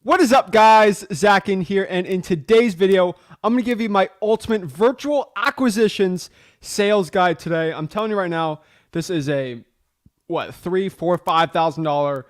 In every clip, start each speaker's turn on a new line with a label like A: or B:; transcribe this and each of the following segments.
A: What is up, guys? Zach Ginn here, and in today's video, I'm going to give you my ultimate virtual acquisitions sales guide today. I'm telling you right now, this is a $3,000, $4,000, $5,000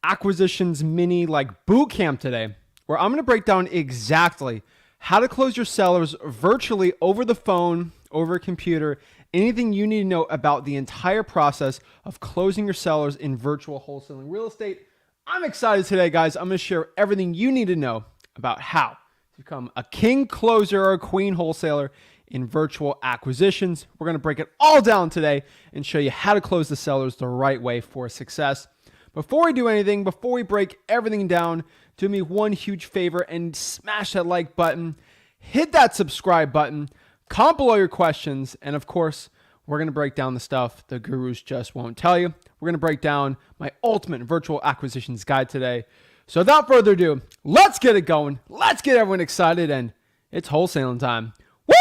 A: acquisitions mini boot camp today, where I'm going to break down exactly how to close your sellers virtually over the phone, over a computer, anything you need to know about the entire process of closing your sellers in virtual wholesaling real estate. I'm excited today, guys. I'm going to share everything you need to know about how to become a king closer or a queen wholesaler in virtual acquisitions. We're going to break it all down today and show you how to close the sellers the right way for success. Before we do anything, before we break everything down, do me one huge favor and smash that like button, hit that subscribe button, comment below your questions, and of course, we're going to break down the stuff the gurus just won't tell you. We're going to break down my ultimate virtual acquisitions guide today. So without further ado, let's get it going. Let's get everyone excited, and it's wholesaling time. Woo!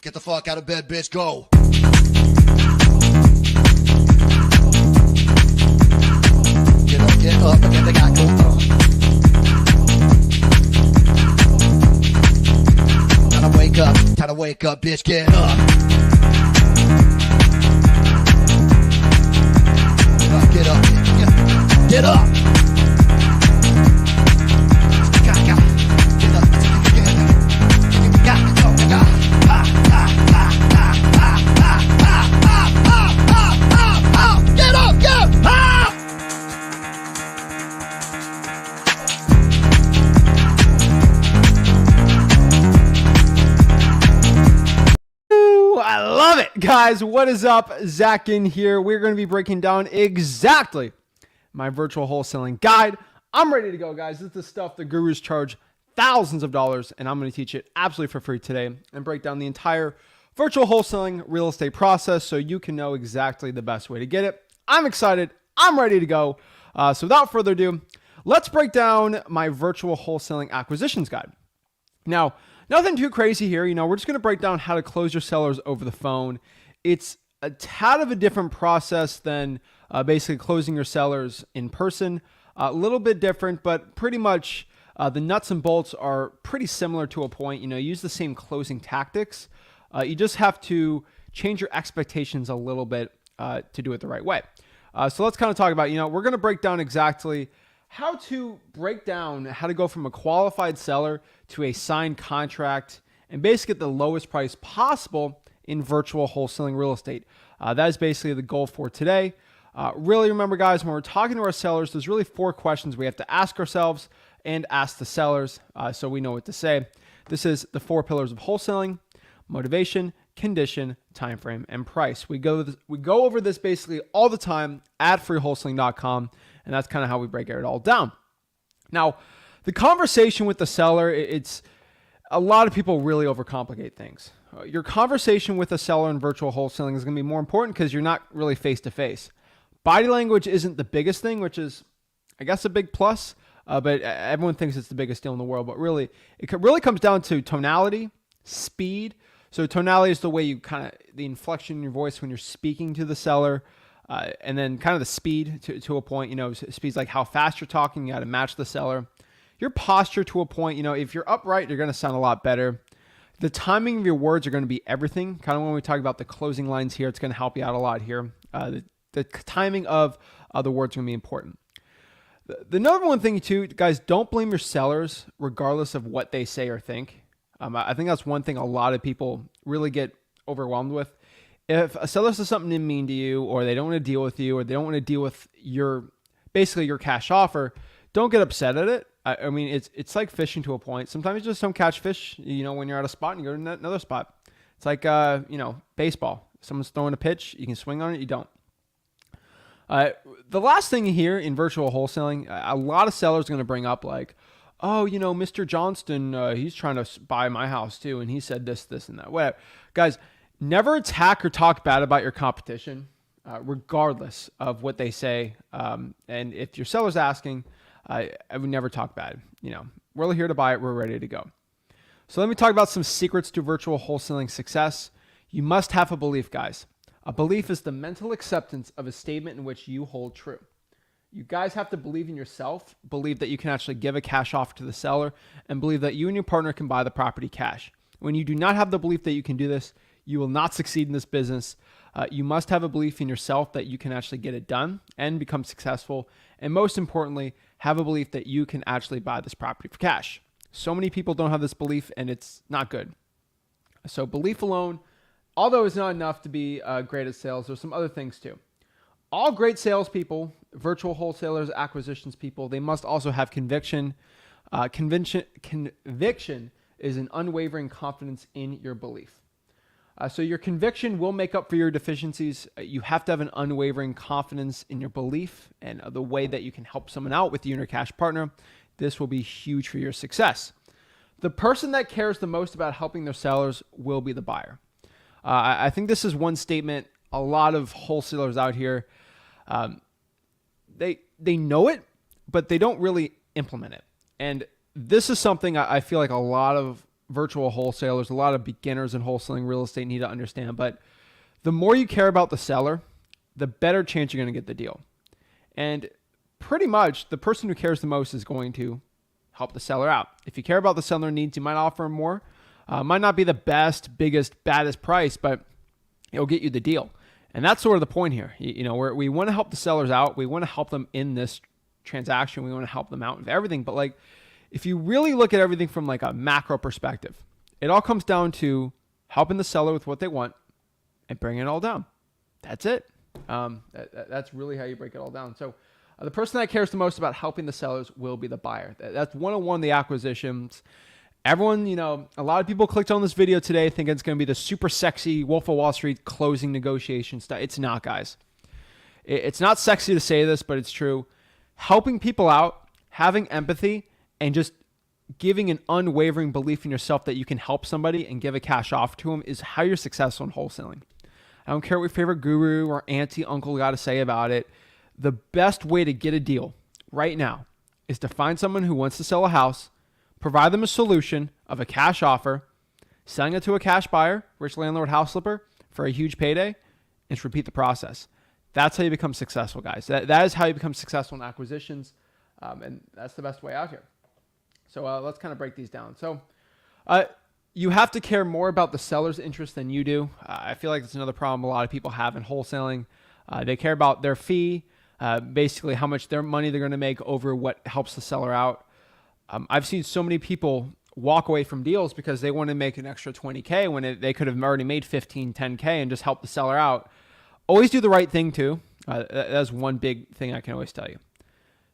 B: Get the fuck out of bed, bitch. Go. Get up and get the guy go on. Time to wake up, bitch, get up. Get up, get up.
A: Guys, what is up? Zach Ginn here. We're going to be breaking down exactly my virtual wholesaling guide. I'm ready to go, guys. This is the stuff the gurus charge thousands of dollars, and I'm going to teach it absolutely for free today and break down the entire virtual wholesaling real estate process so you can know exactly the best way to get it. I'm excited. I'm ready to go. So without further ado, let's break down my virtual wholesaling acquisitions guide. Now, nothing too crazy here. We're just going to break down how to close your sellers over the phone. It's a tad of a different process than basically closing your sellers in person. A little bit different, but pretty much the nuts and bolts are pretty similar to a point. Use the same closing tactics. You just have to change your expectations a little bit to do it the right way. So let's kind of talk about, we're going to break down exactly how to go from a qualified seller to a signed contract and basically get the lowest price possible in virtual wholesaling real estate. That is basically the goal for today. Really remember, guys, when we're talking to our sellers, there's really 4 questions we have to ask ourselves and ask the sellers so we know what to say. This is the 4 pillars of wholesaling: motivation, condition, time frame, and price. We go over this basically all the time at freewholesaling.com, and that's kind of how we break it all down. Now, the conversation with the seller, it's a lot of people really overcomplicate things. Your conversation with a seller in virtual wholesaling is going to be more important because you're not really face-to-face. Body language isn't the biggest thing, which is, I guess, a big plus, but everyone thinks it's the biggest deal in the world. But really, it really comes down to tonality, speed. So tonality is the way the inflection in your voice when you're speaking to the seller, and then kind of the speed to a point. Speed's like how fast you're talking. You got to match the seller. Your posture to a point. If you're upright, you're going to sound a lot better. The timing of your words are going to be everything. Kind of when we talk about the closing lines here, it's going to help you out a lot here. The timing of the words are going to be important. The number one thing too, guys, don't blame your sellers regardless of what they say or think. I think that's one thing a lot of people really get overwhelmed with. If a seller says something mean to you, or they don't want to deal with you, or they don't want to deal with your cash offer, don't get upset at it. I mean, it's like fishing to a point. Sometimes you just don't catch fish, when you're at a spot and you go to another spot. It's like, baseball. Someone's throwing a pitch, you can swing on it, you don't. The last thing here in virtual wholesaling, a lot of sellers are going to bring up oh, Mr. Johnston, he's trying to buy my house too, and he said this, and that. Whatever. Guys, never attack or talk bad about your competition, regardless of what they say. And if your seller's asking, I would never talk bad. We're here to buy it. We're ready to go. So let me talk about some secrets to virtual wholesaling success. You must have a belief, guys. A belief is the mental acceptance of a statement in which you hold true. You guys have to believe in yourself, believe that you can actually give a cash offer to the seller, and believe that you and your partner can buy the property cash. When you do not have the belief that you can do this, you will not succeed in this business. You must have a belief in yourself that you can actually get it done and become successful. And most importantly, have a belief that you can actually buy this property for cash. So many people don't have this belief, and it's not good. So belief alone, although it's not enough to be great at sales, there's some other things too. All great salespeople, virtual wholesalers, acquisitions people, they must also have conviction. Conviction is an unwavering confidence in your belief. So your conviction will make up for your deficiencies. You have to have an unwavering confidence in your belief and the way that you can help someone out with you and your cash partner. This will be huge for your success. The person that cares the most about helping their sellers will be the buyer. I think this is one statement a lot of wholesalers out here, they know it, but they don't really implement it. And this is something I feel like a lot of virtual wholesalers, a lot of beginners in wholesaling real estate need to understand. But the more you care about the seller, the better chance you're going to get the deal. And pretty much the person who cares the most is going to help the seller out. If you care about the seller needs, you might offer him more. Might not be the best, biggest, baddest price, but it'll get you the deal. And that's sort of the point here. We want to help the sellers out. We want to help them in this transaction. We want to help them out with everything. But like, if you really look at everything from like a macro perspective, it all comes down to helping the seller with what they want and bringing it all down. That's it. That's really how you break it all down. So the person that cares the most about helping the sellers will be the buyer. That's 101 of the acquisitions. Everyone, a lot of people clicked on this video today thinking it's going to be the super sexy Wolf of Wall Street closing negotiation stuff. It's not, guys. It's not sexy to say this, but it's true. Helping people out, having empathy, and just giving an unwavering belief in yourself that you can help somebody and give a cash offer to them is how you're successful in wholesaling. I don't care what your favorite guru or auntie, uncle got to say about it. The best way to get a deal right now is to find someone who wants to sell a house, provide them a solution of a cash offer, selling it to a cash buyer, rich landlord, house flipper for a huge payday, and just repeat the process. That's how you become successful, guys. That is how you become successful in acquisitions, and that's the best way out here. So let's kind of break these down. So you have to care more about the seller's interest than you do. I feel like that's another problem a lot of people have in wholesaling. They care about their fee, basically how much their money they're going to make over what helps the seller out. I've seen so many people walk away from deals because they want to make an extra 20K when they could have already made 15, 10K and just help the seller out. Always do the right thing too. That's one big thing I can always tell you.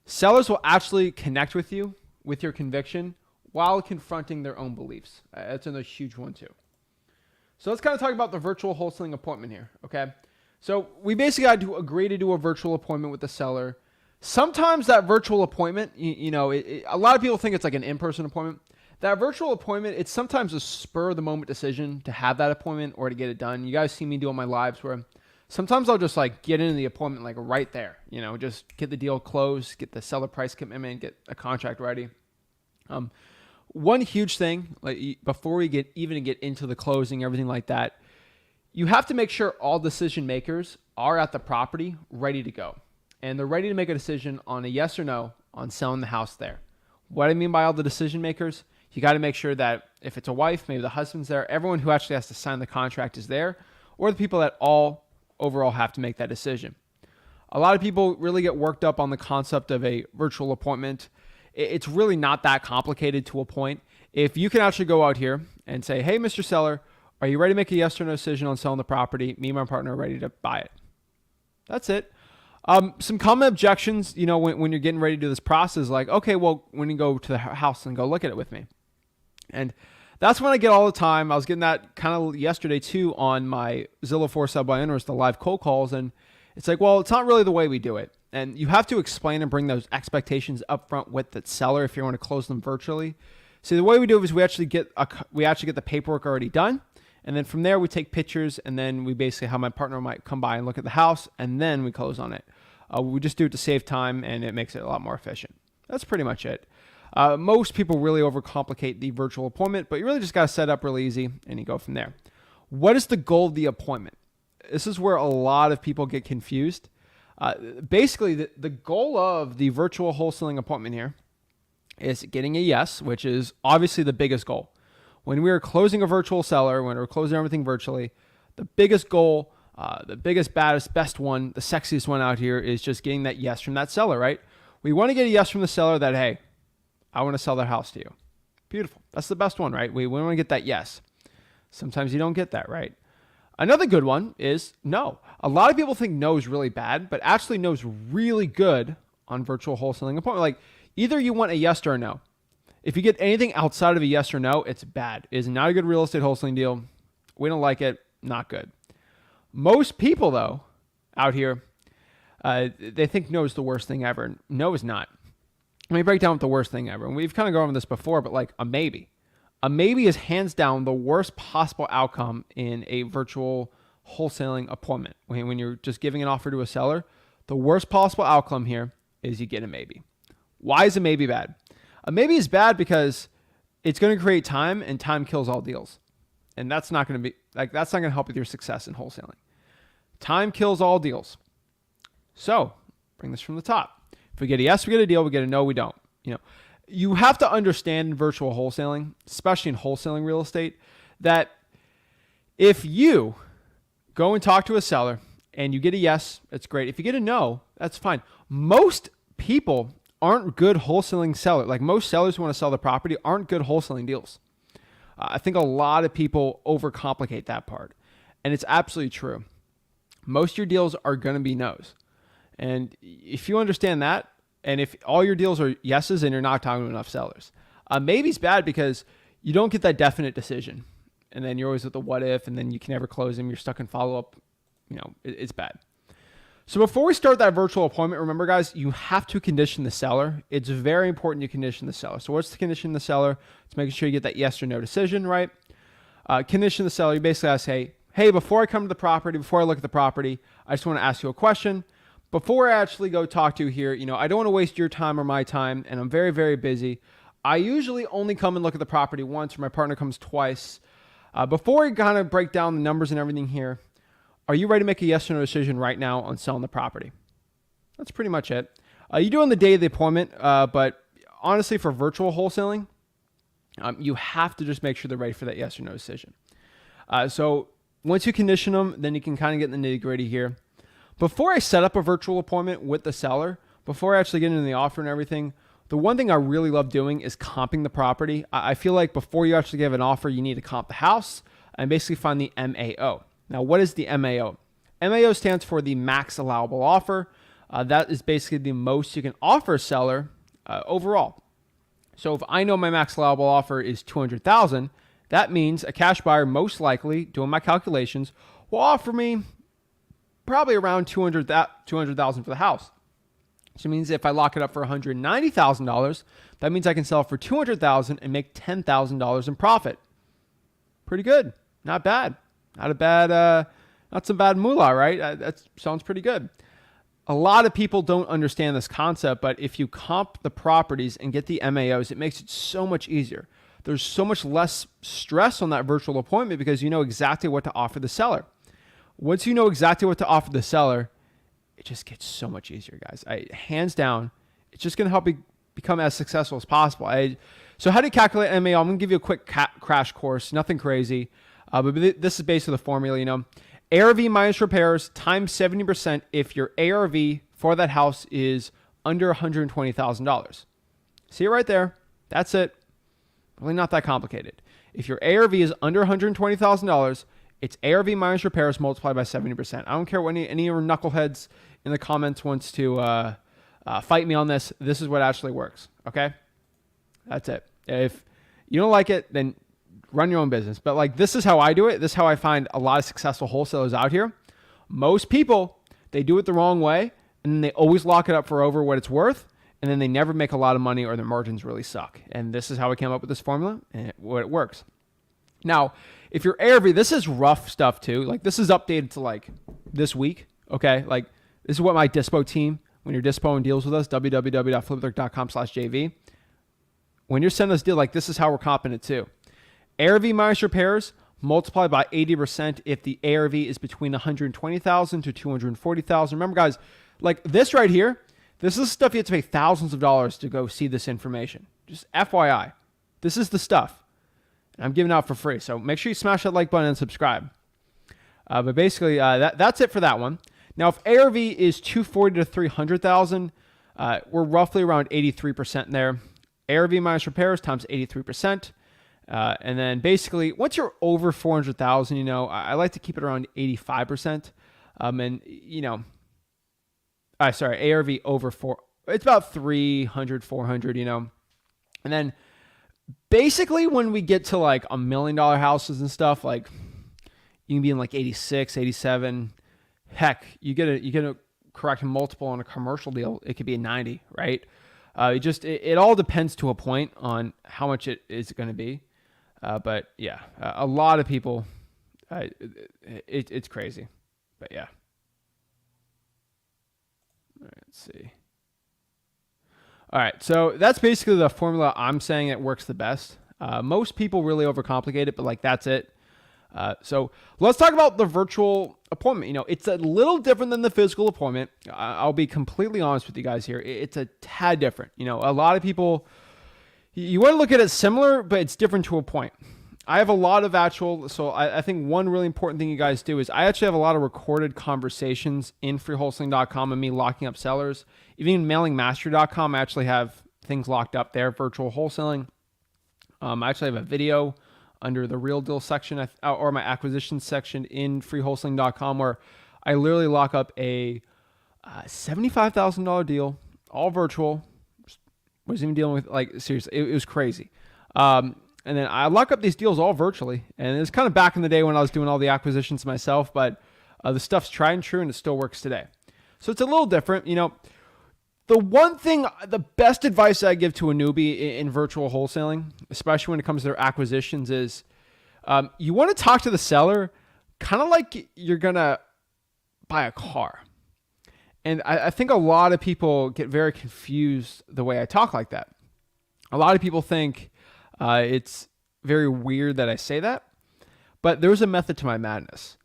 A: Sellers will actually connect with you, with your conviction, while confronting their own beliefs. That's another huge one too. So let's kind of talk about the virtual wholesaling appointment here, okay? So we basically had to agree to do a virtual appointment with the seller. Sometimes that virtual appointment, a lot of people think it's like an in-person appointment. That virtual appointment, it's sometimes a spur-of-the-moment decision to have that appointment or to get it done. You guys see me doing my lives where sometimes I'll just like get into the appointment like right there, just get the deal closed, get the seller price commitment, get a contract ready. One huge thing, like before we get into the closing, everything like that, you have to make sure all decision makers are at the property ready to go. And they're ready to make a decision on a yes or no on selling the house there. What I mean by all the decision makers, you got to make sure that if it's a wife, maybe the husband's there, everyone who actually has to sign the contract is there, or the people that all overall have to make that decision. A lot of people really get worked up on the concept of a virtual appointment. It's really not that complicated to a point. If you can actually go out here and say, hey, Mr. Seller, are you ready to make a yes or no decision on selling the property? Me and my partner are ready to buy it. That's it. Some common objections, when you're getting ready to do this process, like, okay, well, when you go to the house and go look at it with me. And that's when I get all the time. I was getting that kind of yesterday too on my Zillow for Sale by Owners, the live cold calls. And it's like, well, it's not really the way we do it. And you have to explain and bring those expectations up front with the seller if you want to close them virtually. So the way we do it is we actually get the paperwork already done. And then from there, we take pictures, and then we basically have my partner might come by and look at the house, and then we close on it. We just do it to save time, and it makes it a lot more efficient. That's pretty much it. Most people really overcomplicate the virtual appointment, but you really just got to set up really easy and you go from there. What is the goal of the appointment? This is where a lot of people get confused. Basically, the goal of the virtual wholesaling appointment here is getting a yes, which is obviously the biggest goal. When we are closing a virtual seller, when we're closing everything virtually, the biggest goal, the biggest, baddest, best one, the sexiest one out here is just getting that yes from that seller, right? We want to get a yes from the seller that, hey, I want to sell their house to you. Beautiful. That's the best one, right? We want to get that yes. Sometimes you don't get that, right? Another good one is no. A lot of people think no is really bad, but actually no is really good on virtual wholesaling appointment. Like either you want a yes or a no. If you get anything outside of a yes or no, it's bad. It is not a good real estate wholesaling deal. We don't like it. Not good. Most people, though, out here, they think no is the worst thing ever. No is not. Let me break down what the worst thing ever. And we've kind of gone over this before, but like a maybe. A maybe is hands down the worst possible outcome in a virtual wholesaling appointment. When you're just giving an offer to a seller, the worst possible outcome here is you get a maybe. Why is a maybe bad? A maybe is bad because it's going to create time, and time kills all deals. And that's not going to help with your success in wholesaling. Time kills all deals. So bring this from the top. If we get a yes, we get a deal. We get a no, we don't. You have to understand in virtual wholesaling, especially in wholesaling real estate, that if you go and talk to a seller and you get a yes, it's great. If you get a no, that's fine. Most people aren't good wholesaling sellers. Like most sellers who want to sell the property aren't good wholesaling deals. I think a lot of people overcomplicate that part. And it's absolutely true. Most of your deals are going to be no's. And if you understand that, and if all your deals are yeses, and you're not talking to enough sellers. Maybe's bad because you don't get that definite decision. And then you're always with the what if, and then you can never close them. You're stuck in follow-up. It's bad. So before we start that virtual appointment, remember, guys, you have to condition the seller. It's very important you condition the seller. So what's the condition the seller? It's making sure you get that yes or no decision, right? Condition the seller. You basically gotta say, hey, before I come to the property, before I look at the property, I just want to ask you a question. Before I actually go talk to you here, I don't want to waste your time or my time, and I'm very, very busy. I usually only come and look at the property once, or my partner comes twice. Before we kind of break down the numbers and everything here, are you ready to make a yes or no decision right now on selling the property? That's pretty much it. You do on the day of the appointment, but honestly, for virtual wholesaling, you have to just make sure they're ready for that yes or no decision. So once you condition them, then you can kind of get in the nitty gritty here. Before I set up a virtual appointment with the seller, before I actually get into the offer and everything, the one thing I really love doing is comping the property. I feel like before you actually give an offer, you need to comp the house and basically find the MAO. Now, what is the MAO? MAO stands for the max allowable offer. That is basically the most you can offer a seller overall. So if I know my max allowable offer is $200,000, that means a cash buyer most likely, doing my calculations, will offer me probably around $200,000 for the house. So it means if I lock it up for $190,000, that means I can sell it for $200,000 and make $10,000 in profit. Pretty good. Not bad. Not some bad moolah, right? That sounds pretty good. A lot of people don't understand this concept, but if you comp the properties and get the MAOs, it makes it so much easier. There's so much less stress on that virtual appointment because you know exactly what to offer the seller. Once you know exactly what to offer the seller, it just gets so much easier, guys. Hands down, it's just going to help you become as successful as possible. So how do you calculate MAO? I'm going to give you a quick crash course, nothing crazy. But this is basically the formula, ARV minus repairs times 70% if your ARV for that house is under $120,000. See it right there? That's it. Really not that complicated. If your ARV is under $120,000, it's ARV minus repairs multiplied by 70%. I don't care what any of your knuckleheads in the comments wants to fight me on this. This is what actually works, okay? That's it. If you don't like it, then run your own business. But this is how I do it. This is how I find a lot of successful wholesalers out here. Most people, they do it the wrong way, and then they always lock it up for over what it's worth, and then they never make a lot of money or their margins really suck. And this is how I came up with this formula, and it works. Now, if your ARV, this is rough stuff too. This is updated to this week, okay? This is what my dispo team, when you're dispoing deals with us, www.flipbook.com/JV. when you're sending us deal, like this is how we're comping it too. ARV minus repairs multiplied by 80% if the ARV is between 120,000 to 240,000. Remember, guys, like this right here, this is stuff you have to pay thousands of dollars to go see this information. Just FYI, this is the stuff. And I'm giving it out for free. So make sure you smash that like button and subscribe. But basically, that's it for that one. Now, if ARV is 240 to 300,000, we're roughly around 83% there. ARV minus repairs times 83%. And then basically, once you're over 400,000, you know, I like to keep it around 85%. And you know, ARV over it's about 300, 400, you know. And then basically when we get to like $1 million houses and stuff, like you can be in like 86, 87. Heck, you get a correct multiple on a commercial deal. It could be a 90, right? It all depends to a point on how much it is going to be. But yeah, a lot of people, it's crazy, but yeah. All right, let's see. All right, so that's basically the formula I'm saying it works the best. Most people really overcomplicate it, but like that's it. So let's talk about the virtual appointment. You know, it's a little different than the physical appointment. I'll be completely honest with you guys here. It's a tad different. You know, a lot of people, you want to look at it similar, but it's different to a point. I have a lot of so I think one really important thing you guys do is I actually have a lot of recorded conversations in freewholesaling.com and me locking up sellers. Even mailingmastery.com, I actually have things locked up there, virtual wholesaling. I actually have a video under the real deal section or my acquisition section in freewholesaling.com where I literally lock up a $75,000 deal, all virtual. Wasn't even dealing with, like, seriously, it was crazy. And then I lock up these deals all virtually. And it's kind of back in the day when I was doing all the acquisitions myself, but the stuff's tried and true and it still works today. So it's a little different. You know, the best advice I give to a newbie in virtual wholesaling, especially when it comes to their acquisitions, is you want to talk to the seller kind of like you're going to buy a car. And I think a lot of people get very confused the way I talk like that. A lot of people think it's very weird that I say that, but there's a method to my madness.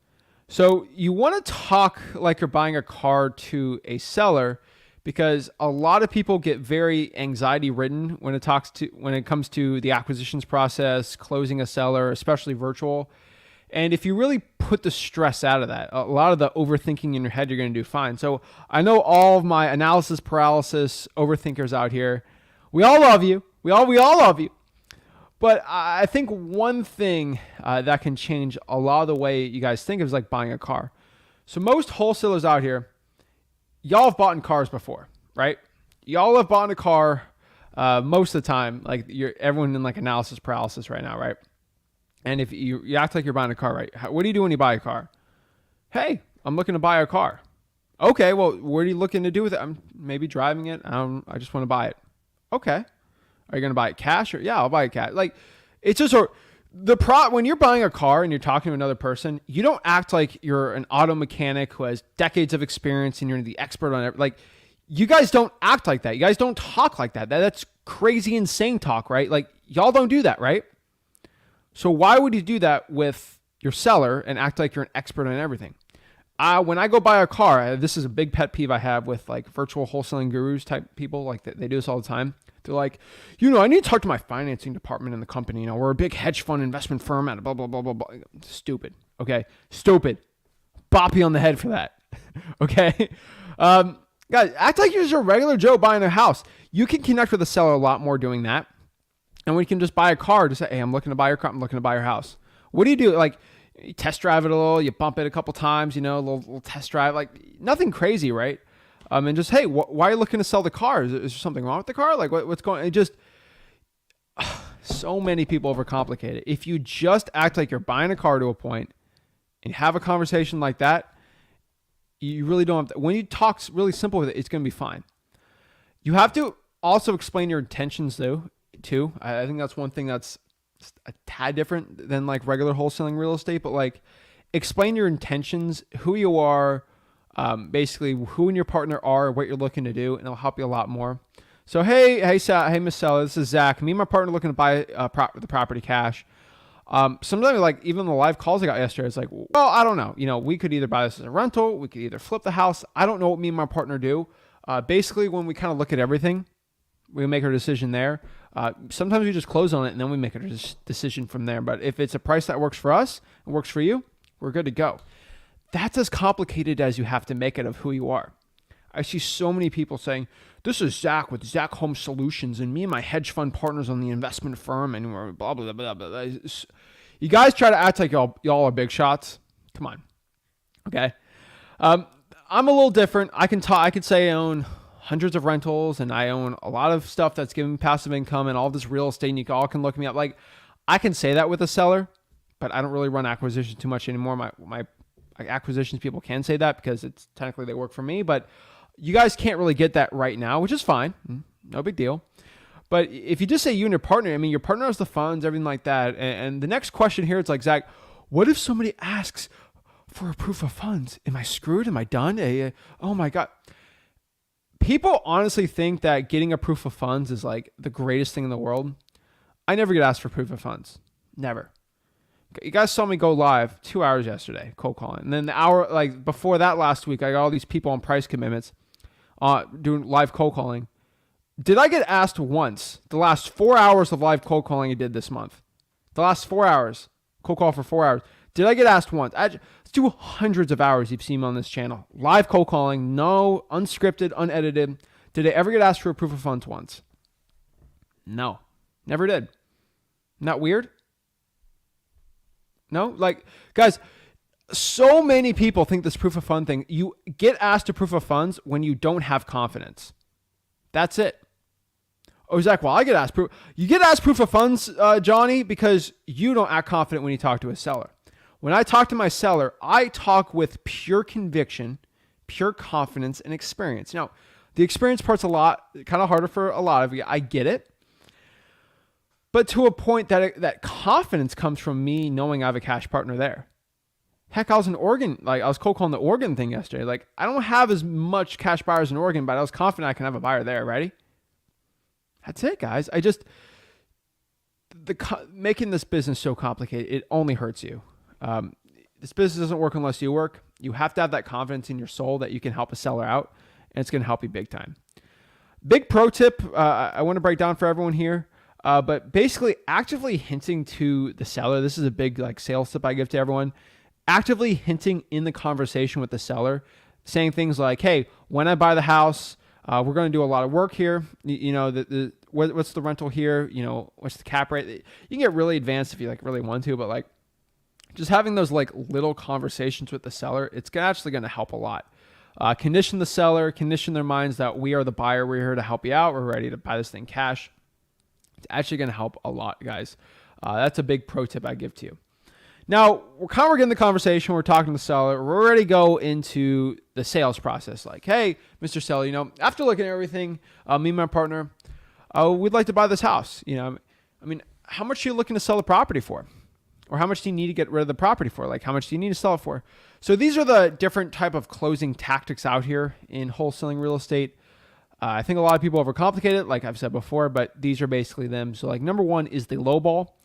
A: So you want to talk like you're buying a car to a seller because a lot of people get very anxiety ridden when it comes to the acquisitions process, closing a seller, especially virtual. And if you really put the stress out of that, a lot of the overthinking in your head, you're going to do fine. So I know all of my analysis paralysis overthinkers out here. We all love you. We all love you. But I think one thing that can change a lot of the way you guys think is like buying a car. So most wholesalers out here, y'all have bought in cars before, right? Y'all have bought in a car most of the time. Like everyone in like analysis paralysis right now, right? And if you act like you're buying a car, right? What do you do when you buy a car? Hey, I'm looking to buy a car. Okay, well, what are you looking to do with it? I'm maybe driving it. I just want to buy it. Okay. Are you going to buy it cash? Or yeah, I'll buy it cash. Like, it's just when you're buying a car and you're talking to another person, you don't act like you're an auto mechanic who has decades of experience and you're the expert on it. Like, you guys don't act like that. You guys don't talk like that. That's crazy, insane talk, right? Like, y'all don't do that, right? So why would you do that with your seller and act like you're an expert on everything? When I go buy a car, this is a big pet peeve I have with like virtual wholesaling gurus type people. Like they do this all the time. They're like, I need to talk to my financing department in the company. We're a big hedge fund investment firm at blah, blah, blah, blah, blah. Stupid. Okay. Stupid. Bop you on the head for that. Okay. Guys, act like you're just a regular Joe buying a house. You can connect with a seller a lot more doing that. And we can just buy a car to say, hey, I'm looking to buy your car. I'm looking to buy your house. What do? Like, you test drive it a little, you bump it a couple times, a little test drive, like nothing crazy, right? And just, hey, why are you looking to sell the car? Is there something wrong with the car? Like what's going on? It just, so many people overcomplicate it. If you just act like you're buying a car to a point and have a conversation like that, you really don't have to, when you talk really simple with it, it's going to be fine. You have to also explain your intentions too. I think that's one thing that's a tad different than like regular wholesaling real estate, but like explain your intentions, who you are, basically who and your partner are, what you're looking to do, and it'll help you a lot more. So hey, Miss Seller, this is Zach. Me and my partner looking to buy the property cash. Sometimes like even the live calls I got yesterday, it's like, well, I don't know. We could either buy this as a rental, we could either flip the house. I don't know what me and my partner do. Basically, when we kind of look at everything, we make our decision there. Sometimes we just close on it and then we make a decision from there. But if it's a price that works for us and works for you, we're good to go. That's as complicated as you have to make it of who you are. I see so many people saying, this is Zach with Zach Home Solutions and me and my hedge fund partners on the investment firm and we're blah, blah, blah, blah, blah. You guys try to act like y'all are big shots. Come on. Okay. I'm a little different. I can say I own hundreds of rentals and I own a lot of stuff that's giving me passive income and all this real estate, and you all can look me up. Like, I can say that with a seller, but I don't really run acquisitions too much anymore. My acquisitions people can say that because it's technically they work for me, but you guys can't really get that right now, which is fine. No big deal. But if you just say you and your partner, I mean, your partner has the funds, everything like that. And the next question here, it's like, Zach, what if somebody asks for a proof of funds? Am I screwed? Am I done? Oh my God. People honestly think that getting a proof of funds is like the greatest thing in the world. I never get asked for proof of funds. Never. You guys saw me go live 2 hours yesterday, cold calling. And then the hour like before that last week, I got all these people on price commitments doing live cold calling. Did I get asked once the last 4 hours of live cold calling I did this month? The last 4 hours, cold call for 4 hours. Did I get asked once? Let's do hundreds of hours you've seen me on this channel. Live cold calling, no, unscripted, unedited. Did I ever get asked for a proof of funds once? No, never did. Not weird? No? Like, guys, so many people think this proof of fund thing, you get asked a proof of funds when you don't have confidence. That's it. Oh, Zach, well, I get asked proof. You get asked proof of funds, Johnny, because you don't act confident when you talk to a seller. When I talk to my seller, I talk with pure conviction, pure confidence, and experience. Now, the experience part's kind of harder for a lot of you. I get it. But to a point that confidence comes from me knowing I have a cash partner there. Heck, I was in Oregon. Like, I was cold calling the Oregon thing yesterday. Like, I don't have as much cash buyers in Oregon, but I was confident I can have a buyer there. Ready? That's it, guys. Making this business so complicated, it only hurts you. This business doesn't work unless you work. You have to have that confidence in your soul that you can help a seller out, and it's going to help you big time. Big pro tip I want to break down for everyone here. But basically actively hinting to the seller. This is a big like sales tip I give to everyone. Actively hinting in the conversation with the seller, saying things like, hey, when I buy the house, we're going to do a lot of work here. What's the rental here? What's the cap rate? You can get really advanced if you like really want to, but like just having those like little conversations with the seller, it's actually going to help a lot. Condition the seller, condition their minds that we are the buyer. We're here to help you out. We're ready to buy this thing cash. It's actually going to help a lot, guys. That's a big pro tip I give to you. Now, we're getting the conversation. We're talking to the seller. We're ready to go into the sales process. Like, hey, Mr. Seller, after looking at everything, me and my partner, we'd like to buy this house. How much are you looking to sell the property for? Or how much do you need to get rid of the property for? Like, how much do you need to sell it for? So these are the different type of closing tactics out here in wholesaling real estate. I think a lot of people overcomplicate it, like I've said before, but these are basically them. So like number one is the low ball.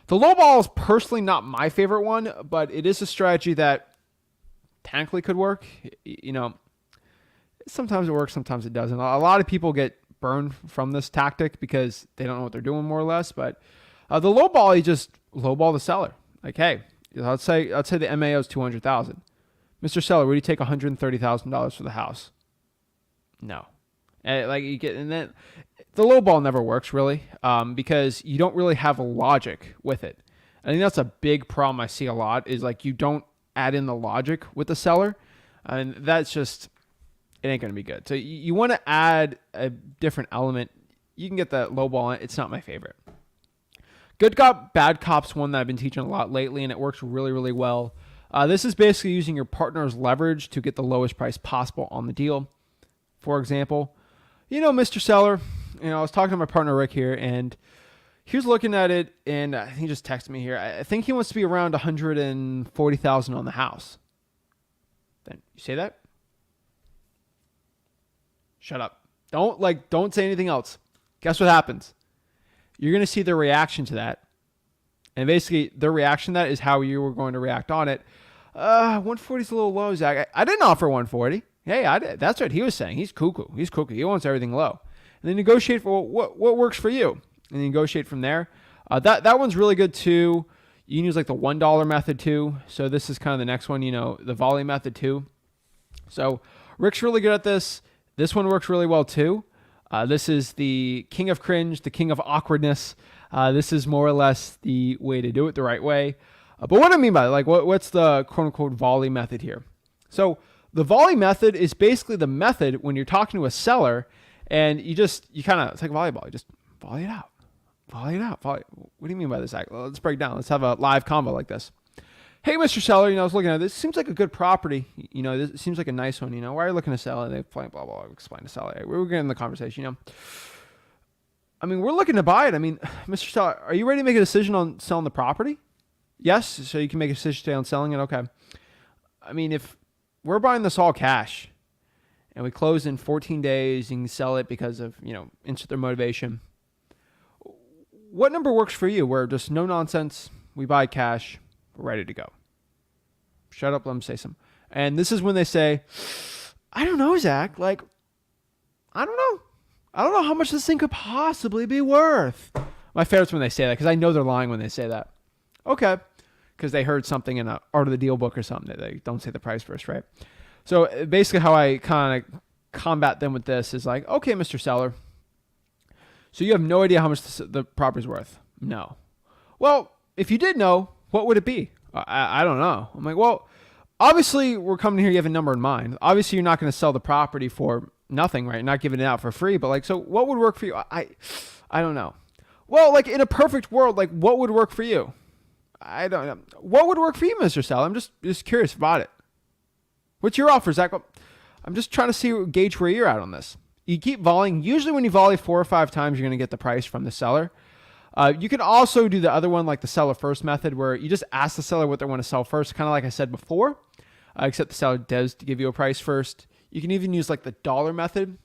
A: The low ball is personally not my favorite one, but it is a strategy that technically could work. Sometimes it works, sometimes it doesn't. A lot of people get burned from this tactic because they don't know what they're doing more or less. But the low ball, you just low ball the seller. Like, hey, let's say the MAO is $200,000. Mr. Seller, would you take $130,000 for the house? No. And then the low ball never works really, because you don't really have a logic with it. I think that's a big problem I see a lot is like you don't add in the logic with the seller, and that's just it ain't gonna be good. So you want to add a different element. You can get that low ball. It's not my favorite. Good cop, bad cop's one that I've been teaching a lot lately, and it works really, really well. This is basically using your partner's leverage to get the lowest price possible on the deal. For example, Mr. Seller, I was talking to my partner Rick here, and he was looking at it, and he just texted me here. I think he wants to be around $140,000 on the house. Then you say that? Shut up. Don't say anything else. Guess what happens? You're going to see their reaction to that. And basically, their reaction to that is how you were going to react on it. 140 is a little low, Zach. I didn't offer 140. Hey, I did. That's what he was saying. He's cuckoo. He wants everything low. And then negotiate for what works for you. And then negotiate from there. That one's really good too. You can use like the $1 method too. So this is kind of the next one, the volley method too. So Rick's really good at this. This one works really well too. This is the king of cringe, the king of awkwardness. This is more or less the way to do it the right way. But what do I mean by it? What's the quote unquote volley method here? So the volley method is basically the method when you're talking to a seller and it's like volleyball. You just volley it out. Volley it out. What do you mean by this? Well, let's break down. Let's have a live combo like this. Hey, Mr. Seller, I was looking at this. Seems like a good property. This seems like a nice one. Why are you looking to sell? And they blah, blah, blah. Explain to seller. We're getting in the conversation, we're looking to buy it. Mr. Seller, are you ready to make a decision on selling the property? Yes. So you can make a decision today on selling it. Okay. If we're buying this all cash and we close in 14 days, you can sell it because of, insert their motivation. What number works for you? Where just no nonsense. We buy cash. We're ready to go. Shut up. Let them say something. And this is when they say, I don't know, Zach. I don't know. I don't know how much this thing could possibly be worth. My favorite's when they say that because I know they're lying when they say that. Okay. Because they heard something in an Art of the Deal book or something that they don't say the price first, right? So basically how I kind of combat them with this is like, okay, Mr. Seller. So you have no idea how much the property's worth? No. Well, if you did know, what would it be? I don't know. I'm like, well, obviously we're coming here. You have a number in mind. Obviously you're not going to sell the property for nothing, right? Not giving it out for free. But so what would work for you? I don't know. Well, in a perfect world, what would work for you? I don't know. What would work for you, Mr. Seller? I'm just curious about it. What's your offer, Zach? Well, I'm just trying to gauge where you're at on this. You keep volleying. Usually when you volley 4 or 5 times, you're going to get the price from the seller. You can also do the other one, like the seller first method, where you just ask the seller what they want to sell first, kind of like I said before, except the seller does give you a price first. You can even use the dollar method.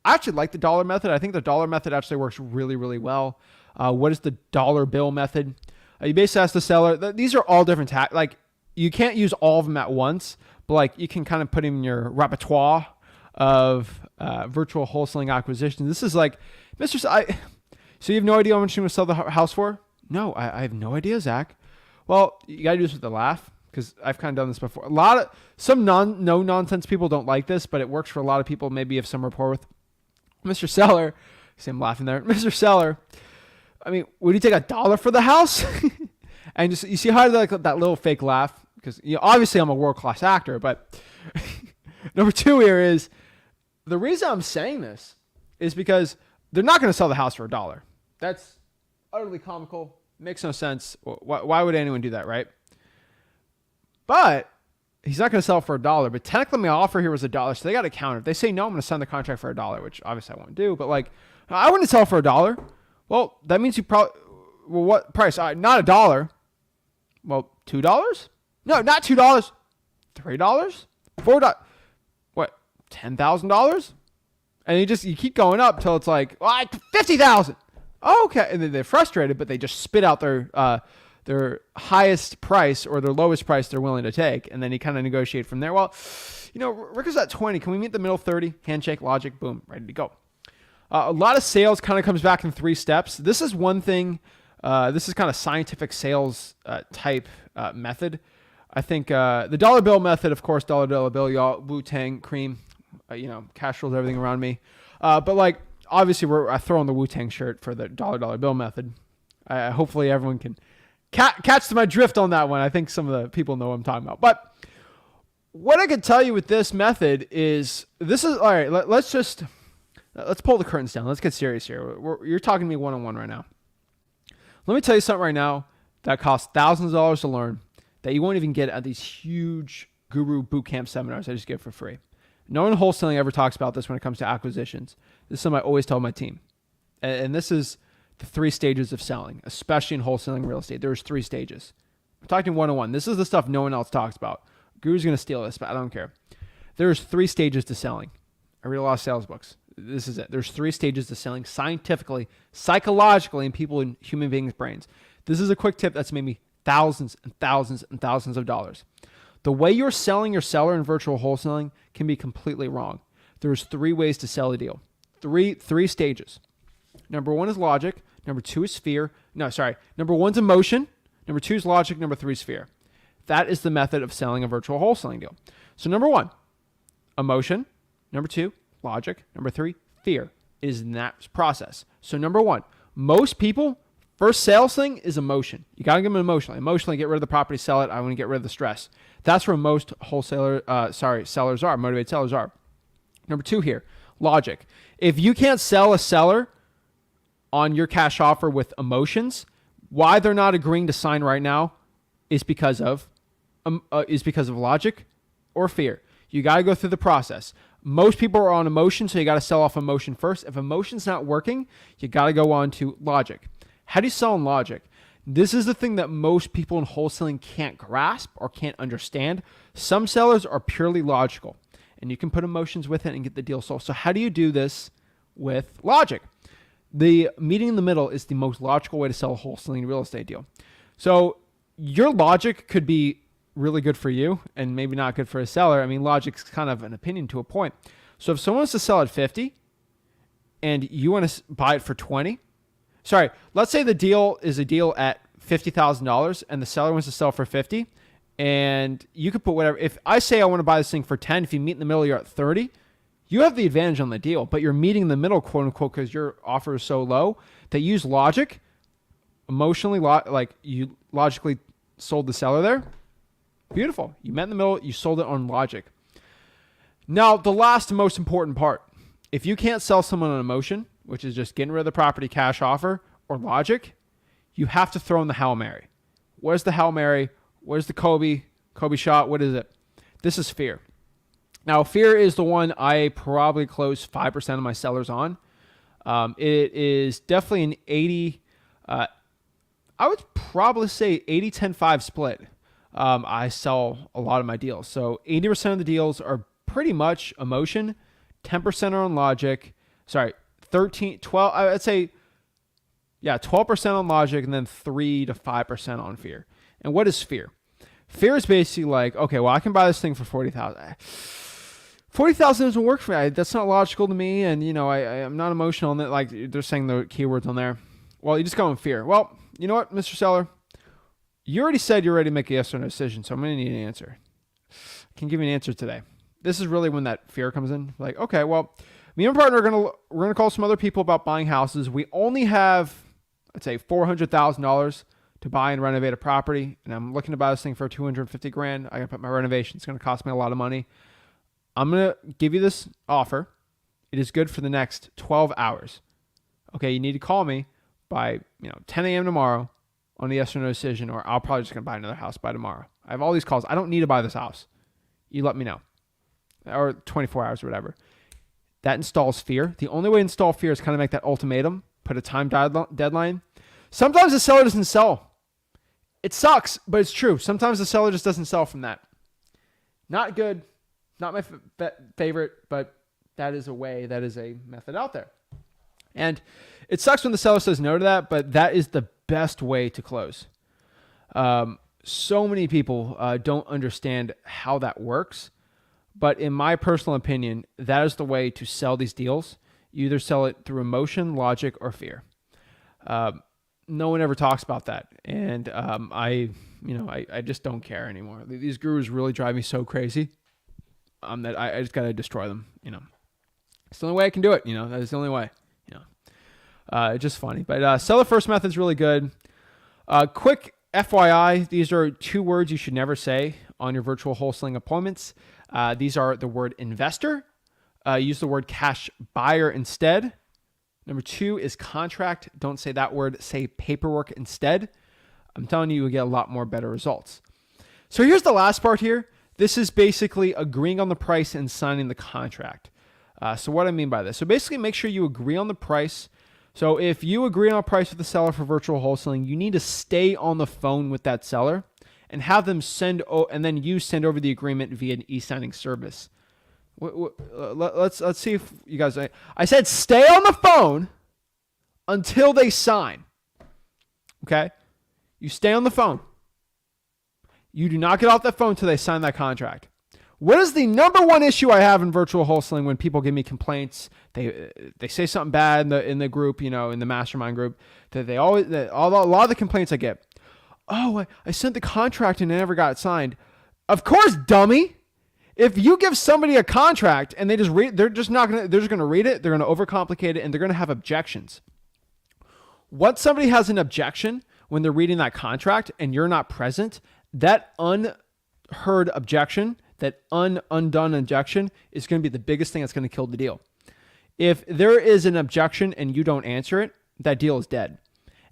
A: I actually like the dollar method. I think the dollar method actually works really, really well. What is the dollar bill method? You basically ask the seller. These are all different you can't use all of them at once, but you can kind of put them in your repertoire of virtual wholesaling acquisitions. This is Mr. So you have no idea how much you want to sell the house for? No, I have no idea, Zach. Well, you got to do this with a laugh because I've kind of done this before. Some no nonsense people don't like this, but it works for a lot of people. Maybe you have some rapport with Mr. Seller. See, I'm laughing there. Mr. Seller, would you take $1 for the house? And just you see how that little fake laugh? Because obviously I'm a world-class actor, but number 2 here is the reason I'm saying this is because they're not going to sell the house for $1. That's utterly comical. Makes no sense. Why would anyone do that, right? But he's not going to sell it for $1. But technically my offer here was $1, so they got to counter. If they say no, I'm going to sign the contract for $1, which obviously I won't do. But I wouldn't sell for $1. Well, that means you probably, what price? Not $1. Well, $2? No, not $2. $3? $4? What? $10,000? And you keep going up till it's $50,000. Okay, and then they're frustrated, but they just spit out their highest price or their lowest price they're willing to take, and then you kind of negotiate from there. Well, Rick is at 20. Can we meet the middle 30? Handshake, logic, boom, ready to go. A lot of sales kind of comes back in 3 steps. This is one thing. This is kind of scientific sales type method. I think the dollar bill method, of course, dollar bill, y'all, Wu-Tang, cream, cash rolls, everything around me. But obviously I throw on the Wu-Tang shirt for the dollar bill method. Hopefully everyone can catch my drift on that one. I think some of the people know what I'm talking about. But what I can tell you with this method is all right. Let's pull the curtains down. Let's get serious here. You're talking to me one-on-one right now. Let me tell you something right now that costs thousands of dollars to learn that you won't even get at these huge guru bootcamp seminars I just give for free. No one in wholesaling ever talks about this when it comes to acquisitions. This is something I always tell my team. And this is the 3 stages of selling, especially in wholesaling real estate. There's 3 stages. I'm talking one-on-one. This is the stuff no one else talks about. Guru's going to steal this, but I don't care. There's 3 stages to selling. I read a lot of sales books. This is it. There's 3 stages to selling scientifically, psychologically, in human beings' brains. This is a quick tip that's made me thousands and thousands and thousands of dollars. The way you're selling your seller in virtual wholesaling can be completely wrong. There's 3 ways to sell a deal. Three stages. Number 1 is logic. Number 2 is fear. Number 1's emotion. Number 2 is logic. Number 3 is fear. That is the method of selling a virtual wholesaling deal. So number 1, emotion. Number 2, logic. Number 3, fear. It is in that process. So number 1, most people, first sales thing is emotion. You got to give them emotionally. Emotionally, get rid of the property, sell it. I want to get rid of the stress. That's where most sellers are, motivated sellers are. Number 2 here, logic. If you can't sell a seller on your cash offer with emotions, why they're not agreeing to sign right now is because of logic or fear. You got to go through the process. Most people are on emotion, so you got to sell off emotion first. If emotion's not working, you got to go on to logic. How do you sell in logic? This is the thing that most people in wholesaling can't grasp or can't understand. Some sellers are purely logical, and you can put emotions with it and get the deal sold. So how do you do this with logic? The meeting in the middle is the most logical way to sell a wholesaling real estate deal. So your logic could be really good for you and maybe not good for a seller. I mean, logic's kind of an opinion to a point. So if someone wants to sell at 50 and you want to buy it for 20, let's say the deal is a deal at $50,000 and the seller wants to sell for 50, and you could put whatever. If I say I want to buy this thing for 10, if you meet in the middle, you're at 30, you have the advantage on the deal, but you're meeting in the middle, quote unquote, because your offer is so low that you use logic, emotionally, you logically sold the seller there. Beautiful. You met in the middle, you sold it on logic. Now, the last and most important part, if you can't sell someone on emotion, which is just getting rid of the property cash offer, or logic, you have to throw in the Hail Mary. Where's the Hail Mary? Where's the Kobe shot? What is it? This is fear. Now, fear is the one I probably close 5% of my sellers on. It is definitely an 80, I would probably say 80-10-5 split. I sell a lot of my deals. So 80% of the deals are pretty much emotion, 10% are on logic. 12, I'd say, 12% on logic, and then 3 to 5% on fear. And what is fear? Fear is basically like, okay, well, I can buy this thing for $40,000. $40,000 doesn't work for me. That's not logical to me, and I'm not emotional. And like they're saying the keywords on there. Well, you just go in fear. Well, you know what, Mr. Seller, you already said you're ready to make a yes or no decision, so I'm going to need an answer. I can give you an answer today. This is really when that fear comes in. Like, okay, well, me and my partner we're gonna call some other people about buying houses. We only have, I'd say, $400,000 to buy and renovate a property, and I'm looking to buy this thing for $250,000. I gotta put my renovation. It's gonna cost me a lot of money. I'm gonna give you this offer. It is good for the next 12 hours. Okay, you need to call me by 10 a.m. tomorrow on a yes or no decision, or I'll probably just gonna buy another house by tomorrow. I have all these calls. I don't need to buy this house. You let me know, or 24 hours or whatever. That installs fear. The only way to install fear is kind of make that ultimatum, put a time deadline. Sometimes the seller doesn't sell. It sucks, but it's true. Sometimes the seller just doesn't sell from that. Not good. Not my favorite, but that is a method out there. And it sucks when the seller says no to that, but that is the best way to close. So many people don't understand how that works, but in my personal opinion, that is the way to sell these deals. You either sell it through emotion, logic, or fear. No one ever talks about that, and I just don't care anymore. These gurus really drive me so crazy. That I just gotta destroy them. It's the only way I can do it. That is the only way. It's just funny. But seller first method is really good. Quick FYI: these are 2 words you should never say on your virtual wholesaling appointments. These are the word investor. Use the word cash buyer instead. Number 2 is contract. Don't say that word. Say paperwork instead. I'm telling you, you'll get a lot more better results. So here's the last part here. This is basically agreeing on the price and signing the contract. So what I mean by this. So basically make sure you agree on the price. So if you agree on a price with the seller for virtual wholesaling, you need to stay on the phone with that seller and have them and then you send over the agreement via an e-signing service. Let's see if you guys. I said stay on the phone until they sign. Okay, you stay on the phone. You do not get off that phone until they sign that contract. What is the number one issue I have in virtual wholesaling when people give me complaints? They say something bad in the group, in the mastermind group. That a lot of the complaints I get. Oh, I sent the contract and I never got it signed. Of course, dummy. If you give somebody a contract and they just read, they're just going to read it. They're going to overcomplicate it and they're going to have objections. Once somebody has an objection when they're reading that contract and you're not present, that unheard objection, that undone objection is going to be the biggest thing that's going to kill the deal. If there is an objection and you don't answer it, that deal is dead.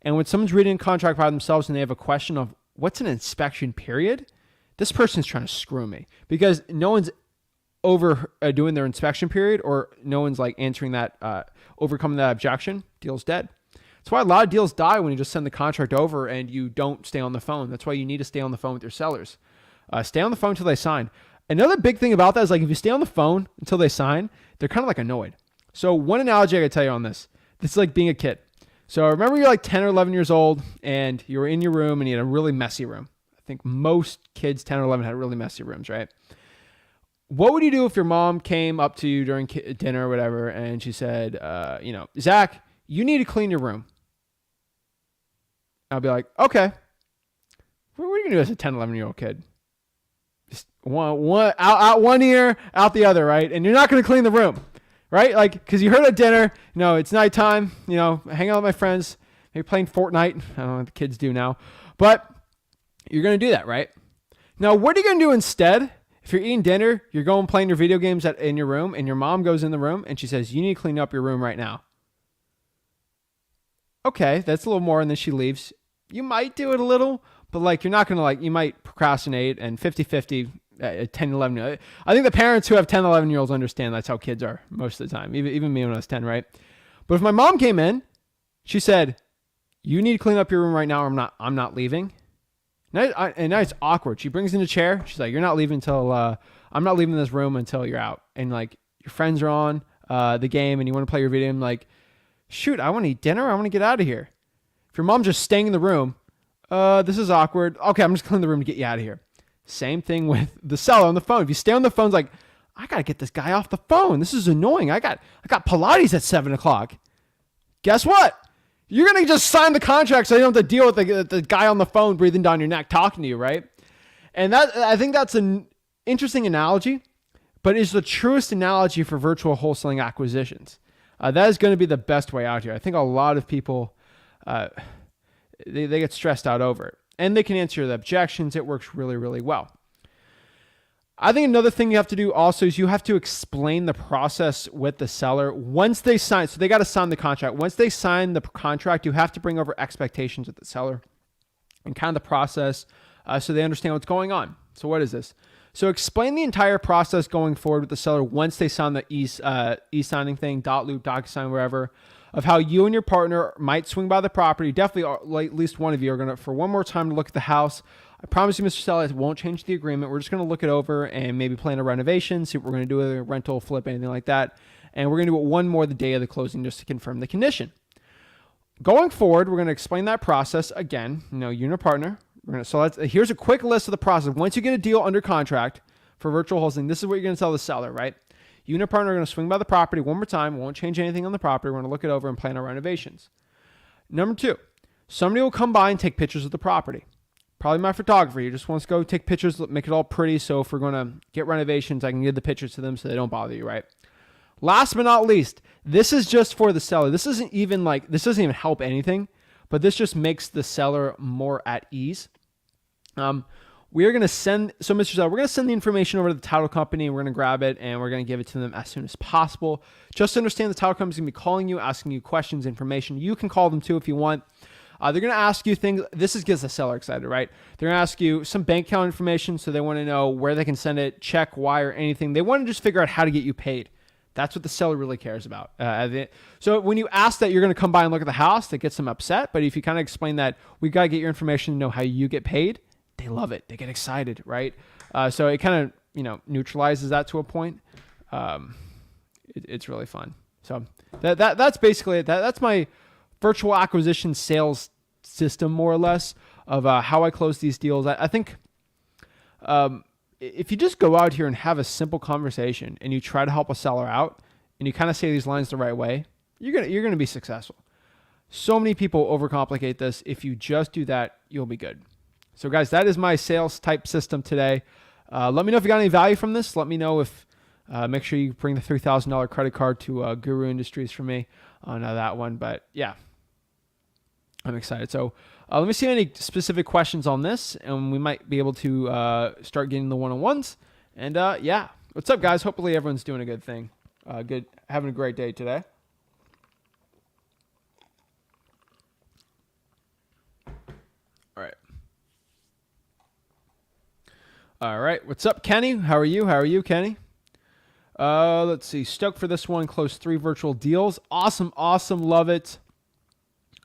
A: And when someone's reading a contract by themselves and they have a question of what's an inspection period, this person's trying to screw me because no one's over doing their inspection period or no one's like answering that, overcoming that objection. Deal's dead. That's why a lot of deals die when you just send the contract over and you don't stay on the phone. That's why you need to stay on the phone with your sellers. Stay on the phone until they sign. Another big thing about that is like if you stay on the phone until they sign, they're kind of like annoyed. So one analogy I gotta tell you on this is like being a kid. So remember you're like 10 or 11 years old and you were in your room and you had a really messy room. I think most kids 10 or 11 had really messy rooms, right? What would you do if your mom came up to you during dinner or whatever and she said, Zach, you need to clean your room? I'll be like, okay. What are you going to do as a 10, 11-year-old kid? Just one out one ear, out the other, right? And you're not going to clean the room, right? Like, because you heard at dinner, it's nighttime, hang out with my friends, maybe playing Fortnite. I don't know what the kids do now. But you're going to do that, right? Now, what are you going to do instead? If you're eating dinner, you're going playing your video games in your room, and your mom goes in the room, and she says, you need to clean up your room right now. Okay, that's a little more, and then she leaves. You might do it a little, but like you're not going to you might procrastinate and 50-50 at 10, 11. I think the parents who have 10, 11-year-olds understand that's how kids are most of the time, even me when I was 10, right? But if my mom came in, she said, you need to clean up your room right now or I'm not leaving. And now it's awkward. She brings in a chair. She's like, you're not leaving until, I'm not leaving this room until you're out. And like your friends are on the game and you want to play your video. I'm like, shoot, I want to eat dinner. I want to get out of here. If your mom's just staying in the room, this is awkward. Okay, I'm just cleaning the room to get you out of here. Same thing with the seller on the phone. If you stay on the phone, it's like, I got to get this guy off the phone. This is annoying. I got Pilates at 7:00. Guess what? You're going to just sign the contract so you don't have to deal with the guy on the phone breathing down your neck talking to you, right? And I think that's an interesting analogy, but it's the truest analogy for virtual wholesaling acquisitions. That is going to be the best way out here. I think a lot of people, they get stressed out over it. And they can answer the objections. It works really, really well. I think another thing you have to do also is you have to explain the process with the seller once they sign. So they got to sign the contract. Once they sign the contract, you have to bring over expectations with the seller and kind of the process so they understand what's going on. So what is this? So explain the entire process going forward with the seller once they sign the e-signing thing, .loop, DocuSign, wherever, of how you and your partner might swing by the property. Definitely at least one of you are going to, for one more time, to look at the house. I promise you, Mr. Seller, it won't change the agreement. We're just going to look it over and maybe plan a renovation, see what we're going to do with a rental, flip, anything like that. And we're going to do it one more the day of the closing just to confirm the condition. Going forward, we're going to explain that process again. You and your partner. Here's a quick list of the process. Once you get a deal under contract for virtual wholesaling, this is what you're going to tell the seller, right? You and your partner are going to swing by the property one more time. Won't change anything on the property. We're going to look it over and plan our renovations. Number 2, somebody will come by and take pictures of the property. Probably my photographer. He just wants to go take pictures, make it all pretty. So if we're going to get renovations, I can give the pictures to them so they don't bother you, right? Last but not least, this is just for the seller. This doesn't even help anything, but this just makes the seller more at ease. We're going to send the information over to the title company. We're going to grab it and we're going to give it to them as soon as possible. Just to understand, the title company is going to be calling you, asking you questions, information. You can call them too if you want. They're going to ask you things. This gets the seller excited, right? They're going to ask you some bank account information. So they want to know where they can send it, check, wire, anything. They want to just figure out how to get you paid. That's what the seller really cares about. So when you ask that you're going to come by and look at the house, that gets them upset. But if you kind of explain that we got to get your information to know how you get paid, they love it. They get excited, right? So it kind of, neutralizes that to a point. It's really fun. So that's basically it. That's my virtual acquisition sales system, more or less, of how I close these deals. I think if you just go out here and have a simple conversation and you try to help a seller out and you kind of say these lines the right way, you're gonna be successful. So many people overcomplicate this. If you just do that, you'll be good. So guys, that is my sales type system today. Let me know if you got any value from this. Let me know if make sure you bring the $3,000 credit card to Guru Industries for me on that one. But yeah, I'm excited. So let me see any specific questions on this, and we might be able to start getting the one-on-ones. And yeah, what's up, guys? Hopefully everyone's doing a good thing. Having a great day today. All right. What's up, Kenny? How are you, Kenny? Let's see. Stoked for this one. Closed 3 virtual deals. Awesome. Love it.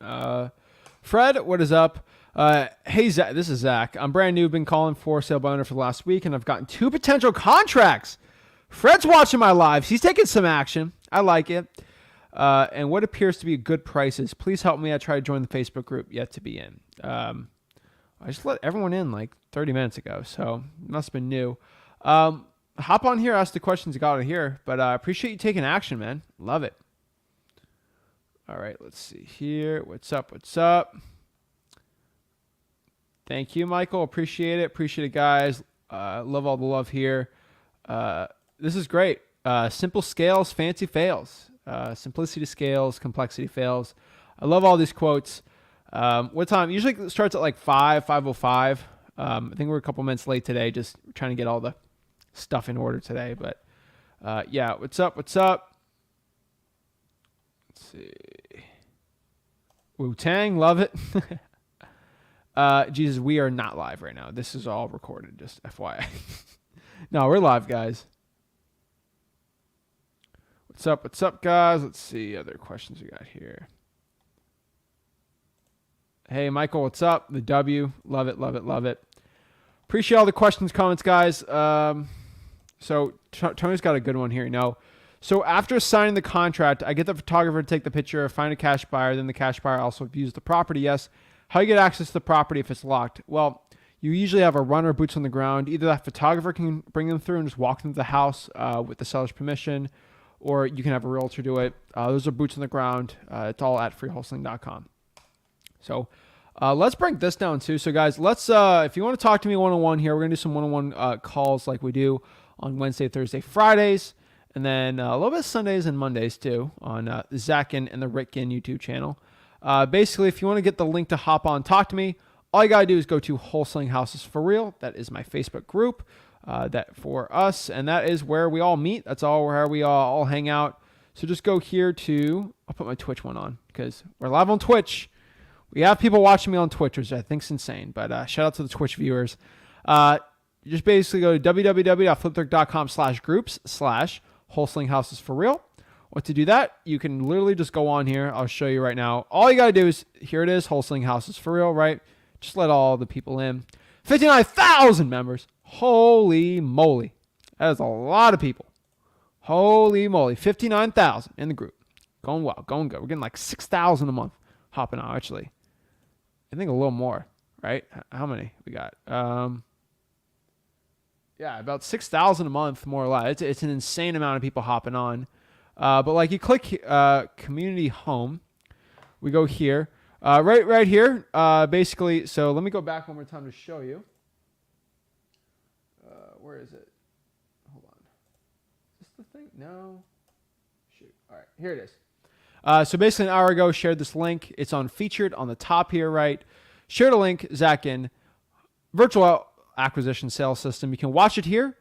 A: Fred, what is up? Hey, Zach. This is Zach. I'm brand new. Been calling for sale by owner for the last week, and I've gotten 2 potential contracts. Fred's watching my lives. He's taking some action. I like it. And what appears to be good prices. Please help me. I tried to join the Facebook group. Yet to be in. I just let everyone in like 30 minutes ago, so it must have been new. Hop on here, ask the questions you got in here, but I appreciate you taking action, man. Love it. All right, let's see here. What's up? Thank you, Michael. Appreciate it, guys. Love all the love here. This is great. Simple scales, fancy fails. Simplicity scales, complexity fails. I love all these quotes. What time? Usually it starts at like 5:05. I think we're a couple minutes late today, just trying to get all the stuff in order today. But yeah, what's up? Let's see. Wu-Tang, love it. Jesus, we are not live right now. This is all recorded, just FYI. No, we're live, guys. What's up, guys? Let's see other questions we got here. Hey, Michael, what's up? The W. Love it. Appreciate all the questions, comments, guys. So Tony's got a good one here. So after signing the contract, I get the photographer to take the picture, find a cash buyer, then the cash buyer also views the property. Yes. How you get access to the property if it's locked? Well, you usually have a runner, boots on the ground. Either that photographer can bring them through and just walk them to the house with the seller's permission, or you can have a realtor do it. Those are boots on the ground. It's all at freewholesaling.com. So let's break this down too. So guys, let's if you want to talk to me one-on-one here, we're gonna do some one-on-one calls like we do on Wednesday, Thursday, Fridays, and then a little bit of Sundays and Mondays too on the Zach Ginn and the Rick Ginn YouTube channel. Basically, if you want to get the link to hop on, talk to me, all you gotta do is go to Wholesaling Houses for Real. That is my Facebook group that for us, and that is where we all meet. That's all where we all hang out. So just go here to, I'll put my Twitch one on because we're live on Twitch. We have people watching me on Twitch, which I think is insane, but shout out to the Twitch viewers. You just basically go to www.flipbook.com/groups/Wholesaling Houses for Real. What to do that? You can literally just go on here. I'll show you right now. All you got to do is, here it is, Wholesaling Houses for Real, right? Just let all the people in. 59,000 members. Holy moly. That is a lot of people. Holy moly. 59,000 in the group. Going well, going good. We're getting like 6,000 a month hopping out, actually. I think a little more, right? How many we got? Yeah, about 6,000 a month, more or less. It's an insane amount of people hopping on. But like you click community home, we go here, right here. Basically, so let me go back one more time to show you. Where is it? Hold on. Is this the thing? No. Shoot. All right, here it is. So basically an hour ago, shared this link. It's on featured on the top here, right? Shared a link, Zach Ginn, virtual acquisition sales system. You can watch it here.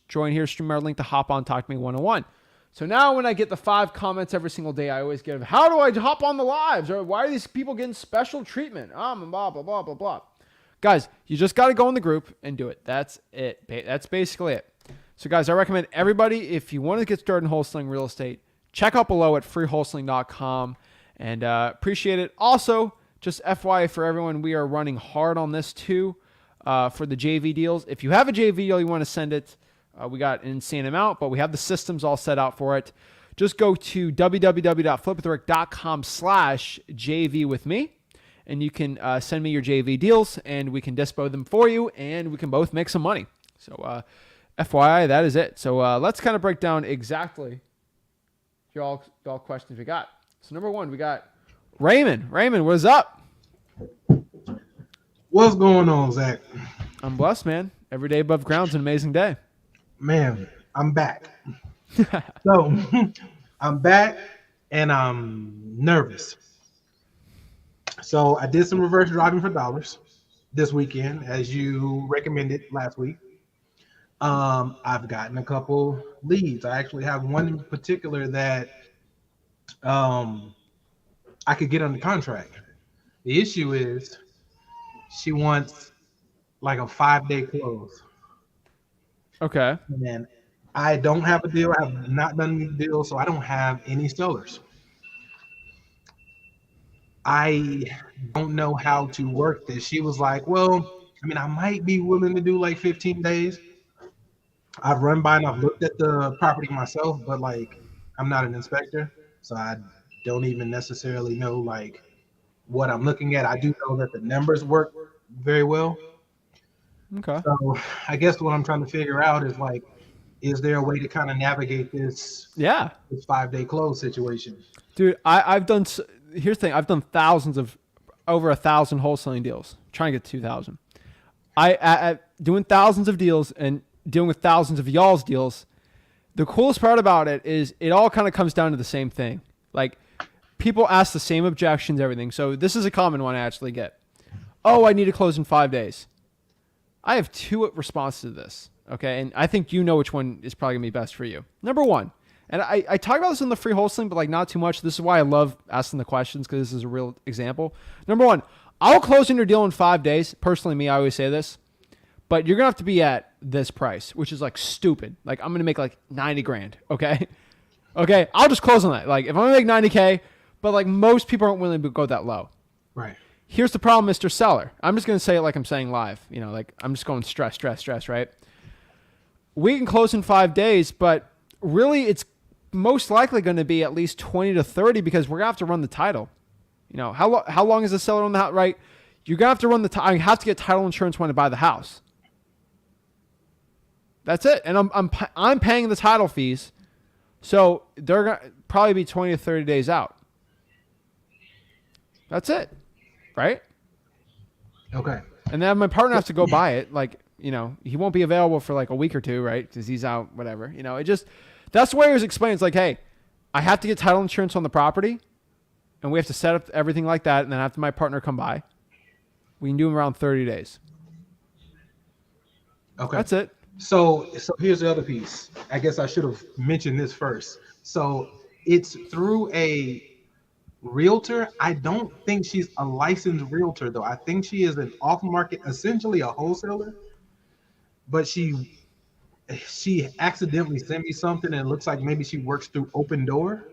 A: Join here, stream our link to hop on, talk to me one-on-one. So now when I get the 5 comments every single day, I always get, how do I hop on the lives? Or why are these people getting special treatment? Blah, blah, blah, blah, blah. Guys, you just got to go in the group and do it. That's it. That's basically it. So guys, I recommend everybody, if you want to get started in wholesaling real estate, check out below at freewholesaling.com and appreciate it. Also, just FYI for everyone, we are running hard on this too for the JV deals. If you have a JV deal, you want to send it, We got an insane amount, but we have the systems all set out for it. Just go to www.flipwithrick.com/JV with me, and you can send me your JV deals, and we can dispo them for you, and we can both make some money. So FYI, that is it. So let's kind of break down exactly all questions we got. So number one, we got Raymond. Raymond, what's up?
C: What's going on, Zach?
A: I'm blessed, man. Every day above ground's an amazing day.
C: Man, I'm back. So I'm back and I'm nervous. So I did some reverse driving for dollars this weekend, as you recommended last week. I've gotten a couple leads. I actually have one in particular that I could get under contract. The issue is she wants like a 5-day close.
A: Okay.
C: And I don't have a deal. I have not done any deals, so I don't have any sellers. I don't know how to work this. She was like, well, I mean, I might be willing to do like 15 days. I've run by and I've looked at the property myself, but like I'm not an inspector, so I don't even necessarily know like what I'm looking at. I do know that the numbers work very well.
A: Okay.
C: So I guess what I'm trying to figure out is like, is there a way to kind of navigate this 5-day close situation?
A: Dude, I've done. Here's the thing. I've done over 1,000 wholesaling deals. I'm trying to get 2,000. I doing thousands of deals and dealing with thousands of y'all's deals. The coolest part about it is it all kind of comes down to the same thing. Like people ask the same objections, everything. So this is a common one I actually get. Oh, I need to close in 5 days. I have two responses to this. Okay. And I think you know which one is probably gonna be best for you. Number one, and I talk about this in the free wholesaling, but like not too much. This is why I love asking the questions, because this is a real example. Number one, I'll close in your deal in 5 days. Personally, me, I always say this, but you're going to have to be at this price, which is like stupid. Like I'm going to make like 90 grand. Okay. Okay. I'll just close on that. Like if I'm going to make 90K, but like most people aren't willing to go that low.
C: Right.
A: Here's the problem, Mr. Seller. I'm just going to say it like I'm saying live, like I'm just going stress, right? We can close in 5 days, but really it's most likely going to be at least 20 to 30 because we're going to have to run the title. How long is the seller on the house, right? You're going to have to run the title. You have to get title insurance when to buy the house. That's it. And I'm paying the title fees. So they're going to probably be 20 to 30 days out. That's it. Right?
C: Okay.
A: And then my partner has to go buy it. Like, he won't be available for like a week or two, right? Because he's out, whatever. That's the way it was explained. It's like, hey, I have to get title insurance on the property, and we have to set up everything like that, and then after my partner come by, we can do them around 30 days.
C: Okay.
A: That's it.
C: So here's the other piece. I guess I should have mentioned this first. So it's through a realtor. I don't think she's a licensed realtor, though. I think she is an off-market, essentially a wholesaler, but she accidentally sent me something and it looks like maybe she works through Open Door.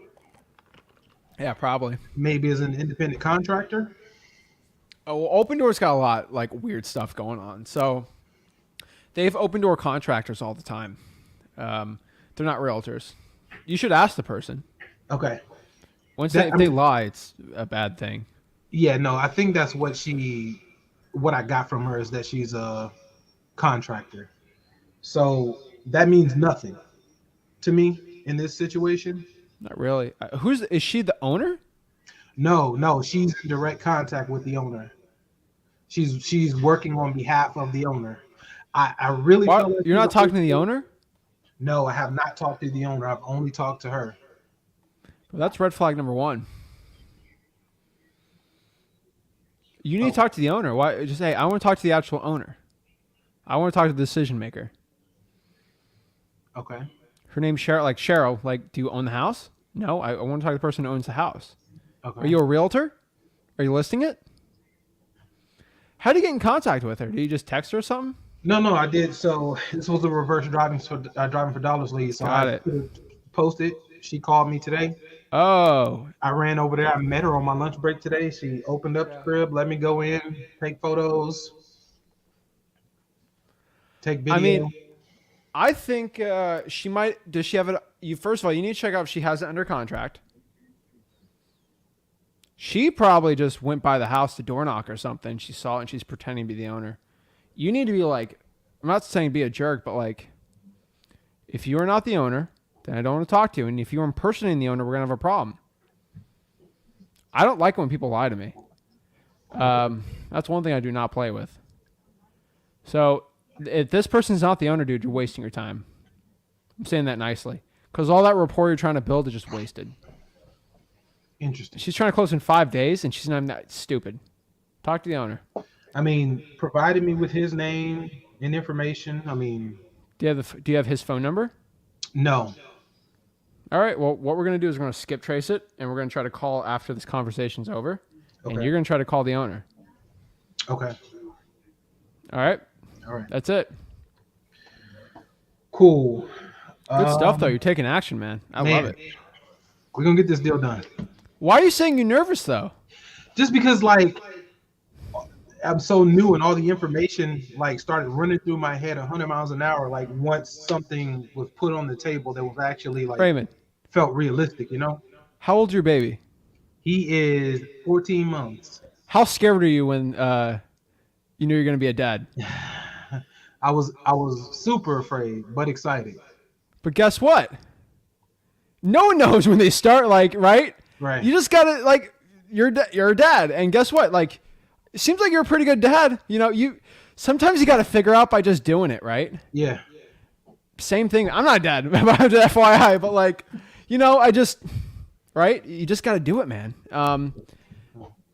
A: Yeah, probably.
C: Maybe as an independent contractor.
A: Oh, well, Open Door's got a lot like weird stuff going on. So they have Open Door contractors all the time. They're not realtors. You should ask the person.
C: Okay.
A: Once they lie, it's a bad thing.
C: Yeah, no, I think that's what I got from her is that she's a contractor. So that means nothing to me in this situation.
A: Not really. Is she the owner?
C: No, she's in direct contact with the owner. She's working on behalf of the owner. I really feel like
A: you're not talking to the owner?
C: No, I have not talked to the owner. I've only talked to her.
A: Well, that's red flag number one. You need to talk to the owner. Why? Just say, I want to talk to the actual owner. I want to talk to the decision maker.
C: Okay.
A: Her name's Cheryl. Like Cheryl. Like, do you own the house? No, I want to talk to the person who owns the house.
C: Okay.
A: Are you a realtor? Are you listing it? How do you get in contact with her? Do you just text her or something?
C: No, I did. So this was a reverse driving for dollars lead. So
A: Got
C: I
A: it.
C: Posted. She called me today.
A: Oh.
C: I ran over there. I met her on my lunch break today. She opened up the crib, let me go in, take photos, take video.
A: I mean, I think she might. Does she have it? You first of all, you need to check out if she has it under contract. She probably just went by the house to door knock or something. She saw it and she's pretending to be the owner. You need to be like, I'm not saying be a jerk, but like, if you are not the owner, then I don't want to talk to you. And if you're impersonating the owner, we're gonna have a problem. I don't like when people lie to me. That's one thing I do not play with. So if this person's not the owner, dude, you're wasting your time. I'm saying that nicely. Because all that rapport you're trying to build is just wasted.
C: Interesting.
A: She's trying to close in 5 days, and she's not even that stupid. Talk to the owner.
C: I mean, provided me with his name and information. I mean,
A: Do you have his phone number?
C: no.
A: All right. Well, what we're going to do is we're going to skip trace it, and we're going to try to call after this conversation's over. And
C: Okay.
A: you're going to try to call the owner.
C: Okay.
A: All right.
C: All right.
A: That's it.
C: Cool.
A: Good stuff, though. You're taking action, man. I love it.
C: We're gonna get this deal done.
A: Why are you saying you're nervous, though?
C: Just because, like, I'm so new and all the information like started running through my head 100 miles an hour. Like once something was put on the table that was actually like
A: Raymond,
C: felt realistic, you know.
A: how old's your baby?
C: He is 14 months.
A: How scared are you when you knew you're going to be a dad?
C: I was super afraid, but excited.
A: But guess what? No one knows when they start, like, right?
C: Right.
A: You just got to, like, you're a dad. And guess what? Like, it seems like you're a pretty good dad. You know, sometimes you got to figure out by just doing it, right?
C: Yeah.
A: Same thing. I'm not a dad, FYI, but like, you know, right? You just got to do it, man.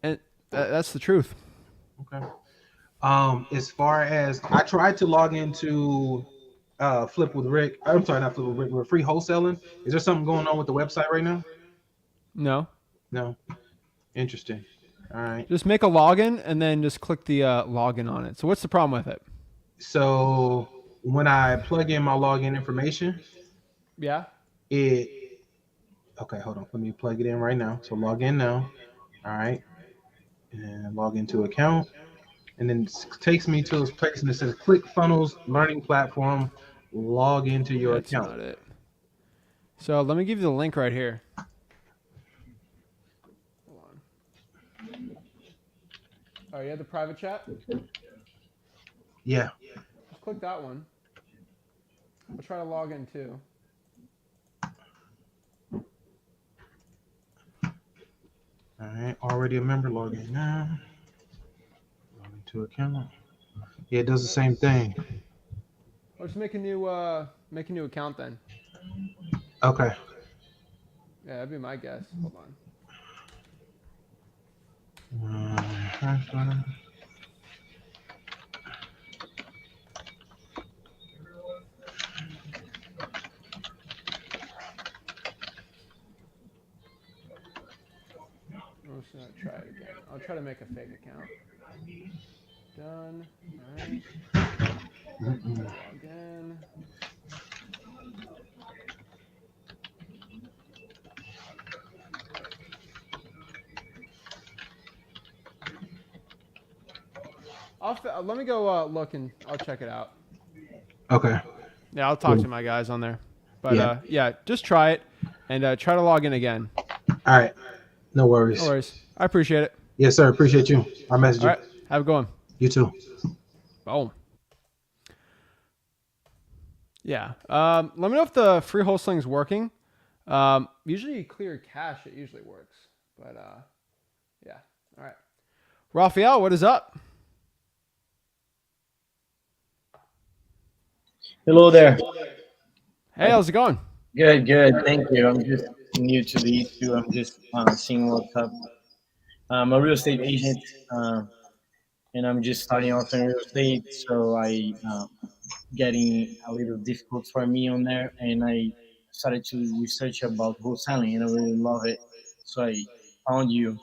A: And that's the truth.
C: Okay. As far as I tried to log into Flip with Rick. I'm sorry, not Flip with Rick. We're free wholesaling. Is there something going on with the website right now?
A: No.
C: No. Interesting. All right.
A: Just make a login and then just click the login on it. So what's the problem with it?
C: So when I plug in my login information,
A: Yeah.
C: okay, hold on. Let me plug it in right now. So log in now. All right. And log into account. And then it takes me to this place and it says click funnels, learning platform, log into your
A: That's
C: account.
A: not it. So let me give you the link right here. Hold on. Oh, you have the private chat?
C: Yeah.
A: Just click that one. I'll try to log in too.
C: All right. Already a member, log in now. Log into account. Yeah, it does the same thing.
A: Let's make a new account then.
C: Okay.
A: Yeah, that'd be my guess. Hold on. I'm just gonna try it again. I'll try to make a fake account. Done. All right. Log in. Let me go look and I'll check it out.
C: Okay.
A: Yeah, I'll talk to my guys on there. But yeah, just try it and try to log in again.
C: All right. No worries.
A: No worries. I appreciate it.
C: Yes, sir. Appreciate you. I'll message
A: All
C: you.
A: right. Have a good one.
C: You too.
A: Boom. Yeah. Let me know if the free wholesaling is working. Usually clear cache, it usually works. But yeah. All right. Raphael, what is up?
D: Hello there.
A: Hey, how's it going?
D: Good, good. Thank you. I'm just new to the issue. I'm just seeing what's up. I'm a real estate agent, and I'm just starting off in real estate, so I getting a little difficult for me on there, and I started to research about wholesaling, and I really love it. So I found you,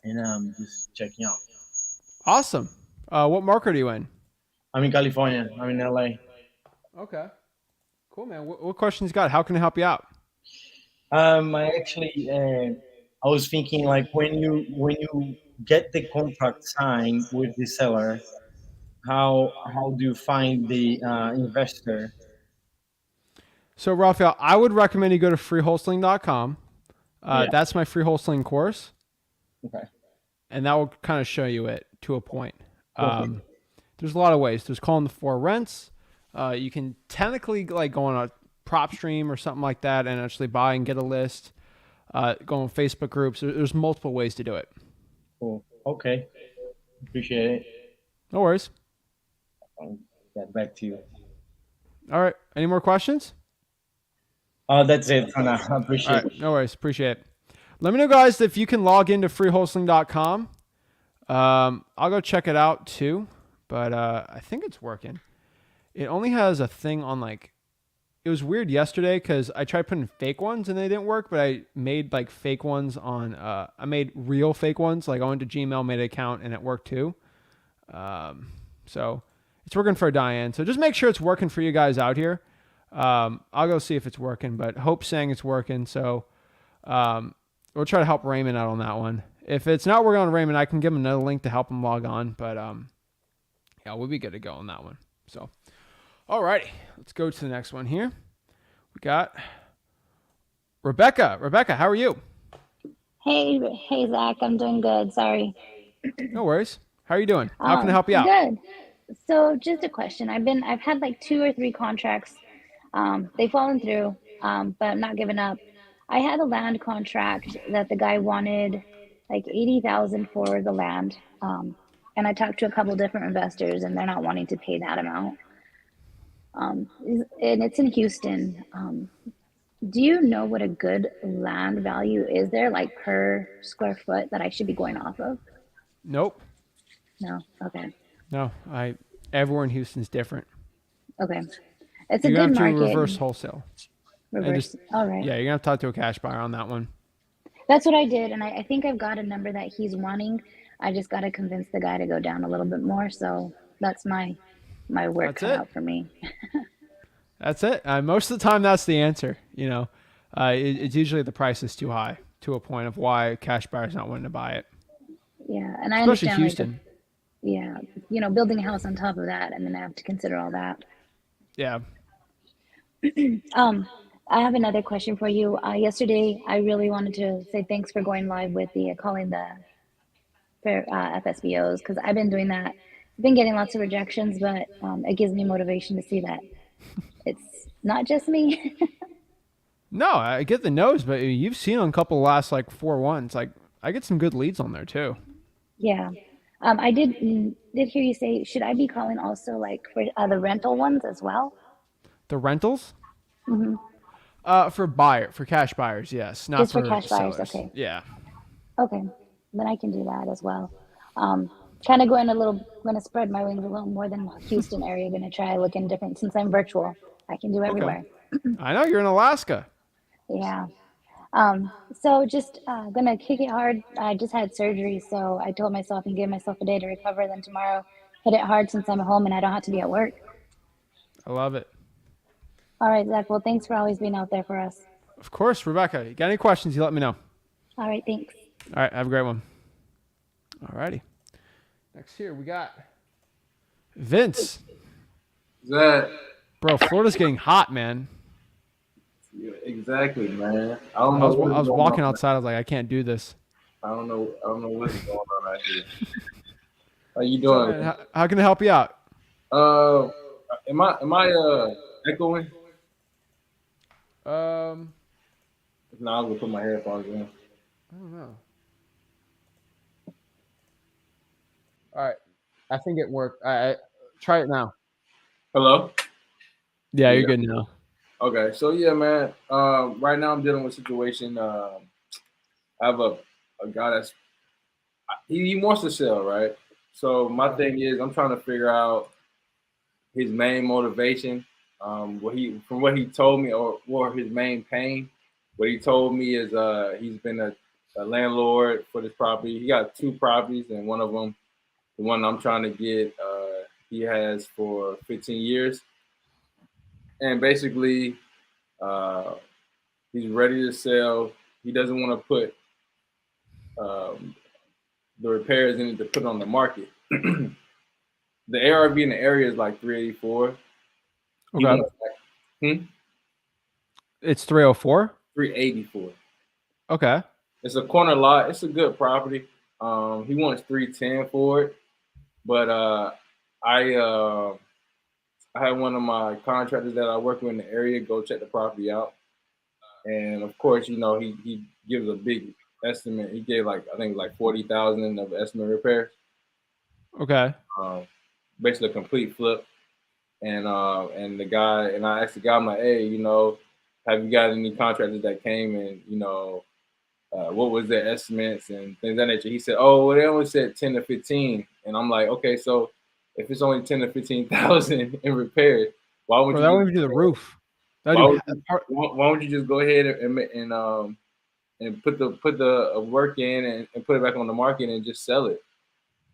D: and I'm just checking out.
A: Awesome. What market are you in?
D: I'm in California. I'm in LA.
A: Okay. Cool, man. What questions you got? How can I help you out?
D: I actually, I was thinking like when you get the contract signed with the seller, how do you find the investor
A: So, Raphael, I would recommend you go to freewholesaling.com.
D: Yeah.
A: That's my free wholesaling course,
D: Okay.
A: and that will kind of show you it to a point.
D: Cool.
A: There's a lot of ways. There's calling the four rents. You can technically like go on a prop stream or something like that and actually buy and get a list. Go on Facebook groups. There's multiple ways to do it.
D: Cool. Okay. Appreciate it.
A: No worries.
D: I'll get back to you.
A: All right. Any more questions?
D: That's it for now. I
A: All
D: appreciate
A: right.
D: it.
A: No worries. Appreciate it. Let me know, guys, if you can log into freewholesaling.com. I'll go check it out too, but I think it's working. It only has a thing on like, it was weird yesterday because I tried putting fake ones and they didn't work, but I made like fake ones on, I made real fake ones. Like I went to Gmail, made an account, and it worked too. So it's working for Diane. So just make sure it's working for you guys out here. I'll go see if it's working, but Hope's saying it's working. So we'll try to help Raymond out on that one. If it's not working on Raymond, I can give him another link to help him log on. But yeah, we'll be good to go on that one. So, alrighty, let's go to the next one here. We got Rebecca. Rebecca, how are you?
E: Hey, Zach. I'm doing good. Sorry.
A: No worries. How are you doing? How can I help you out?
E: Good. So, just a question. I've had like 2 or 3 contracts. They've fallen through, but I'm not giving up. I had a land contract that the guy wanted like 80,000 for the land. And I talked to a couple different investors, and they're not wanting to pay that amount. And it's in Houston. Do you know what a good land value is there, like per square foot that I should be going off of?
A: Nope.
E: No. Okay.
A: No. Everywhere in Houston's different.
E: Okay. It's a
A: You're gonna
E: good
A: have to
E: market.
A: reverse wholesale.
E: Reverse. All right.
A: Yeah, you're gonna have to talk to a cash buyer on that one.
E: That's what I did, and I think I've got a number that he's wanting. I just got to convince the guy to go down a little bit more. So that's my work
A: That's
E: cut
A: it.
E: out for me.
A: That's it. Most of the time, that's the answer. You know, it's usually the price is too high to a point of why cash buyers not wanting to buy it,
E: Yeah, and I
A: especially
E: understand.
A: Houston.
E: Yeah, building a house on top of that, and then I have to consider all that.
A: Yeah.
E: I have another question for you. Yesterday, I really wanted to say thanks for going live with the calling the FSBOs because I've been doing that. I've been getting lots of rejections, but it gives me motivation to see that it's not just me.
A: No, I get the no's, but you've seen on a couple of last like 4-1s. Like I get some good leads on there too.
E: Yeah. I did hear you say, should I be calling also like for the rental ones as well?
A: The rentals.
E: Mm-hmm.
A: For cash buyers, yes, not
E: Just for
A: for
E: cash buyers,
A: sellers.
E: okay.
A: Yeah.
E: Okay, then I can do that as well. Kind of going going to spread my wings a little more than Houston area. Going to try looking different since I'm virtual. I can do
A: Okay.
E: everywhere.
A: I know you're in Alaska.
E: Yeah. So just gonna kick it hard. I just had surgery, so I told myself and gave myself a day to recover. Then tomorrow, hit it hard since I'm at home and I don't have to be at work.
A: I love it.
E: All right, Zach. Well, thanks for always being out there for us.
A: Of course, Rebecca. You got any questions? You let me know.
E: All right, thanks.
A: All right, have a great one. All righty. Next here we got Vince.
F: Zach,
A: Bro, Florida's getting hot, man.
F: yeah, exactly, man. I
A: I
F: don't know.
A: was
F: what's going
A: walking
F: on.
A: outside. I was like, I can't do this.
F: I don't know. I don't know what's going on out here. How you
A: So,
F: doing?
A: man, how can I help you out?
F: Am I echoing? No, I was gonna put my headphones in.
A: I don't know. All right, I think it worked. I try it now.
F: Hello.
A: Yeah, you're
F: Yeah.
A: good now.
F: Okay, so yeah, man. Right now I'm dealing with a situation. I have a guy he wants to sell, right? So my thing is I'm trying to figure out his main motivation. From what he told me, or his main pain. What he told me is he's been a landlord for this property. He got 2 properties, and one of them, the one I'm trying to get, he has for 15 years. And basically, he's ready to sell. He doesn't want to put the repairs in it to put it on the market. The ARV in the area is like 384.
A: Okay. It's 304.
F: 384.
A: Okay.
F: It's a corner lot. It's a good property. He wants 310 for it, but I uh, I had one of my contractors that I work with in the area go check the property out, and of course, he gives a big estimate. He gave like I think like 40,000 of estimate repairs,
A: Okay.
F: um, basically a complete flip. And the guy and I asked the guy, I'm like, hey, have you got any contractors that came and what was their estimates and things of that nature? He said, oh, well, they only said 10 to 15, and I'm like, okay, so if it's only 10 to 15,000 in repairs, why would
A: Bro,
F: you
A: that
F: just
A: wouldn't do the roof. That
F: why
A: do
F: would you, why would you just go ahead and put the work in and put it back on the market and just sell it?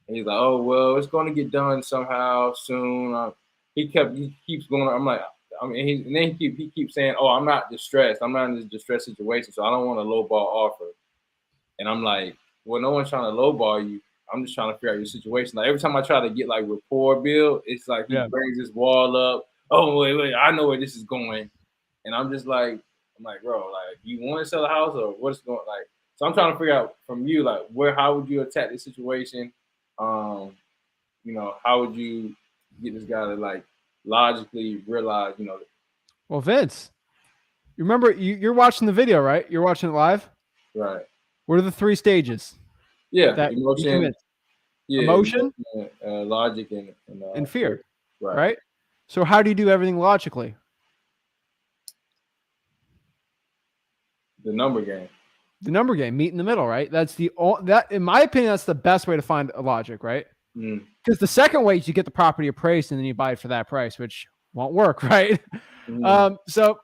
F: And he's like, oh well, it's going to get done somehow soon. He keeps going. I'm like, I mean, and then he keeps saying, oh, I'm not distressed. I'm not in this distressed situation, so I don't want a low ball offer. And I'm like, well, no one's trying to lowball you. I'm just trying to figure out your situation. Like every time I try to get like rapport build, it's like he
A: Yeah.
F: brings this wall up. Oh wait, I know where this is going, and I'm just like, bro, like you want to sell a house or what's going like? So I'm trying to figure out from you like how would you attack this situation? Um, how would you get this guy to like logically realize,
A: Well, Vince, you remember you're watching the video, right? You're watching it live.
F: right?
A: What are the 3 stages
F: Yeah,
A: that you
F: emotion,
A: commit?
F: yeah,
A: Emotion
F: logic, and
A: and fear,
F: right?
A: right? So how do you do everything logically?
F: The number game.
A: The number game, meet in the middle, right? That's that in my opinion, that's the best way to find a logic, right?
F: Mm.
A: Because the second way is you get the property appraised and then you buy it for that price, which won't work, right?
F: Mm.
A: So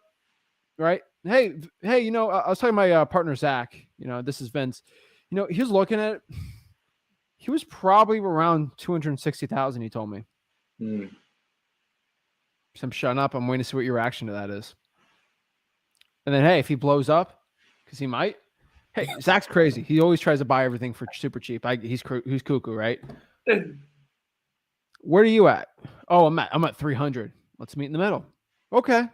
A: right, hey, I was talking to my partner Zach. This is Vince. He was looking at it. He was probably around 260,000. He told me.
F: Mm.
A: So I'm shutting up. I'm waiting to see what your reaction to that is. And then, hey, if he blows up, because he might. Hey, Zach's crazy. He always tries to buy everything for super cheap. He's cuckoo, right? Where are you at? Oh, I'm at 300. Let's meet in the middle. Okay.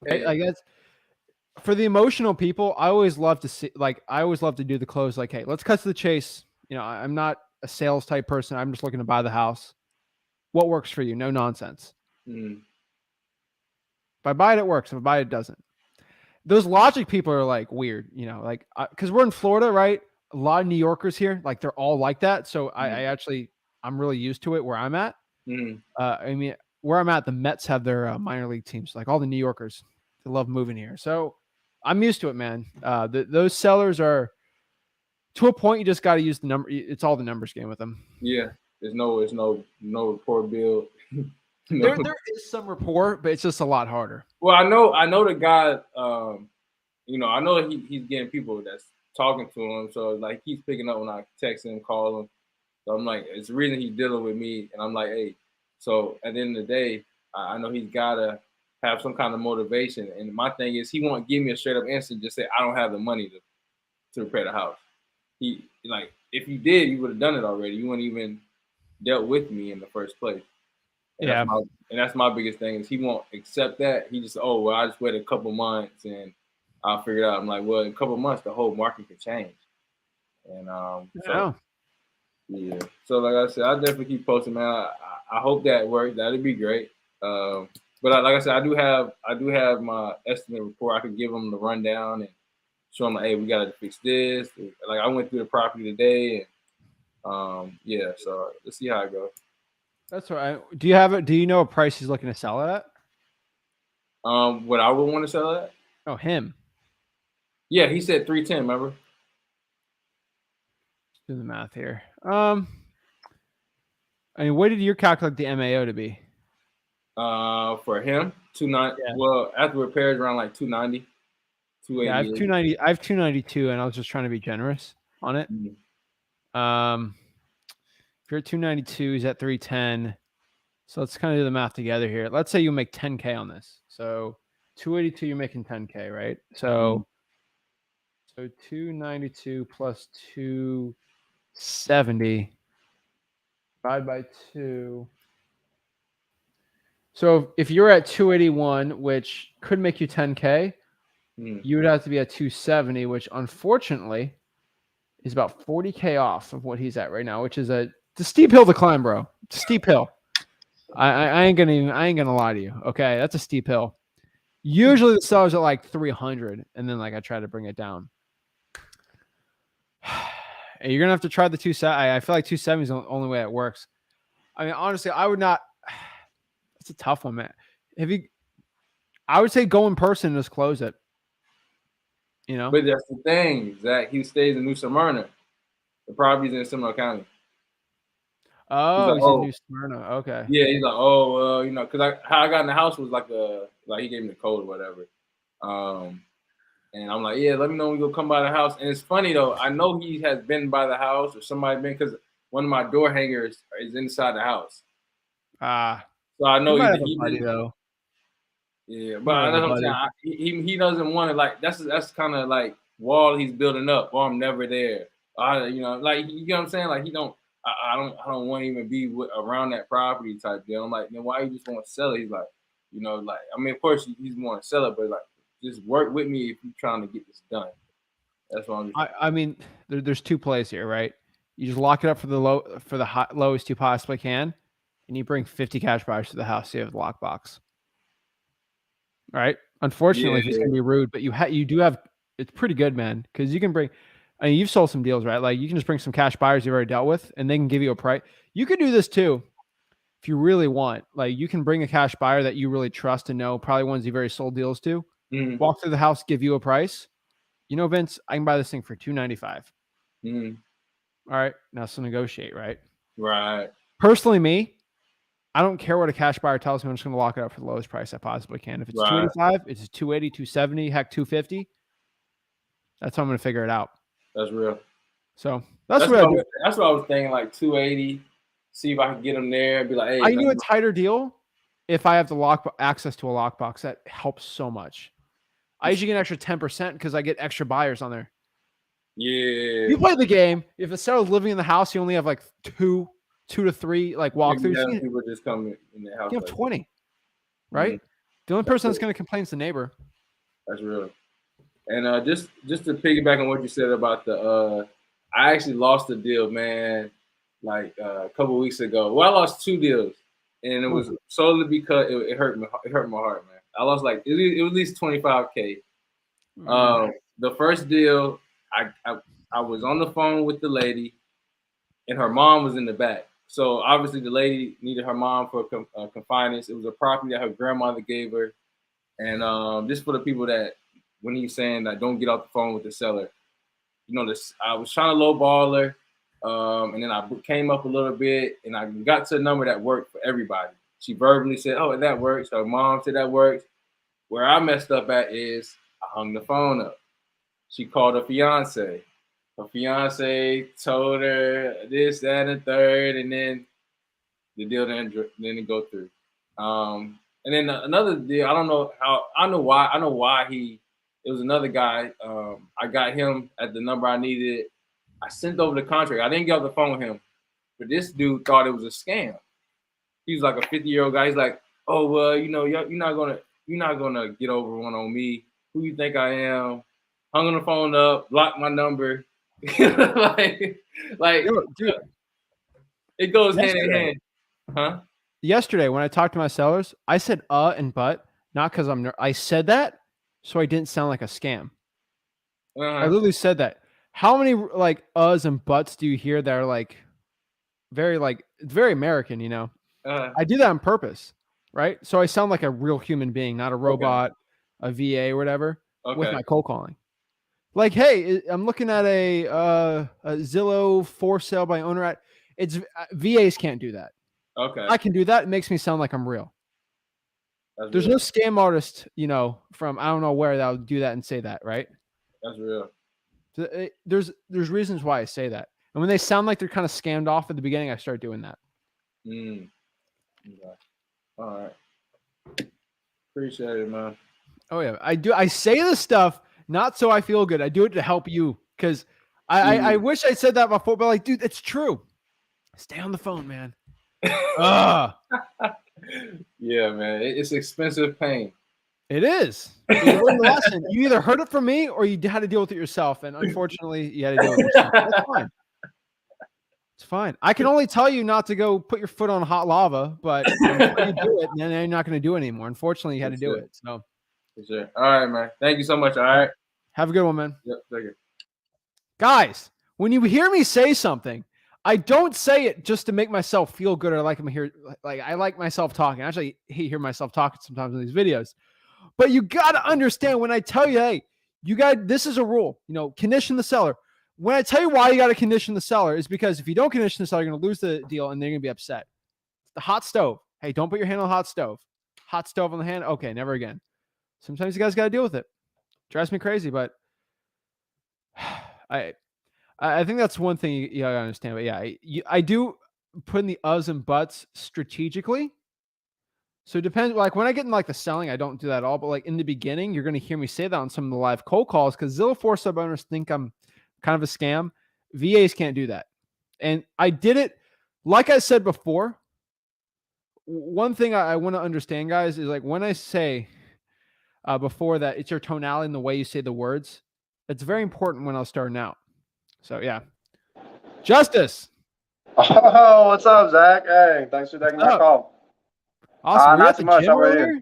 A: Right? I guess for the emotional people, I always love to see. Like, I always love to do the close. Like, hey, let's cut to the chase. I'm not a sales type person. I'm just looking to buy the house. What works for you? No nonsense.
F: Mm.
A: If I buy it, it works. If I buy it, it doesn't. Those logic people are like weird, like because we're in Florida, right? A lot of New Yorkers here, like they're all like that. So I'm really used to it where I'm at.
F: Mm.
A: I mean, where I'm at, the Mets have their minor league teams. Like all the New Yorkers, they love moving here. So I'm used to it, man. Those sellers are to a point. You just got to use the number. It's all the numbers game with them.
F: Yeah, there's no rapport build.
A: There is some rapport, but it's just a lot harder.
F: Well, I know the guy. I know he's getting people that's talking to him. So like he's picking up when I text him, call him. So I'm like, it's the reason he's dealing with me, and I'm like, hey. So at the end of the day, I know he's gotta have some kind of motivation. And my thing is, he won't give me a straight up answer. Just say I don't have the money to repair the house. He like if you did, you would have done it already. You wouldn't even dealt with me in the first place. And
A: Yeah.
F: that's my biggest thing is he won't accept that. He just I just wait a couple months and I'll figure it out. I'm like, well, in a couple months the whole market could change. And so yeah. So like I said, I'll definitely keep posting, man. I hope that works. That'd be great. But like I said, I do have my estimate report. I could give them the rundown and show them like, hey, we gotta fix this. Like I went through the property today and yeah, so let's see how it goes.
A: That's right. Do you know a price he's looking to sell it at?
F: What I would want to sell at?
A: Oh, him.
F: Yeah, he said 310, remember?
A: Let's do the math here. I mean, what did you calculate the MAO to be?
F: For him, 290.
A: Yeah.
F: Well, after repairs around like 290, 280.
A: Yeah, I have 290. I have 292, and I was just trying to be generous on it.
F: Mhm.
A: If you're at 292, he's at 310. So let's kind of do the math together here. Let's say you make 10K on this. So 282, you're making 10K, right? So 292 plus 270 divided by 2. So if you're at 281, which could make you 10K,
F: Mm.
A: you would have to be at 270, which unfortunately is about 40K off of what he's at right now, which is it's a steep hill to climb, bro. It's a steep hill. I ain't gonna lie to you. Okay, that's a steep hill. Usually the sellers at like 300, and then like I try to bring it down. And you're gonna have to try the 270. I feel like 270 is the only way it works. I mean, honestly, I would not. It's a tough one, man. I would say go in person and just close it. You know.
F: But that's the thing, Zach. He stays in New Smyrna. The property's in Seminole County.
A: Oh,
F: like,
A: he's in New Smyrna. Okay.
F: Yeah, he's like, oh, well, you know, because how I got in the house was like he gave me the code or whatever. And I'm like, yeah, let me know when you'll come by the house. And it's funny though, I know he has been by the house or somebody been because one of my door hangers is inside the house. So I know
A: he buddy though.
F: Yeah, but that's what I'm saying. He doesn't want to like that's kind of like wall he's building up. Or I'm never there. You know, like you know what I'm saying. Like he don't. I don't want to even be around that property type deal. I'm like, then why you just want to sell it? He's like, you know, like I mean, of course he's want to sell it, but like just work with me if you're trying to get this done. That's what I'm.
A: I mean, there's two plays here, right? You just lock it up for the lowest you possibly can, and you bring 50 cash buyers to the house. So you have the lockbox. Right. Unfortunately, he's gonna be rude, but you do have it's pretty good, man, because you can bring. I mean, you've sold some deals, right? Like you can just bring some cash buyers you've already dealt with, and they can give you a price. You could do this too, if you really want. Like you can bring a cash buyer that you really trust and know, probably ones you've already sold deals to.
F: Mm-hmm.
A: Walk through the house, give you a price. You know, Vince, I can buy this thing for $295.
F: Mm-hmm.
A: All right, now so negotiate, right?
F: Right.
A: Personally, me, I don't care what a cash buyer tells me. I'm just going to lock it up for the lowest price I possibly can. If it's 285, it's 280, 270, heck, 250. That's how I'm going to figure it out.
F: That's real.
A: So that's what I do.
F: That's what I was thinking, like 280. See if I can get them there and be like, hey.
A: I knew a tighter deal if I have the access to a lockbox. That helps so much. I usually get an extra 10% because I get extra buyers on there.
F: Yeah.
A: You play the game. If a seller's living in the house, you only have like two to three like walkthroughs.
F: People just come in the house.
A: You have 20, right? Mm-hmm. The only person that's going to complain is the neighbor.
F: That's real. And just to piggyback on what you said about I actually lost a deal, man, like a couple of weeks ago. Well, I lost 2 deals, and it was solely because it hurt me. It hurt my heart, man. I lost like it was at least 25K. The first deal, I was on the phone with the lady, and her mom was in the back. So obviously the lady needed her mom for confinance. It was a property that her grandmother gave her, and just for the people that when he's saying that don't get off the phone with the seller, you know, I was trying to lowball her, and then I came up a little bit, and I got to a number that worked for everybody. She verbally said, "Oh, that works." Her mom said that works. Where I messed up at is I hung the phone up. She called her fiance. Her fiance told her this, that, and the third, and then the deal didn't go through. And then another deal, I don't know why. I know why it was another guy. I got him at the number I needed. I sent over the contract. I didn't get off the phone with him, but this dude thought it was a scam. He was like a 50-year-old guy. He's like, "Oh well, you know, you're not gonna get over one on me. Who you think I am?" Hung on the phone up, blocked my number. like, dude, it goes hand in hand, huh?
A: Yesterday, when I talked to my sellers, I said and but, not because I said that so I didn't sound like a scam. I literally said that. How many like uhs and buts do you hear that are like very American, you know? I do that on purpose, right? So I sound like a real human being, not a robot, a VA or whatever, with my cold calling. Like, hey, I'm looking at a Zillow for sale by owner at. It's VAs can't do that.
F: Okay,
A: I can do that. It makes me sound like I'm real. There's no scam artist, you know, from I don't know where that'll do that and say that, right?
F: That's real.
A: So there's reasons why I say that, and when they sound like they're kind of scammed off at the beginning, I start doing that.
F: Okay. All right. Appreciate it, man.
A: Oh yeah, I do. I say this stuff not so I feel good. I do it to help you because I wish I said that before, but like, dude, it's true. Stay on the phone, man.
F: Yeah, Yeah, man. It's expensive pain.
A: It is. But you learned the lesson. You either heard it from me or you had to deal with it yourself. And unfortunately, you had to deal with it yourself. That's fine. It's fine. I can only tell you not to go put your foot on hot lava, but until you do it, then you're not going to do it anymore. Unfortunately, you had to do it. So,
F: For sure. All right, man. Thank you so much. All right.
A: have a good one, man.
F: Yep. Take it.
A: Guys, when you hear me say something, I don't say it just to make myself feel good or like I'm here. Like I like myself talking. Actually, I hear myself talking sometimes in these videos. But you got to understand when I tell you, hey, this is a rule, condition the seller. When I tell you why you got to condition the seller is because if you don't condition the seller, you're going to lose the deal and they're going to be upset. It's the hot stove. Hey, don't put your hand on the hot stove. Hot stove on the hand. Okay, never again. Sometimes you guys got to deal with it. Drives me crazy, but I think that's one thing you got to understand. But yeah, I do put in the uhs and buts strategically. So it depends. Like when I get in like the selling, I don't do that at all. But like in the beginning, you're going to hear me say that on some of the live cold calls because Zillow 4 sub owners think I'm kind of a scam. VAs can't do that. And I did it. Like I said before, one thing I want to understand, guys, is like when I say before that it's your tonality and the way you say the words. It's very important when I was starting out. So yeah. Justice.
G: Oh, what's up, Zach? Hey, thanks for taking my call.
A: Awesome.
G: Not too much. How about you?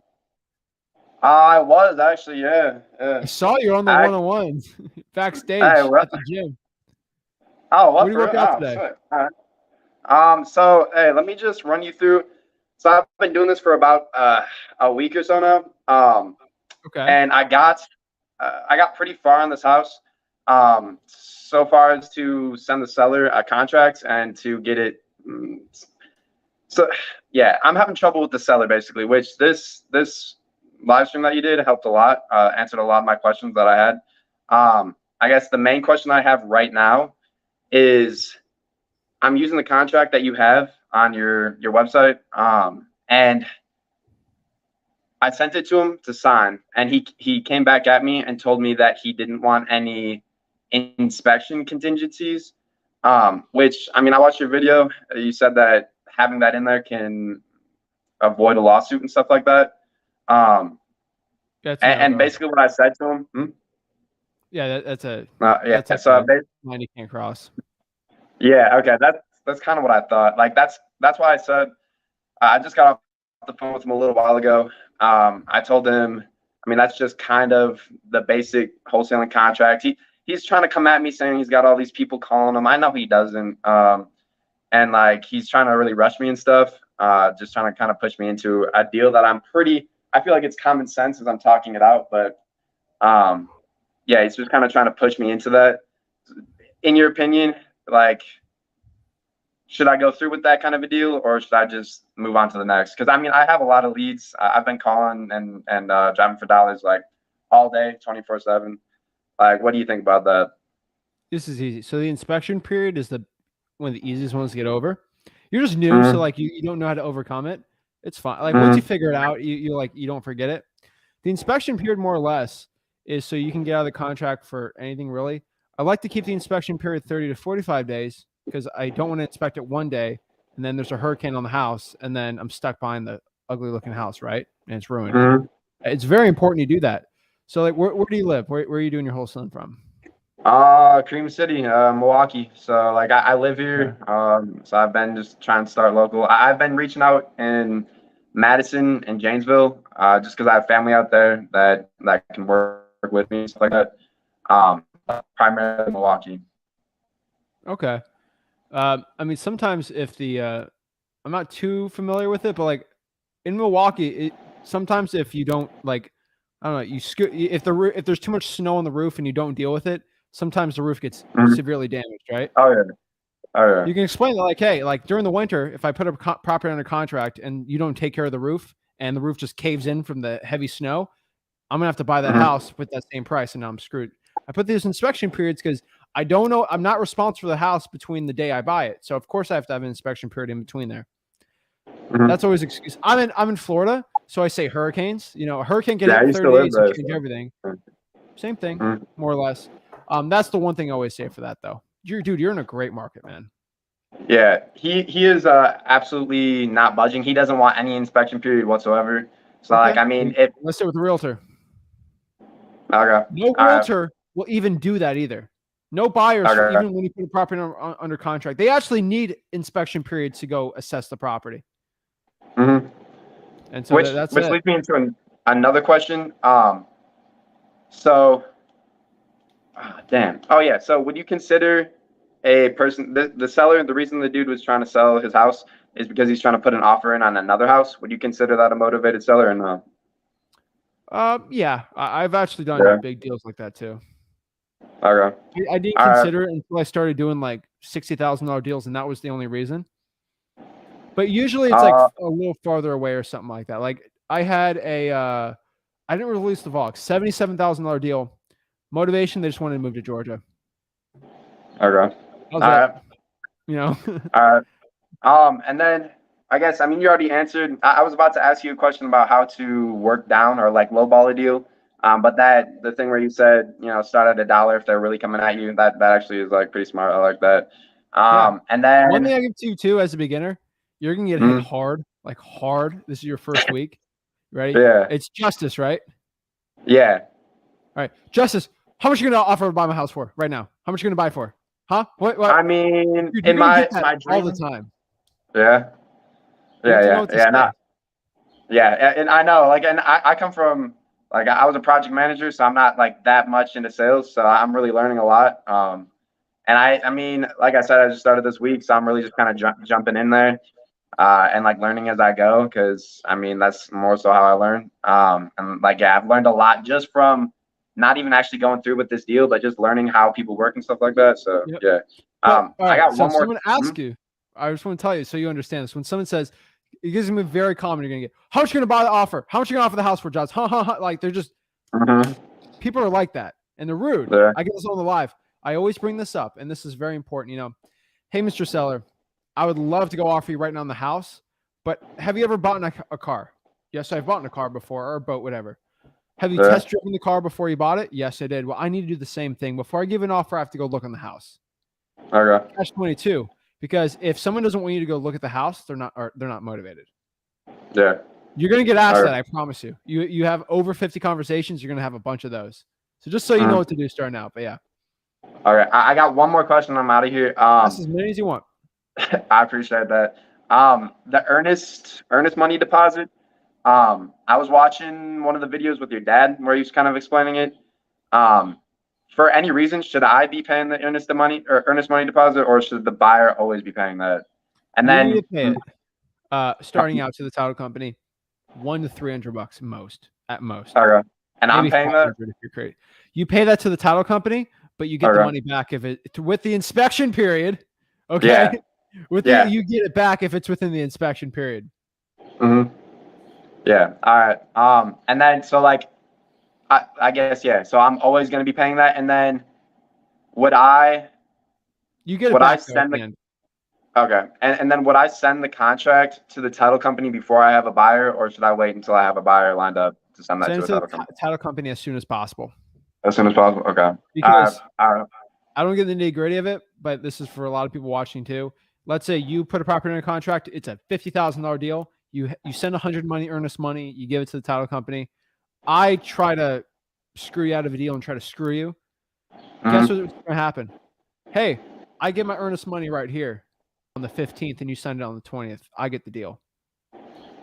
G: I was actually, yeah.
A: I saw you on the one-on-ones backstage
G: at
A: the gym.
G: Oh,
A: what do you work out today?
G: Sick. All right. So hey, let me just run you through. So I've been doing this for about a week or so now.
A: Okay.
G: And I got pretty far on this house. So far as to send the seller contracts and to get it. So yeah, I'm having trouble with the seller basically, which this live stream that you did helped a lot, answered a lot of my questions that I had. I guess the main question I have right now is I'm using the contract that you have on your website, and I sent it to him to sign, and he came back at me and told me that he didn't want any inspection contingencies, which, I mean, I watched your video. You said that having that in there can avoid a lawsuit and stuff like that. And basically what I said to him.
A: Yeah, that's a line you can't cross.
G: Yeah, okay, that's kind of what I thought. Like that's why I said I just got off the phone with him a little while ago. I told him, I mean, that's just kind of the basic wholesaling contract. He's trying to come at me saying he's got all these people calling him. I know he doesn't. And like he's trying to really rush me and stuff. Just trying to kind of push me into a deal that I feel like it's common sense as I'm talking it out, but yeah, he's just kind of trying to push me into that. In your opinion, like, should I go through with that kind of a deal, or should I just move on to the next? Because I mean, I have a lot of leads. I've been calling and driving for dollars like all day, 24/7. Like, what do you think about that?
A: This is easy. So the inspection period is one of the easiest ones to get over. You're just new, so like you don't know how to overcome it. It's fine. Like once you figure it out, you don't forget it. The inspection period, more or less, is so you can get out of the contract for anything really. I like to keep the inspection period 30 to 45 days because I don't want to inspect it one day and then there's a hurricane on the house and then I'm stuck behind the ugly looking house, right? And it's ruined. It's very important you do that. So like, where do you live? Where are you doing your wholesaling from?
G: Cream City, Milwaukee. So like I live here. So I've been just trying to start local. I've been reaching out in Madison and Janesville, just because I have family out there that can work with me and stuff like that. Primarily Milwaukee.
A: Okay. I mean, sometimes if I'm not too familiar with it, but like in Milwaukee, sometimes if you don't like, I don't know, if there's too much snow on the roof and you don't deal with it, sometimes the roof gets severely damaged, right?
G: Oh yeah.
A: You can explain that like, hey, like during the winter, if I put a property under contract and you don't take care of the roof and the roof just caves in from the heavy snow, I'm gonna have to buy that house with that same price and now I'm screwed. I put these inspection periods because I don't know. I'm not responsible for the house between the day I buy it. So of course I have to have an inspection period in between there. That's always an excuse. I'm in Florida, so I say hurricanes. You know, a hurricane can hit 30 days and change everything. Same thing, more or less. That's the one thing I always say for that though. You're in a great market, man.
G: Yeah, he is absolutely not budging. He doesn't want any inspection period whatsoever. So
A: Okay.
G: like, I mean, if
A: Let's start with the realtor.
G: okay,
A: No realtor will even do that either. No buyers,
G: Okay.
A: even when you put a property under contract, they actually need inspection periods to go assess the property.
G: Mm-hmm.
A: And so that's
G: which
A: it.
G: leads me into another question. So, damn. Oh yeah. So would you consider a person the seller? The reason the dude was trying to sell his house is because he's trying to put an offer in on another house. Would you consider that a motivated seller or no?
A: Yeah, I've actually done
G: Yeah.
A: big deals like that too.
G: Okay.
A: I didn't consider it until I started doing like $60,000 deals, and that was the only reason. But usually it's like a little farther away or something like that. Like I had I didn't release the vlog, $77,000 deal. Motivation, they just wanted to move to Georgia.
G: Okay.
A: All right. You know.
G: All right. And then I guess, I mean, you already answered. I was about to ask you a question about how to work down or like lowball a deal. But the thing where you said, start at $1 if they're really coming at you, that actually is like pretty smart. I like that.
A: Yeah.
G: And then
A: One thing I give to you too, as a beginner, you're gonna get hit hard, like hard. This is your first week. Ready?
G: Yeah.
A: It's Justice, right?
G: Yeah.
A: All right, Justice. How much are you gonna offer to buy my house for right now? How much are you gonna buy for? Huh? What?
G: I mean,
A: Dude,
G: in my
A: all
G: dream,
A: the time.
G: Yeah.
A: You have to know
G: Yeah.
A: what to
G: Yeah.
A: say.
G: No. Yeah. And I know, like, and I come from, like, I was a project manager, so I'm not like that much into sales. So I'm really learning a lot. And I mean, like I said, I just started this week, so I'm really just kind of jumping in there, and like learning as I go, because I mean that's more so how I learn. And like yeah, I've learned a lot just from not even actually going through with this deal, but just learning how people work and stuff like that. So
A: Yep.
G: yeah.
A: But, all right,
G: I got
A: so
G: one more.
A: someone asks you, I just want to tell you so you understand this. When someone says, it gives me very common, you're gonna get, how much are you gonna buy the offer? How much are you gonna offer the house for, Josh? Like they're just people are like that and they're rude.
G: Yeah.
A: I get this on the live. I always bring this up, and this is very important. Hey, Mr. Seller, I would love to go offer you right now in the house, but have you ever bought a car? Yes, I've bought a car before, or a boat, whatever. Have you test driven the car before you bought it? Yes, I did. Well, I need to do the same thing. Before I give an offer, I have to go look on the house.
G: Okay.
A: Catch 22. Because if someone doesn't want you to go look at the house, they're not motivated.
G: Yeah.
A: You're gonna get asked that, I promise you. You have over 50 conversations, you're gonna have a bunch of those. So just so you know what to do starting out. But yeah.
G: All right. I got one more question. I'm out of here.
A: That's as many as you want.
G: I appreciate that. The earnest money deposit. I was watching one of the videos with your dad where he was kind of explaining it. For any reason, should I be paying the earnest money deposit, or should the buyer always be paying that? And
A: You
G: then
A: need to pay it. Starting out to the title company, $100 to $300 at most.
G: Okay. And
A: Maybe
G: I'm paying that.
A: If you're crazy. You pay that to the title company, but you get the money back if with the inspection period. Okay.
G: Yeah.
A: You get it back if it's within the inspection period.
G: Mm-hmm. Yeah. All right. And then so like, I guess yeah. So I'm always going to be paying that, and then would I?
A: You get it
G: would
A: back
G: I send
A: at
G: the?
A: end.
G: Okay. And then would I send the contract to the title company before I have a buyer, or should I wait until I have a buyer lined up to send that to the title company?
A: Title company as soon as possible.
G: As soon as possible. Okay.
A: Because I don't get the nitty gritty of it, but this is for a lot of people watching too. Let's say you put a property in a contract. It's a $50,000 deal. You send $100 earnest money. You give it to the title company. I try to screw you out of a deal and try to screw you. Guess what's going to happen? Hey, I get my earnest money right here on the 15th, and you send it on the 20th. I get the deal.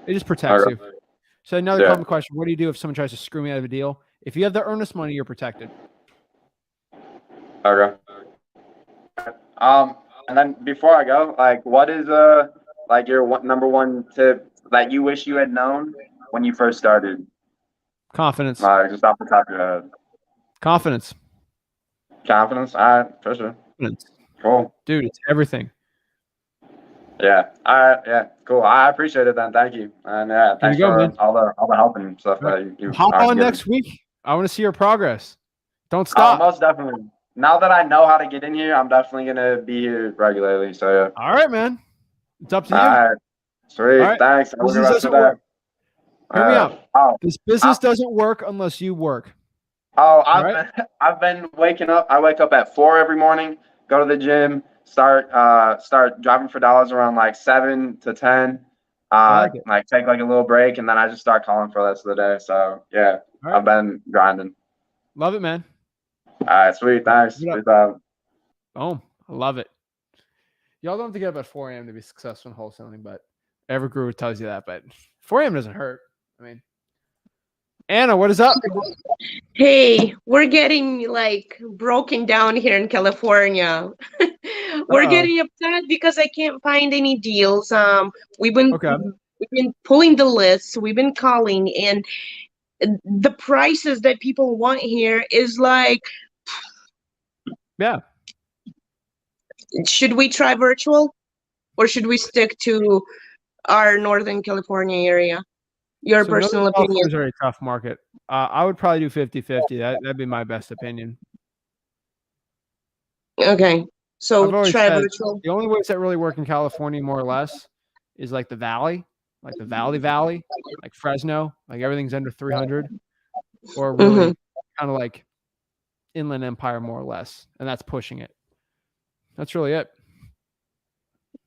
A: It just protects you. So another common question: what do you do if someone tries to screw me out of a deal? If you have the earnest money, you're protected.
G: Okay. And then before I go, like, what is like your number one tip that you wish you had known when you first started?
A: Confidence.
G: Just off the top of your head.
A: Confidence.
G: Confidence. All right, for sure.
A: Confidence.
G: Cool.
A: Dude, it's everything.
G: Yeah. All right. Yeah. Cool. I appreciate it then. Thank you. And yeah, thanks for all the help and stuff that you
A: hop on next week. I want to see your progress. Don't stop.
G: Most definitely. Now that I know how to get in here, I'm definitely gonna be here regularly. So yeah.
A: All right, man. It's up to you.
G: All right. Sweet.
A: All right.
G: Thanks.
A: Business doesn't work. Hear me out. This business doesn't work unless you work.
G: I've been waking up. I wake up at 4 every morning, go to the gym, start driving for dollars around like 7 to 10.
A: I like it.
G: Like take like a little break, and then I just start calling for the rest of the day. So yeah,
A: All right.
G: I've been grinding.
A: Love it, man.
G: All right, sweet. Thanks.
A: Get up.
G: Peace out.
A: Boom. I love it. Y'all don't have to get up at 4 a.m. to be successful in wholesaling, but every guru tells you that. But 4 a.m. doesn't hurt. I mean, Anna, what is up?
H: Hey, we're getting like broken down here in California. We're
A: Uh-oh.
H: getting upset because I can't find any deals. We've been
A: Okay.
H: pulling the lists, we've been calling, and the prices that people want here is like,
A: Yeah.
H: should we try virtual or should we stick to our Northern California area? Your
A: So
H: personal
A: Northern California
H: opinion.
A: is a very tough market. I would probably do 50-50. That'd be my best opinion.
H: Okay, so
A: I've always
H: try
A: said
H: virtual.
A: the only ways that really work in California, more or less, is like the valley, like the Valley, like Fresno, like everything's under 300, or really kind of like Inland Empire, more or less, and that's pushing it. That's really it.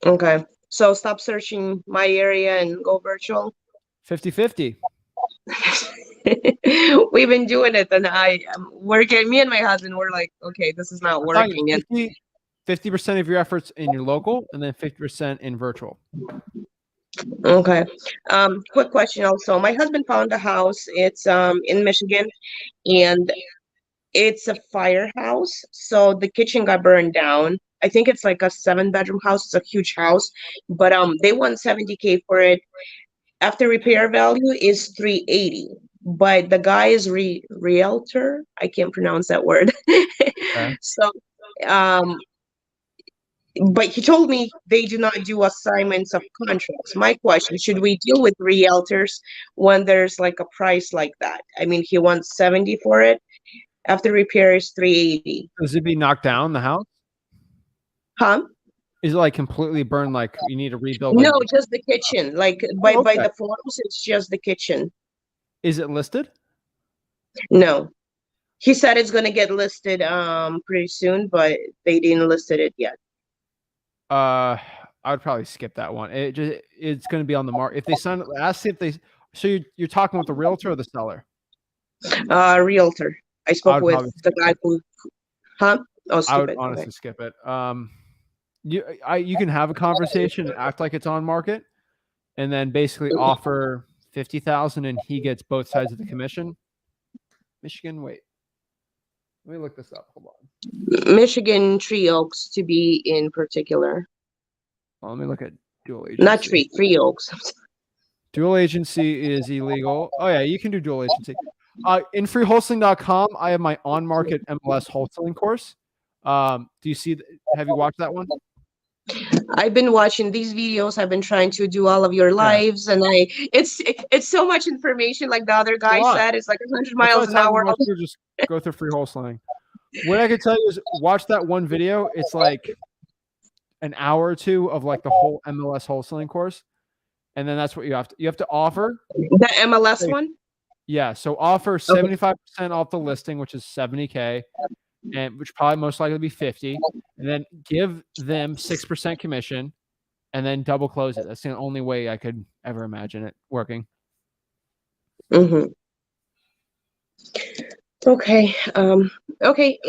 H: Okay, so stop searching my area and go virtual.
A: 50-50.
H: We've been doing it, and me and my husband, we're like, okay, this is not working. And
A: 50% of your efforts in your local, and then 50% in virtual.
H: okay, quick question also. My husband found a house. It's in Michigan, and it's a firehouse. So the kitchen got burned down. I think it's like a 7-bedroom house. It's a huge house, but they want $70K for it. After repair value is 380, but the guy is realtor. I can't pronounce that word. So, um, but he told me they do not do assignments of contracts. My question, should we deal with realtors when there's like a price like that? I mean, he wants 70 for it. After repair is 380.
A: Does it be knocked down, the house?
H: Huh?
A: Is it like completely burned, like you need to rebuild?
H: No, just the kitchen. Like by
A: okay.
H: the photos, it's just the kitchen.
A: Is it listed?
H: No. He said it's gonna get listed pretty soon, but they didn't listed it yet.
A: I would probably skip that one. It's going to be on the market. If they sign, ask if they. So you're talking with the realtor or the seller?
H: Realtor. I spoke with the guy who. Huh? Oh, skip
A: I would
H: it.
A: honestly
H: Okay.
A: skip it. You can have a conversation, act like it's on market, and then basically offer 50,000, and he gets both sides of the commission. Michigan, wait. Let me look this up. Hold on.
H: Michigan Tree Oaks to be in particular.
A: Well, let me look at dual agency.
H: Not Tree Oaks.
A: Dual agency is illegal. Oh yeah, you can do dual agency. In freewholesaling.com, I have my on-market MLS wholesaling course. Do you see? Have you watched that one?
H: I've been watching these videos. I've been trying to do all of your lives, and it's so much information. Like the other guy said, it's like 100 miles an hour.
A: Just go through free wholesaling. What I can tell you is watch that one video. It's like an hour or two of like the whole MLS wholesaling course, and then that's what you have to offer.
H: The MLS one?
A: Yeah. So offer 75% off the listing, which is 70K, and which probably most likely be 50, and then give them 6% commission, and then double close it. That's the only way I could ever imagine it working.
H: Okay. Okay.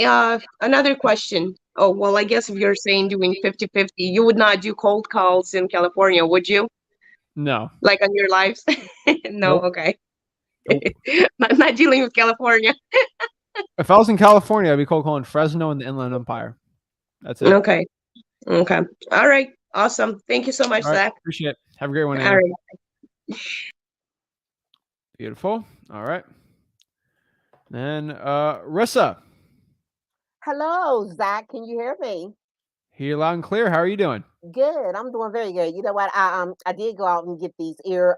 H: Another question. Oh, well, I guess if you're saying doing 50-50, you would not do cold calls in California, would you?
A: No.
H: Like on your lives? No.
A: Nope.
H: Okay. Nope. not dealing with California.
A: If I was in California, I'd be cold calling Fresno and the Inland Empire. That's it.
H: Okay. Okay. All right. Awesome. Thank you so much, Zach.
A: Appreciate it. Have a great one,
H: All
A: Anna.
H: right.
A: Beautiful. All right. Then Rissa.
I: Hello, Zach. Can you hear me?
A: Hear you loud and clear. How are you doing?
I: Good. I'm doing very good. You know what? I did go out and get these ear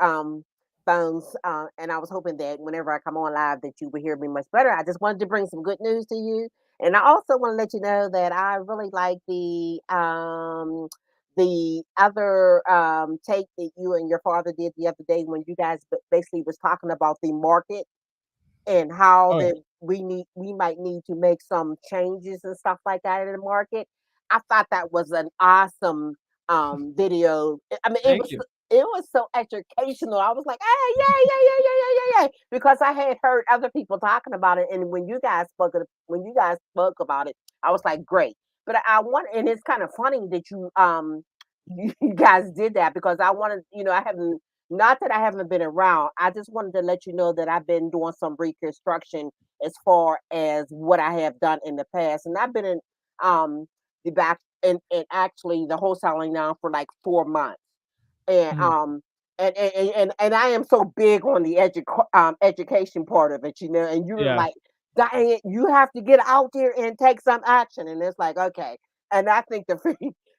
I: phones, and I was hoping that whenever I come on live that you would hear me much better. I just wanted to bring some good news to you, and I also want to let you know that I really like the other take that you and your father did the other day when you guys basically was talking about the market and how that we might need to make some changes and stuff like that in the market. I thought that was an awesome video. I mean,
A: Thank you.
I: it was so educational. I was like, hey, yeah, yeah, yeah, yeah, yeah, yeah, yeah, because I had heard other people talking about it, and when you guys spoke about it, I was like, great. But I want, and it's kind of funny that you guys did that because I wanted, I haven't, not that I haven't been around. I just wanted to let you know that I've been doing some reconstruction as far as what I have done in the past, and I've been in um the back and actually the wholesaling now for like 4 months. And
A: Mhm.
I: and I am so big on the education part of it, and you're
A: Yeah.
I: like, Diane, you have to get out there and take some action. And it's like, okay. And I think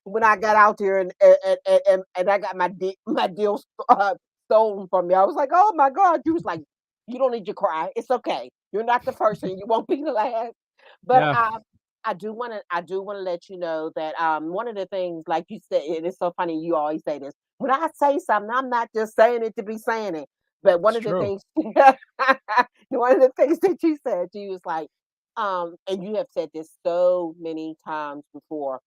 I: when I got out there and I got my deal stolen from me, I was like, oh my God. You was like, you don't need to cry. It's okay. You're not the first and you won't be the last. But
A: Yeah.
I: I do wanna let you know that one of the things, like you said, and it's so funny you always say this. When I say something, I'm not just saying it to be saying it. But one
A: It's
I: of the
A: true.
I: things one of the things that you said, you was like, and you have said this so many times before,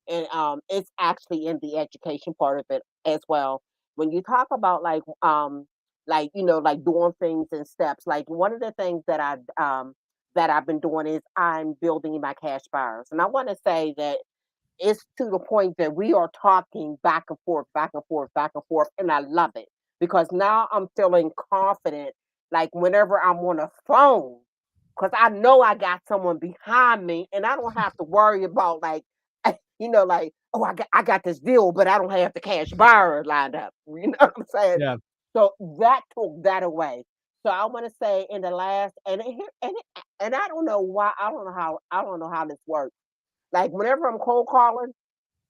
I: and it's actually in the education part of it as well. When you talk about like doing things in steps, like one of the things that I've been doing is I'm building my cash buyers. And I want to say that it's to the point that we are talking back and forth, back and forth, back and forth, and I love it because now I'm feeling confident. Like whenever I'm on a phone, because I know I got someone behind me, and I don't have to worry about like, like oh I got this deal, but I don't have the cash buyer lined up. You know what I'm saying?
A: Yeah.
I: So that took that away. So I want to say in the last and I don't know why I don't know how this works. Like whenever I'm cold calling,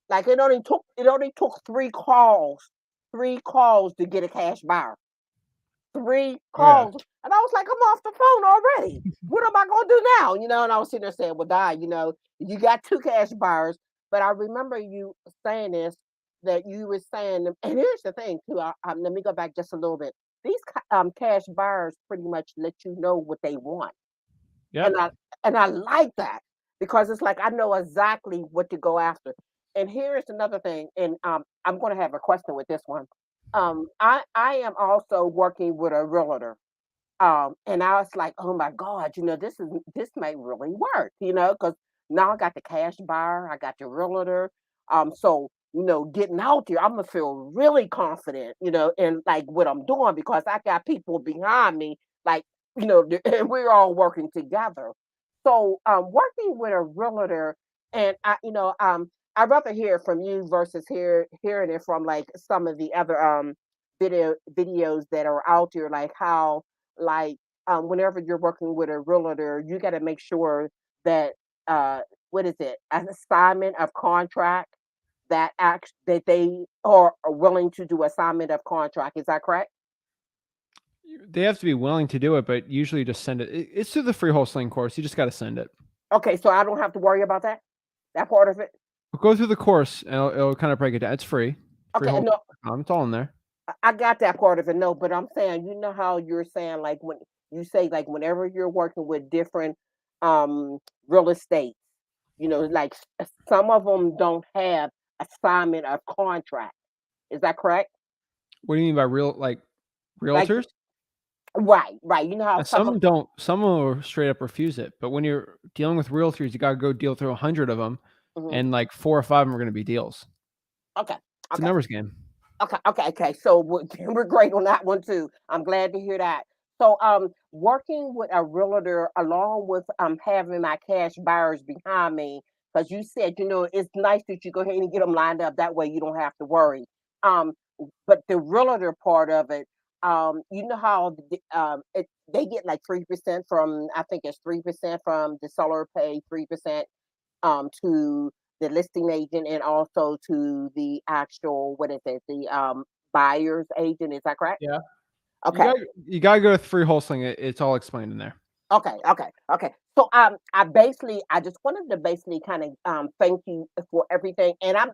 I: like it only took three calls to get a cash buyer. Three
A: Oh yeah.
I: calls, and I was like, I'm off the phone already. What am I gonna do now? And I was sitting there saying, well, Di, you got two cash buyers, but I remember you saying this that you were saying, and here's the thing too. Let me go back just a little bit. These cash buyers pretty much let you know what they want. And
A: Yep.
I: I like that because it's like I know exactly what to go after. And here's another thing, and I'm going to have a question with this one. I am also working with a realtor, and I was like, oh my God, this may really work, because now I got the cash buyer, I got the realtor. So getting out there, I'm gonna feel really confident, in like what I'm doing because I got people behind me, like and we're all working together. So working with a realtor, and I'd rather hear it from you versus hearing it from like some of the other videos that are out there, like how like whenever you're working with a realtor, you got to make sure that uh, what is it, an assignment of contract that they are willing to do assignment of contract. Is that correct?
A: They have to be willing to do it, but usually just send it. It's through the free wholesaling course. You just got to send it.
I: Okay, so I don't have to worry about that part of it.
A: Go through the course and it'll kind of break it down. It's free. Free
I: Okay, no,
A: wholesaling.com. It's all in there.
I: I got that part of it. No, but I'm saying, how you're saying, like when you say, like whenever you're working with different um real estate, like some of them don't have assignment of contract. Is that correct?
A: What do you mean by
I: Like
A: realtors?
I: right, right. You know how some of
A: Some don't. Some will straight up refuse it. But when you're dealing with realtors, you got to go deal through 100 of them,
I: mhm.
A: and like 4 or 5 of them are going to be deals.
I: Okay,
A: It's a
I: okay.
A: numbers game.
I: Okay, okay, okay. So we're great on that one too. I'm glad to hear that. So, working with a realtor along with having my cash buyers behind me, because you said, it's nice that you go ahead and get them lined up. That way, you don't have to worry. Um, but the realtor part of it, you know how they get like 3% from, I think it's 3% from the seller pay 3% to the listing agent and also to the actual, what is it, the buyer's agent. Is that correct?
A: Yeah. You
I: Okay.
A: got you got to go with free wholesaling. It's all explained in there.
I: Okay, okay, okay. So I just wanted to basically kind of thank you for everything, and I'm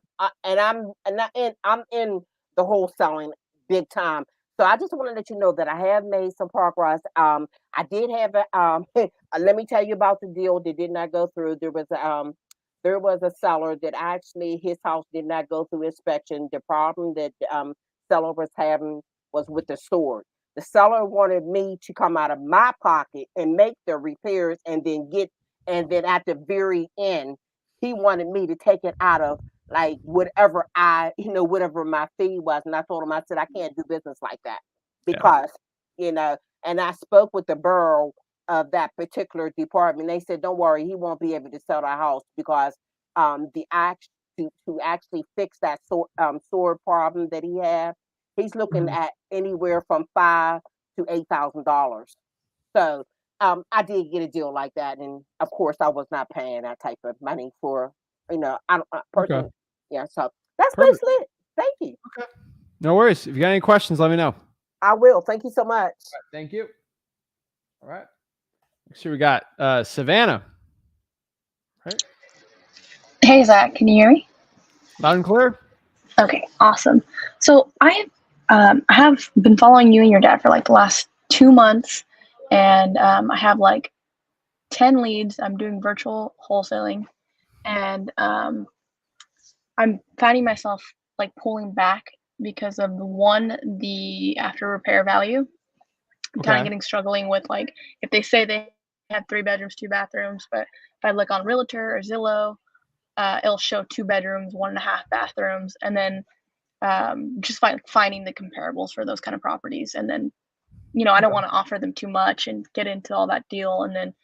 I: in the wholesaling big time. So I just want to let you know that I have made some progress. I did have a let me tell you about the deal that did not go through. There was there was a seller that actually his house did not go through inspection. The problem that seller was having was with the storage. The seller wanted me to come out of my pocket and make the repairs and then at the very end, he wanted me to take it out of like whatever whatever my fee was. And I told him, I said, I can't do business like that
A: Yeah.
I: because, and I spoke with the borough of that particular department. They said, don't worry, he won't be able to sell the house because the act to actually fix that sword problem that he had, he's looking at anywhere from $5,000 to $8,000. So I did get a deal like that, and of course, I was not paying that type of money for I don't personally. Yeah, so that's
A: Perfect.
I: basically it. Thank you.
A: Okay. No worries. If you got any questions, let me know.
I: I will. Thank you so much.
A: Thank you. All right. Next here we got Savannah. Right.
J: Hey Zach, can you hear me?
A: Loud and clear.
J: Okay, awesome. So I have been following you and your dad for like the last 2 months, and I have like 10 leads. I'm doing virtual wholesaling, and I'm finding myself like pulling back because of the after repair value. I'm kind of struggling with like if they say they have 3 bedrooms, 2 bathrooms, but if I look on Realtor or Zillow, it'll show 2 bedrooms, 1.5 bathrooms, and then just finding the comparables for those kind of properties. And then, I don't want to offer them too much and get into all that deal. And then,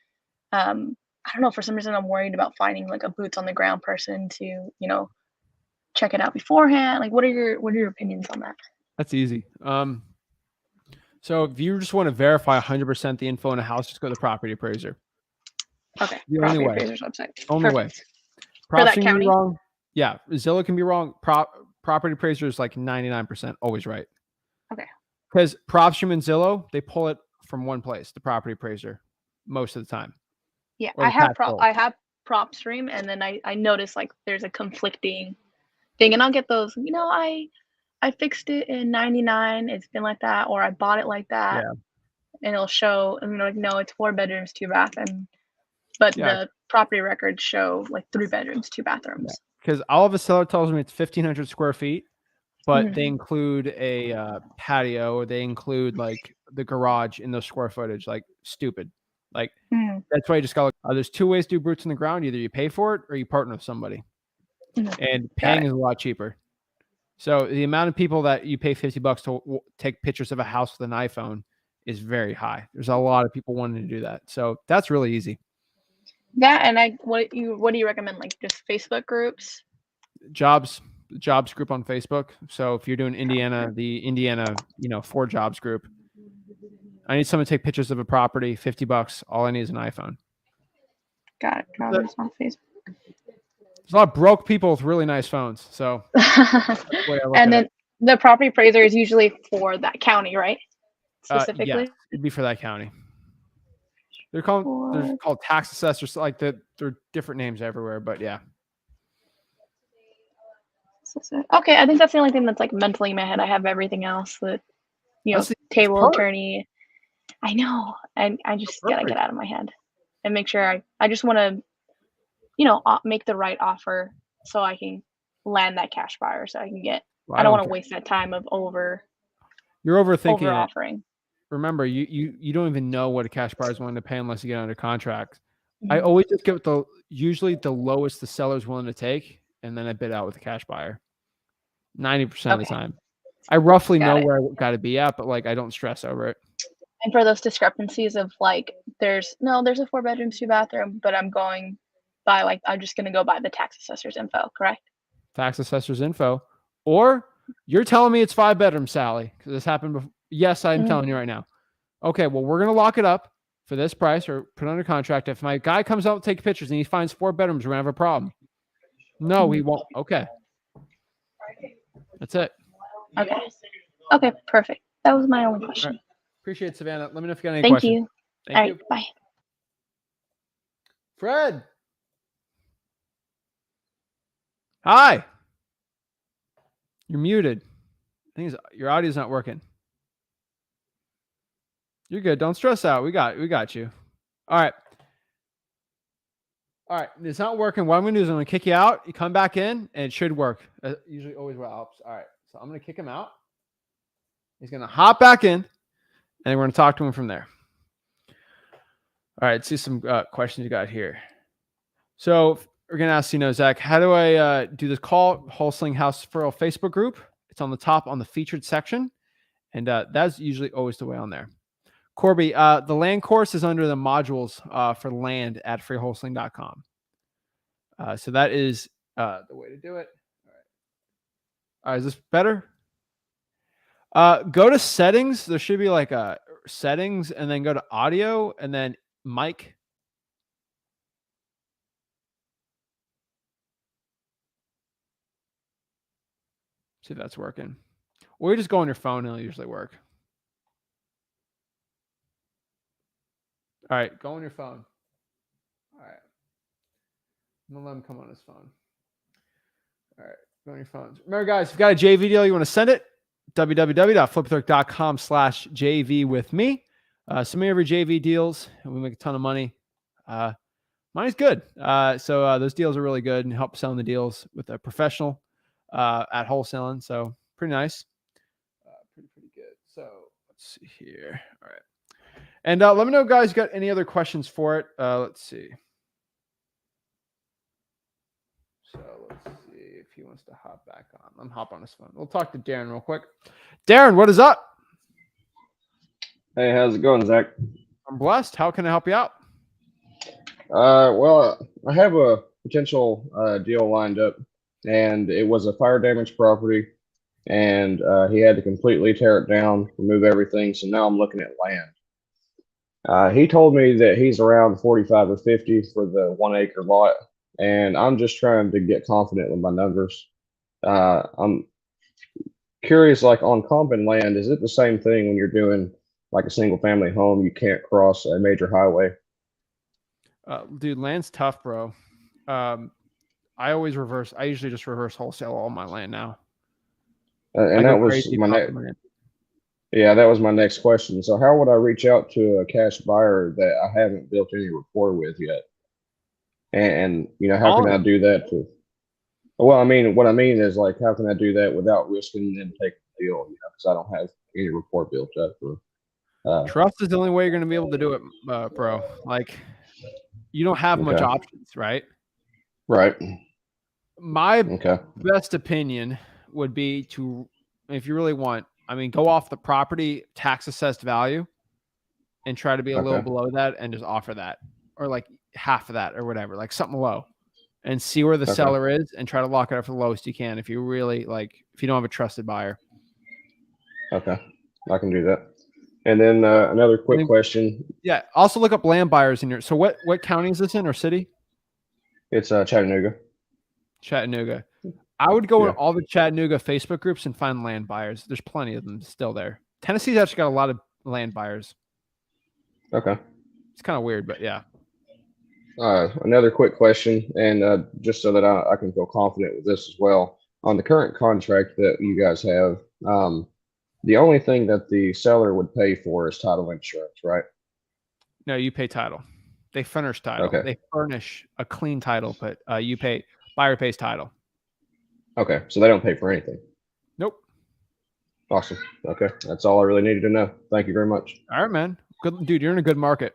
J: I don't know, for some reason, I'm worried about finding like a boots on the ground person to, check it out beforehand. Like, what are your opinions on that?
A: That's easy. So if you just want to verify 100% the info in a house, just go to the property appraiser.
J: Okay.
A: The
J: property
A: only way.
J: appraiser's website.
A: Only way.
J: Perfect.
A: Props
J: that
A: can
J: county?
A: be wrong. Yeah, Zillow can be wrong. Property appraiser is like 99% always right.
J: Okay.
A: Because PropStream and Zillow, they pull it from one place, the property appraiser, most of the time.
J: Yeah,
A: Or
J: I
A: the
J: have
A: tax bill.
J: PropStream, and then I notice like there's a conflicting thing, and I'll get those. I fixed it in '99. It's been like that, or I bought it like that, and it'll show. And like, no, it's 4 bedrooms, 2 bath, but the property records show like 3 bedrooms, 2 bathrooms.
A: Because all of a seller tells me it's 1,500 square feet, but they include a patio, or they include like the garage in the square footage. Like stupid. Like that's why you just got. There's 2 ways to do boots on the ground. Either you pay for it or you partner with somebody, and paying is a lot cheaper. So the amount of people that you pay $50 to take pictures of a house with an iPhone is very high. There's a lot of people wanting to do that. So that's really easy.
J: That and what do you recommend? Like just Facebook groups?
A: Jobs group on Facebook. So if you're doing Indiana, the Indiana, 4 jobs group. I need someone to take pictures of a property, $50. All I need is an iPhone.
J: Got it. Jobs on Facebook.
A: There's a lot of broke people with really nice phones. So
J: and then the property appraiser is usually for that county, right? Specifically?
A: Yes, it'd be for that county. They're called tax assessors. Like they're different names everywhere, but yeah.
J: Okay, I think that's the only thing that's like mentally in my head. I have everything else that table attorney. I know, and I just gotta get out of my head and make sure I just want to, make the right offer so I can land that cash buyer, so I can get. Well, I don't want to waste that time of
A: You're overthinking
J: over offering.
A: Remember, you don't even know what a cash buyer is willing to pay unless you get under contract. I always just get usually the lowest the seller's willing to take, and then I bid out with a cash buyer. 90% of the time. I roughly know where I got to be at, but like I don't stress over it.
J: And for those discrepancies of like, there's a 4 bedrooms, 2 bathroom, but I'm going by I'm just going to go by the tax assessor's info, correct?
A: Tax assessor's info. Or you're telling me it's 5 bedrooms, Sally, because this happened before. Yes, I'm telling you right now. Okay, well, we're going to lock it up for this price or put it under contract. If my guy comes out to take pictures and he finds 4 bedrooms, we're going to have a problem. No, we won't. Okay. That's it.
J: Okay, perfect. That was my only question.
A: Right. Appreciate it, Savannah. Let me know if you got any questions.
J: Thank you. Bye.
A: Fred. Hi. You're muted. I think your audio's not working. You're good. Don't stress out. We got you. All right. All right, it's not working. What I'm going to do is I'm going to kick you out. You come back in, and it should work. Usually always what helps. All right, so I'm going to kick him out. He's going to hop back in, and we're going to talk to him from there. All right, let's see some questions you got here. So we're going to ask, Zach, how do I do this call? Wholesaling House Referral Facebook group. It's on the top on the featured section, and that's usually always the way on there. Corby, the land course is under the modules for land at freewholesaling.com. So that is the way to do it. All right, is this better? Go to settings. There should be like a settings, and then go to audio, and then mic. See if that's working. Or you just go on your phone, and it'll usually work. All right, go on your phone. All right. I'm going to let him come on his phone. All right, go on your phones. Remember, guys, if you've got a JV deal, you want to send it, www.flipthrift.com/JV with me. Send me every JV deals, and we make a ton of money. Money's good. So those deals are really good and help selling the deals with a professional at wholesaling. So pretty nice. Pretty good. So let's see here. All right. And let me know, guys, you got any other questions for it? Let's see. So let's see if he wants to hop back on. Let him hop on his phone. We'll talk to Darren real quick. Darren, what is up?
K: Hey, how's it going, Zach?
A: I'm blessed. How can I help you out?
K: Well, I have a potential deal lined up, and it was a fire damaged property, and he had to completely tear it down, remove everything. So now I'm looking at land. He told me that he's around 45 or 50 for the 1 acre lot, and I'm just trying to get confident with my numbers. I'm curious, like on common land, is it the same thing when you're doing like a single family home? You can't cross a major highway.
A: Dude, land's tough, bro. I usually just reverse wholesale all my land now.
K: And that was my next. Yeah, that was my next question. So how would I reach out to a cash buyer that I haven't built any rapport with yet? And how can I do that too? Well, I mean, what I mean is like, how can I do that without risking them taking the deal? Because I don't have any rapport built up.
A: Trust is the only way you're going to be able to do it, bro. Like, you don't have much options, right?
K: Right.
A: My best opinion would be to, if you really want, go off the property tax assessed value and try to be a little below that and just offer that, or like half of that or whatever, like something low, and see where the seller is and try to lock it up for the lowest you can. If you really if you don't have a trusted buyer. Okay.
K: I can do that. And then another quick question.
A: Yeah. Also look up land buyers in your, so what county is this in, or city?
K: It's Chattanooga.
A: Chattanooga. I would go in all the Chattanooga Facebook groups and find land buyers. There's plenty of them still there. Tennessee's actually got a lot of land buyers.
K: Okay.
A: It's kind of weird, but yeah.
K: Another quick question, and just so that I can feel confident with this as well. On the current contract that you guys have, the only thing that the seller would pay for is title insurance, right?
A: No, you pay title. They furnish title.
K: Okay.
A: They furnish a clean title, but buyer pays title.
K: Okay, so they don't pay for anything.
A: Nope.
K: Awesome. Okay, that's all I really needed to know. Thank you very much.
A: All right, man. Good, dude. You're in a good market.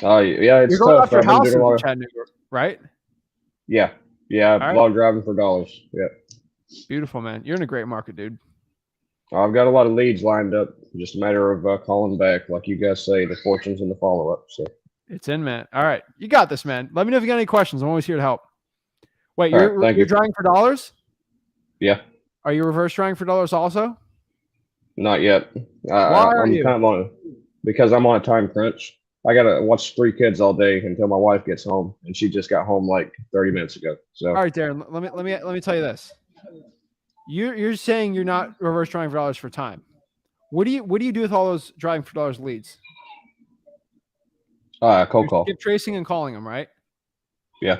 K: Oh yeah, it's
A: you're going
K: tough.
A: Off your house in Chattanooga, right?
K: Yeah. Log driving for dollars. Yeah.
A: Beautiful, man. You're in a great market, dude.
K: I've got a lot of leads lined up. Just a matter of calling back, like you guys say, the fortunes and the follow up. So
A: it's in, man. All right, you got this, man. Let me know if you got any questions. I'm always here to help. Wait, you're drawing for dollars?
K: Yeah.
A: Are you reverse drawing for dollars also?
K: Not yet.
A: Why are you?
K: Kind of because I'm on a time crunch. I gotta watch 3 kids all day until my wife gets home, and she just got home like 30 minutes ago. So
A: all right, Darren. Let me tell you this. You're saying you're not reverse drawing for dollars for time. What do you do with all those driving for dollars leads?
K: Cold call.
A: Skip tracing and calling them, right?
K: Yeah.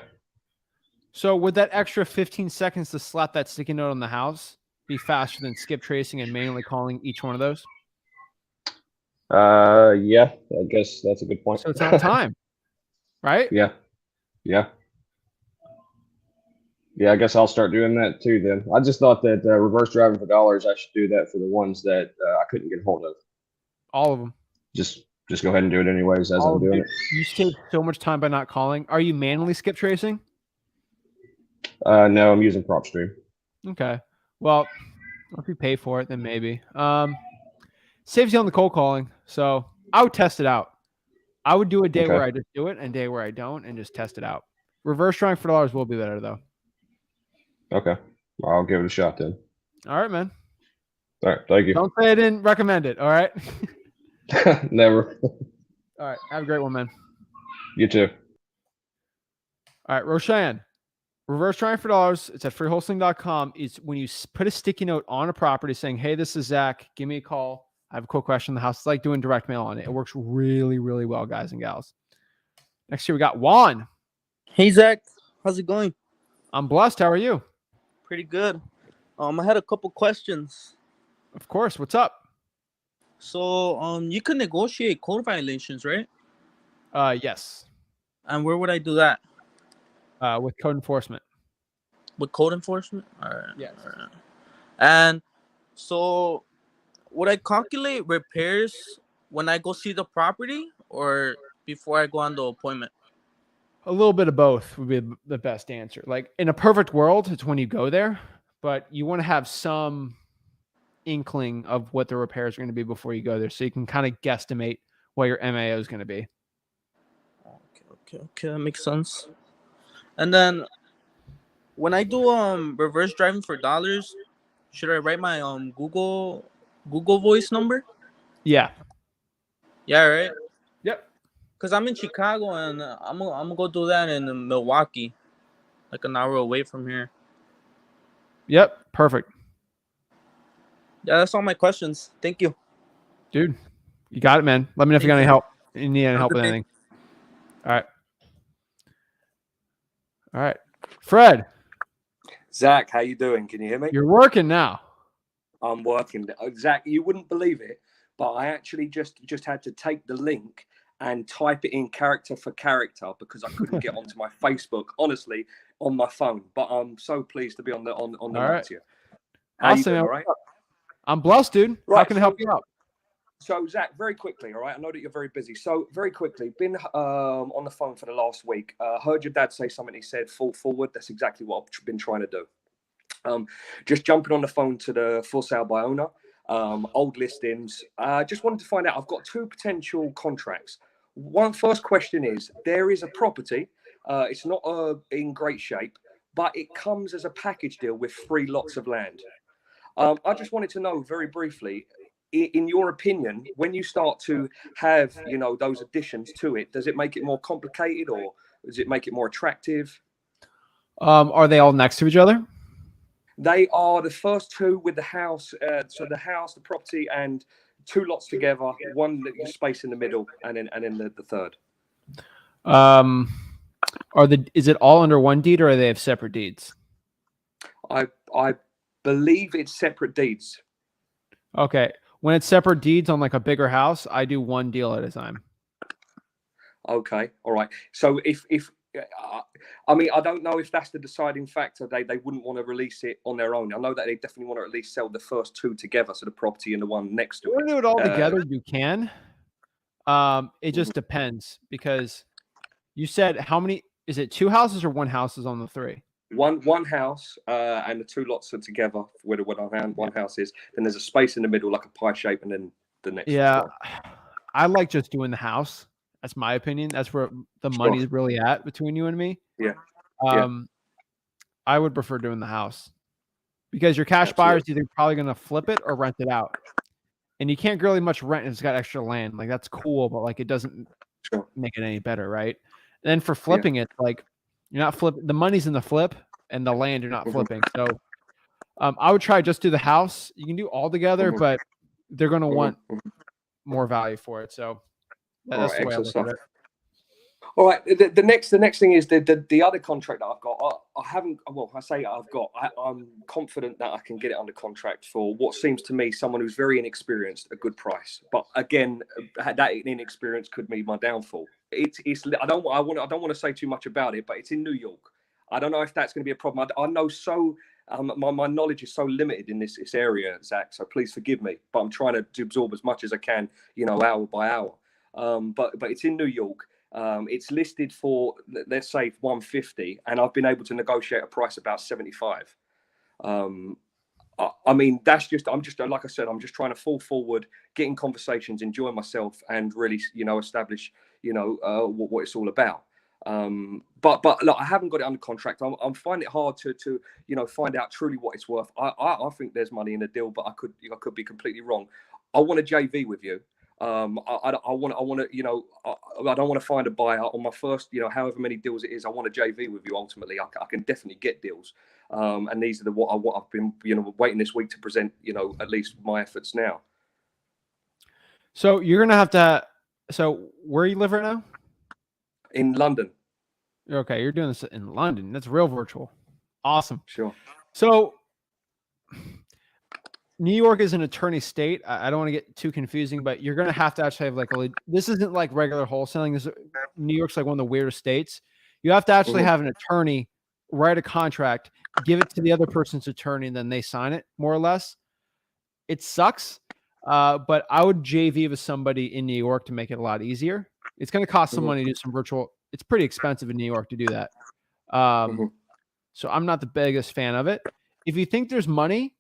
A: So would that extra 15 seconds to slap that sticky note on the house be faster than skip tracing and manually calling each one of those?
K: Yeah, I guess that's a good point.
A: So it's on time, right?
K: Yeah. Yeah. Yeah, I guess I'll start doing that too then. I just thought that reverse driving for dollars, I should do that for the ones that I couldn't get hold of.
A: All of them.
K: Just go ahead and do it anyways as
A: All
K: I'm
A: of them.
K: doing
A: Dude, you save so much time by not calling. Are you manually skip tracing?
K: it. No, I'm using PropStream.
A: Okay. Well, if you pay for it, then maybe. Saves you on the cold calling. So I would test it out. I would do a day
K: Okay.
A: where I just do it and a day where I don't and just test it out. Reverse driving for dollars will be better though.
K: Okay. I'll give it a shot then.
A: All right, man.
K: All right. Thank you.
A: Don't say I didn't recommend it. All right.
K: Never.
A: All right. Have a great one, man.
K: You too.
A: All right, Roshan. Reverse driving for dollars. It's at freewholesaling.com. It's when you put a sticky note on a property saying, "Hey, this is Zach. Give me a call. I have a quick question in the house." It's like doing direct mail on it. It works really, really well, guys and gals. Next year we got Juan.
L: Hey Zach, how's it going?
A: I'm blessed. How are you?
L: Pretty good. I had a couple questions.
A: Of course. What's up?
L: So, you can negotiate code violations, right?
A: Yes.
L: And where would I do that?
A: With code enforcement.
L: With code enforcement? All right.
A: Yes.
L: All right. And so, would I calculate repairs when I go see the property or before I go on the appointment?
A: A little bit of both would be the best answer. Like in a perfect world, it's when you go there, but you want to have some inkling of what the repairs are going to be before you go there, so you can kind of guesstimate what your MAO is going to be.
L: Okay, that makes sense. And then when I do reverse driving for dollars, should I write my Google Voice number?
A: Yeah.
L: Yeah, right.
A: Yep.
L: Cause I'm in Chicago and I'm gonna go do that in Milwaukee, like an hour away from here.
A: Yep. Perfect.
L: Yeah, that's all my questions. Thank you,
A: Dude. You got it, man. Let me know if you got any help. You need any help with anything. All right. All right. Fred.
M: Zach, how you doing? Can you hear me?
A: You're working now.
M: I'm working. Zach, you wouldn't believe it, but I actually just had to take the link and type it in character for character because I couldn't get onto my Facebook, honestly, on my phone. But I'm so pleased to be on the line
A: right.
M: to you. How you
A: Awesome.
M: doing, all right?
A: I'm blessed, dude.
M: Right,
A: How can I help you out?
M: So, Zach, very quickly, all right? I know that you're very busy. So, very quickly, been on the phone for the last week. Heard your dad say something. He said, fall forward. That's exactly what I've been trying to do. Just jumping on the phone to the for sale by owner, old listings. Just wanted to find out, I've got two potential contracts. First question is, there is a property. It's not in great shape, but it comes as a package deal with 3 lots of land. I just wanted to know very briefly, in your opinion, when you start to have, those additions to it, does it make it more complicated or does it make it more attractive?
A: Are they all next to each other?
M: They are the first 2 with the house. So the house, the property, and 2 lots together, one space in the middle, and then the third.
A: Is it all under one deed or are they have separate deeds?
M: I believe it's separate deeds.
A: Okay. When it's separate deeds on like a bigger house, I do one deal at a time.
M: Okay. All right. So if I mean, I don't know if that's the deciding factor. They wouldn't want to release it on their own. I know that they definitely want to at least sell the first 2 together, so the property and the one next to it.
A: If you want to do it all together, you can. It just depends because you said how many, is it 2 houses or 1 house is on the 3?
M: One house and the 2 lots are together where one house is. Then there's a space in the middle, like a pie shape, and then the next.
A: Yeah,
M: one.
A: I like just doing the house. That's my opinion. That's where the money is really at between you and me.
M: Yeah.
A: I would prefer doing the house because your cash buyers either probably going to flip it or rent it out, and you can't really much rent if it's got extra land. Like that's cool, but like it doesn't make it any better, right? And then for flipping it, like you're not flipping. The money's in the flip, and the land you're not flipping. So I would try just do the house. You can do all together, but they're going to want more value for it. So that's the way I look at it.
M: All right. The next thing is the other contract that I've got. I haven't. Well, I say I've got. I'm confident that I can get it under contract for what seems to me someone who's very inexperienced, a good price. But again, that inexperience could be my downfall. it's I don't want to say too much about it, but it's in New York. I don't know if that's going to be a problem. I know so. My knowledge is so limited in this area, Zach. So please forgive me, but I'm trying to absorb as much as I can, hour by hour. But it's in New York. It's listed for, let's say, 150, and I've been able to negotiate a price about 75. I mean, I'm just like I said, I'm just trying to fall forward, get in conversations, enjoy myself, and really, establish, what it's all about. But look, I haven't got it under contract. I'm finding it hard to find out truly what it's worth. I think there's money in the deal, but I could be completely wrong. I want a JV with you. I want to, I don't want to find a buyer on my first, however many deals it is. I want a JV with you. Ultimately, I can definitely get deals. And these are what I've been, waiting this week to present, at least my efforts now.
A: So you're going to have to, so where you live right now?
M: In London.
A: Okay. You're doing this in London. That's real virtual. Awesome.
M: Sure.
A: So New York is an attorney state. I don't want to get too confusing, but you're going to have to actually have this isn't like regular wholesaling. New York's like one of the weirdest states. You have to actually have an attorney write a contract, give it to the other person's attorney, and then they sign it, more or less. It sucks, but I would JV with somebody in New York to make it a lot easier. It's going to cost some money to do some virtual. It's pretty expensive in New York to do that. So I'm not the biggest fan of it. If you think there's money,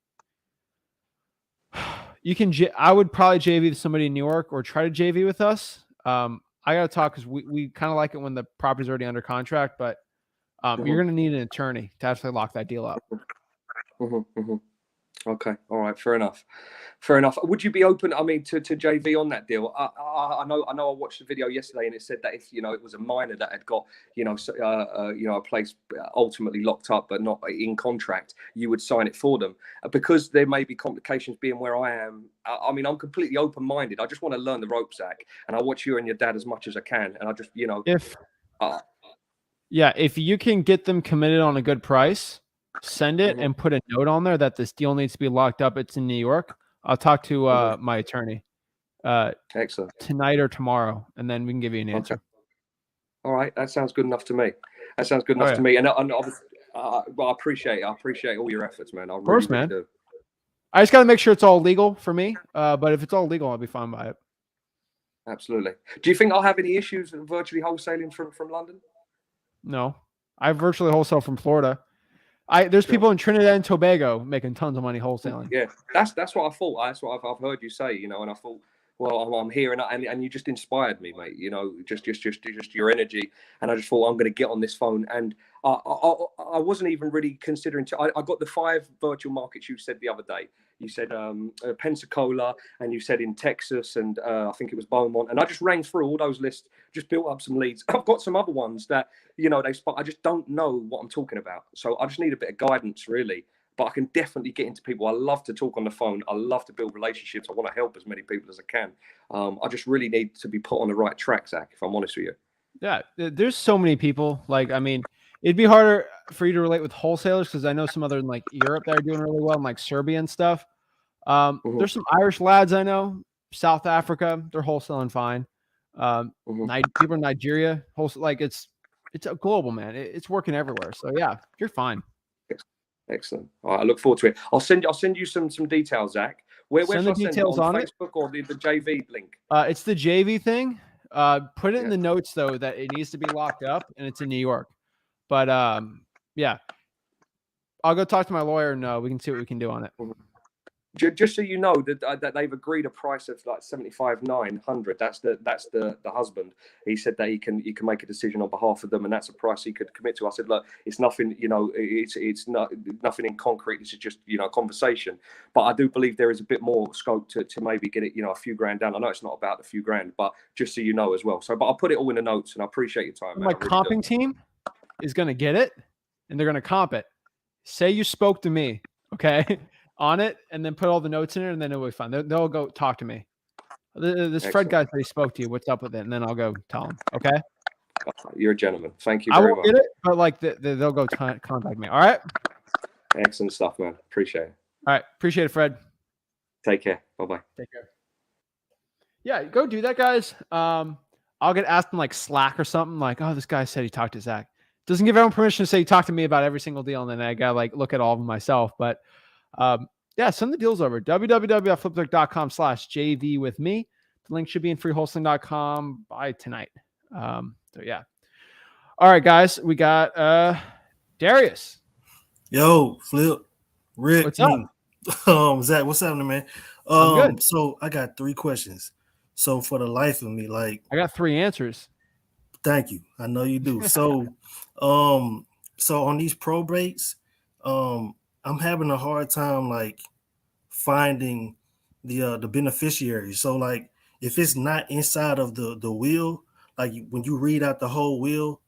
A: you can. I would probably JV with somebody in New York or try to JV with us. I got to talk because we kind of like it when the property's already under contract, but you're going to need an attorney to actually lock that deal up.
M: Okay. All right. Fair enough. Would you be open, I mean, to JV on that deal? I know I watched the video yesterday and it said that if, it was a minor that had got, a place ultimately locked up, but not in contract, you would sign it for them because there may be complications being where I am. I mean, I'm completely open-minded. I just want to learn the ropes, Zach, and I watch you and your dad as much as I can. And I just,
A: if you can get them committed on a good price, send it and put a note on there that this deal needs to be locked up. It's in New York. I'll talk to my attorney
M: excellent
A: tonight or tomorrow, and then we can give you an answer.
M: Okay. All right. That sounds good enough to me. To me. And I appreciate it. I appreciate all your efforts, man.
A: Of course, man. Do. I just got to make sure it's all legal for me. But if it's all legal, I'll be fine by it.
M: Absolutely. Do you think I'll have any issues virtually wholesaling from London? No.
A: I virtually wholesale from Florida. There's people in Trinidad and Tobago making tons of money wholesaling.
M: Yeah, that's what I thought. That's what I've heard you say. And I thought, well, I'm here, and you just inspired me, mate. Just your energy, and I just thought I'm going to get on this phone. And I wasn't even really considering. I got the 5 virtual markets you said the other day. You said Pensacola, and you said in Texas, and I think it was Beaumont. And I just rang through all those lists, just built up some leads. I've got some other ones that I just don't know what I'm talking about. So I just need a bit of guidance, really. But I can definitely get into people. I love to talk on the phone. I love to build relationships. I want to help as many people as I can. I just really need to be put on the right track, Zach, if I'm honest with you.
A: Yeah, there's so many people. It'd be harder for you to relate with wholesalers because I know some other in Europe that are doing really well, in Serbia and stuff. There's some Irish lads I know, South Africa, they're wholesaling fine. People in Nigeria, it's a global, man. It's working everywhere. So yeah, you're fine.
M: Excellent. All right, I look forward to it. I'll send you some details, Zach. Where should I send it? On Facebook or the JV link?
A: It's the JV thing. Put it in the notes though that it needs to be locked up and it's in New York. But yeah, I'll go talk to my lawyer and we can see what we can do on it.
M: Just so you know that they've agreed a price of like 75,900. That's the husband. He said that he can make a decision on behalf of them, and that's a price he could commit to. I said, look, it's nothing, it's not nothing in concrete. This is just conversation. But I do believe there is a bit more scope to maybe get it a few grand down. I know it's not about a few grand, but just so you know as well. So, but I'll put it all in the notes, and I appreciate your time.
A: My comping team is going to get it, and they're going to comp it. Say you spoke to me, okay? On it, and then put all the notes in it, and then it'll be fine. They'll go talk to me. This Fred guy that he spoke to you, what's up with it? And then I'll go tell him. Okay.
M: You're a gentleman. Thank you very much. I won't
A: get it, but they'll go contact me. All right.
M: Excellent stuff, man. Appreciate it.
A: All right. Appreciate it, Fred.
M: Take care. Bye-bye.
A: Take care. Yeah, go do that, guys. I'll I'll get asked in like Slack or something like, oh, this guy said he talked to Zach. Doesn't give everyone permission to say he talked to me about every single deal, and then I gotta like look at all of them myself. But yeah, send the deals over. www.flipbook.com/JV with me. The link should be in freewholesaling.com by tonight. So yeah. All right, guys, we got Darius.
N: Yo, Flip, Rick,
A: What's up?
N: Zach, what's happening, man?
A: I'm good.
N: So I got 3 questions. So for the life of me, like,
A: I got 3 answers.
N: thank you. I know you do. So, so on these probates, I'm having a hard time like finding the beneficiaries. So like, if it's not inside of the will, like when you read out the whole will,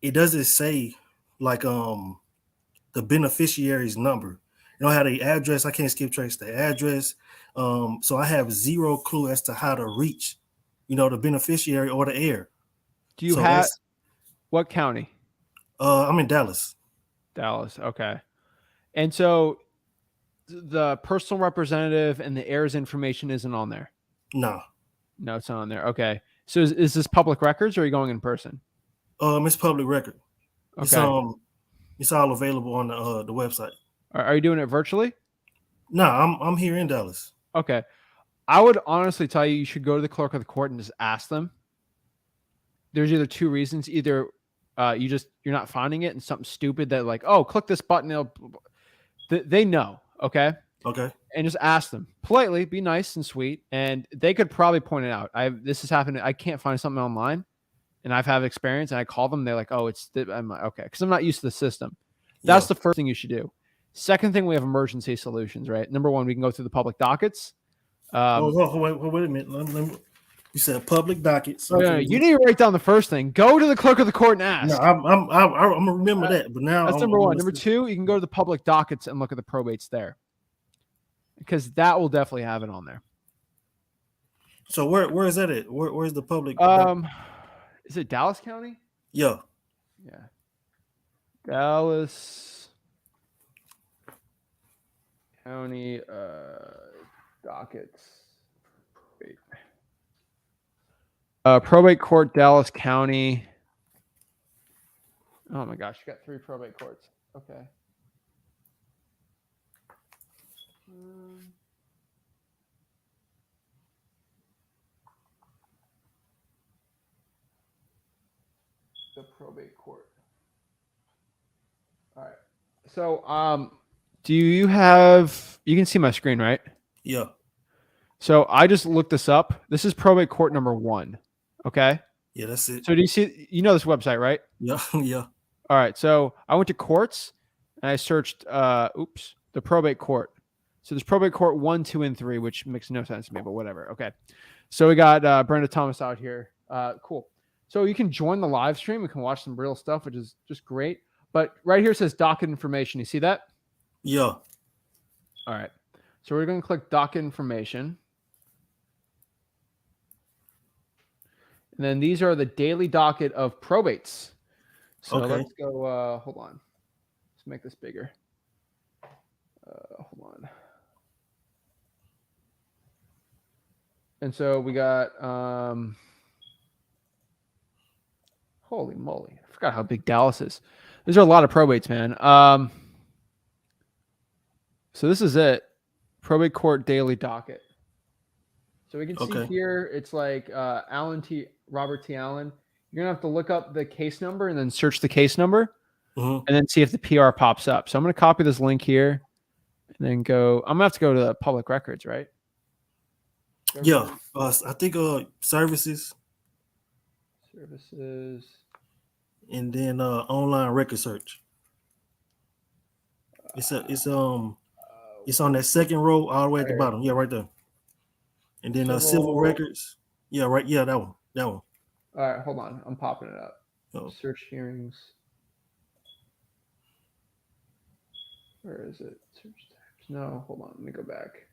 N: it doesn't say like the beneficiary's number. You know how the address, I can't skip trace the address. So I have 0 clue as to how to reach, the beneficiary or the heir.
A: Do you
N: So
A: have
N: that's
A: what county?
N: I'm in Dallas.
A: Dallas. Okay. And so the personal representative and the heir's information isn't on there.
N: No.
A: No, it's not on there. Okay. So is this public records or are you going in person?
N: It's public record.
A: Okay.
N: It's all available on the website.
A: Are you doing it virtually?
N: No, I'm here in Dallas.
A: Okay. I would honestly tell you should go to the clerk of the court and just ask them. There's either 2 reasons. Either you're not finding it and something stupid that like, oh, click this button. They know. Okay.
N: Okay.
A: And just ask them politely, be nice and sweet. And they could probably point it out. This has happened. I can't find something online and I've had experience and I call them. They're like, oh, I'm like, okay. Cause I'm not used to the system. That's the first thing you should do. Second thing, we have emergency solutions, right? Number 1, we can go through the public dockets.
N: Wait a minute. You said public dockets.
A: Okay. No, you need to write down the first thing. Go to the clerk of the court and ask.
N: No, I'm gonna remember that. But now
A: that's number 1. Number 2, you can go to the public dockets and look at the probates there, because that will definitely have it on there.
N: So where is that at? Where's the public?
A: Is it Dallas County?
N: Yeah.
A: Yeah. Dallas County dockets. Probate court, Dallas County. Oh my gosh, you got 3 probate courts. Okay. The probate court. All right. So, do you have? You can see my screen, right?
N: Yeah.
A: So I just looked this up. This is probate court number 1. Okay.
N: Yeah, that's it.
A: So do you see? You know this website, right?
N: Yeah. Yeah.
A: All right. So I went to courts and I searched. The probate court. So there's probate court 1, 2, and 3, which makes no sense to me, but whatever. Okay. So we got Brenda Thomas out here. Cool. So you can join the live stream. We can watch some real stuff, which is just great. But right here it says docket information. You see that?
N: Yeah.
A: All right. So we're going to click docket information. And then these are the daily docket of probates. So let's go. Hold on. Let's make this bigger. Hold on. And so we got, holy moly. I forgot how big Dallas is. These are a lot of probates, man. So this is it. Probate court daily docket. So we can see here, it's like Robert T. Allen. You're going to have to look up the case number and then search the case number and then see if the PR pops up. So I'm going to copy this link here and then go. I'm going to have to go to the public records, right?
N: Yeah. I think services.
A: Services.
N: And then online record search. It's on that second row all the way at the bottom. Yeah, right there. And then civil records. Yeah, right. Yeah, that one.
A: All right, hold on. I'm popping it up.
N: Oh.
A: Search hearings. Where is it? Search tabs. No, hold on. Let me go back.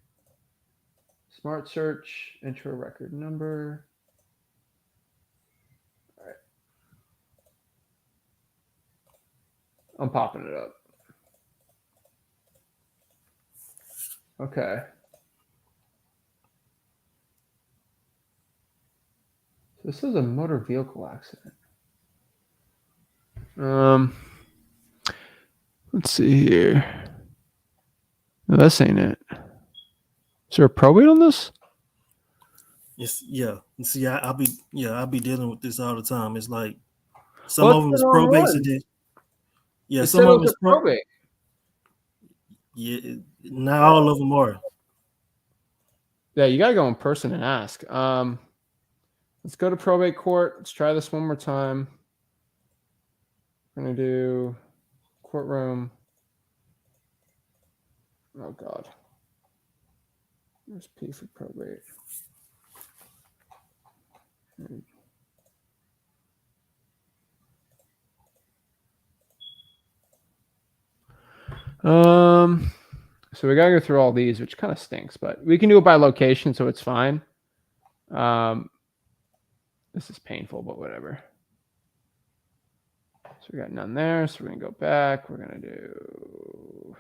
A: Smart search. Enter a record number. All right. I'm popping it up. Okay. This is a motor vehicle accident. Let's see here. No, this ain't it. Is there a probate on this?
N: Yes, yeah. See, I'll be dealing with this all the time. It's like some of them is probates and then
A: It said it was a probate.
N: Yeah, not all of them are.
A: Yeah, you gotta go in person and ask. Let's go to probate court. Let's try this one more time. We're gonna do courtroom. Oh God. There's P for probate. So we gotta go through all these, which kind of stinks, but we can do it by location, so it's fine. This is painful, but whatever. So we got none there, so we're gonna go back. We're gonna do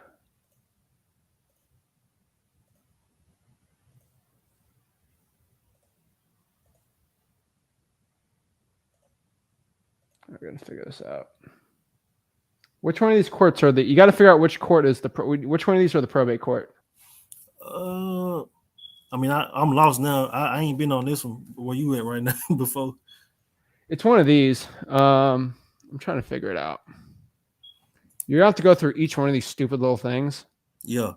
A: we're gonna figure this out. Which one of these courts are the? You got to figure out which court is the. Which one of these are the probate court?
N: I mean, I'm lost now. I ain't been on this one where you at right now before.
A: It's one of these. I'm trying to figure it out. You're gonna have to go through each one of these stupid little things.
N: Yeah.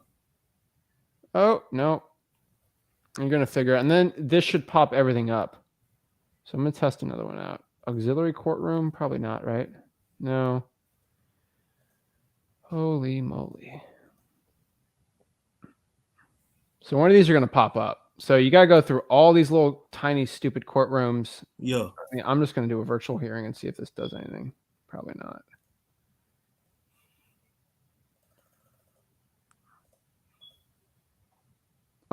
A: Oh no. You're gonna figure it, and then this should pop everything up. So I'm gonna test another one out. Auxiliary courtroom, probably not, right? No. Holy moly. So one of these are going to pop up. So you got to go through all these little tiny stupid courtrooms.
N: Yeah.
A: I mean, I'm just going to do a virtual hearing and see if this does anything. Probably not.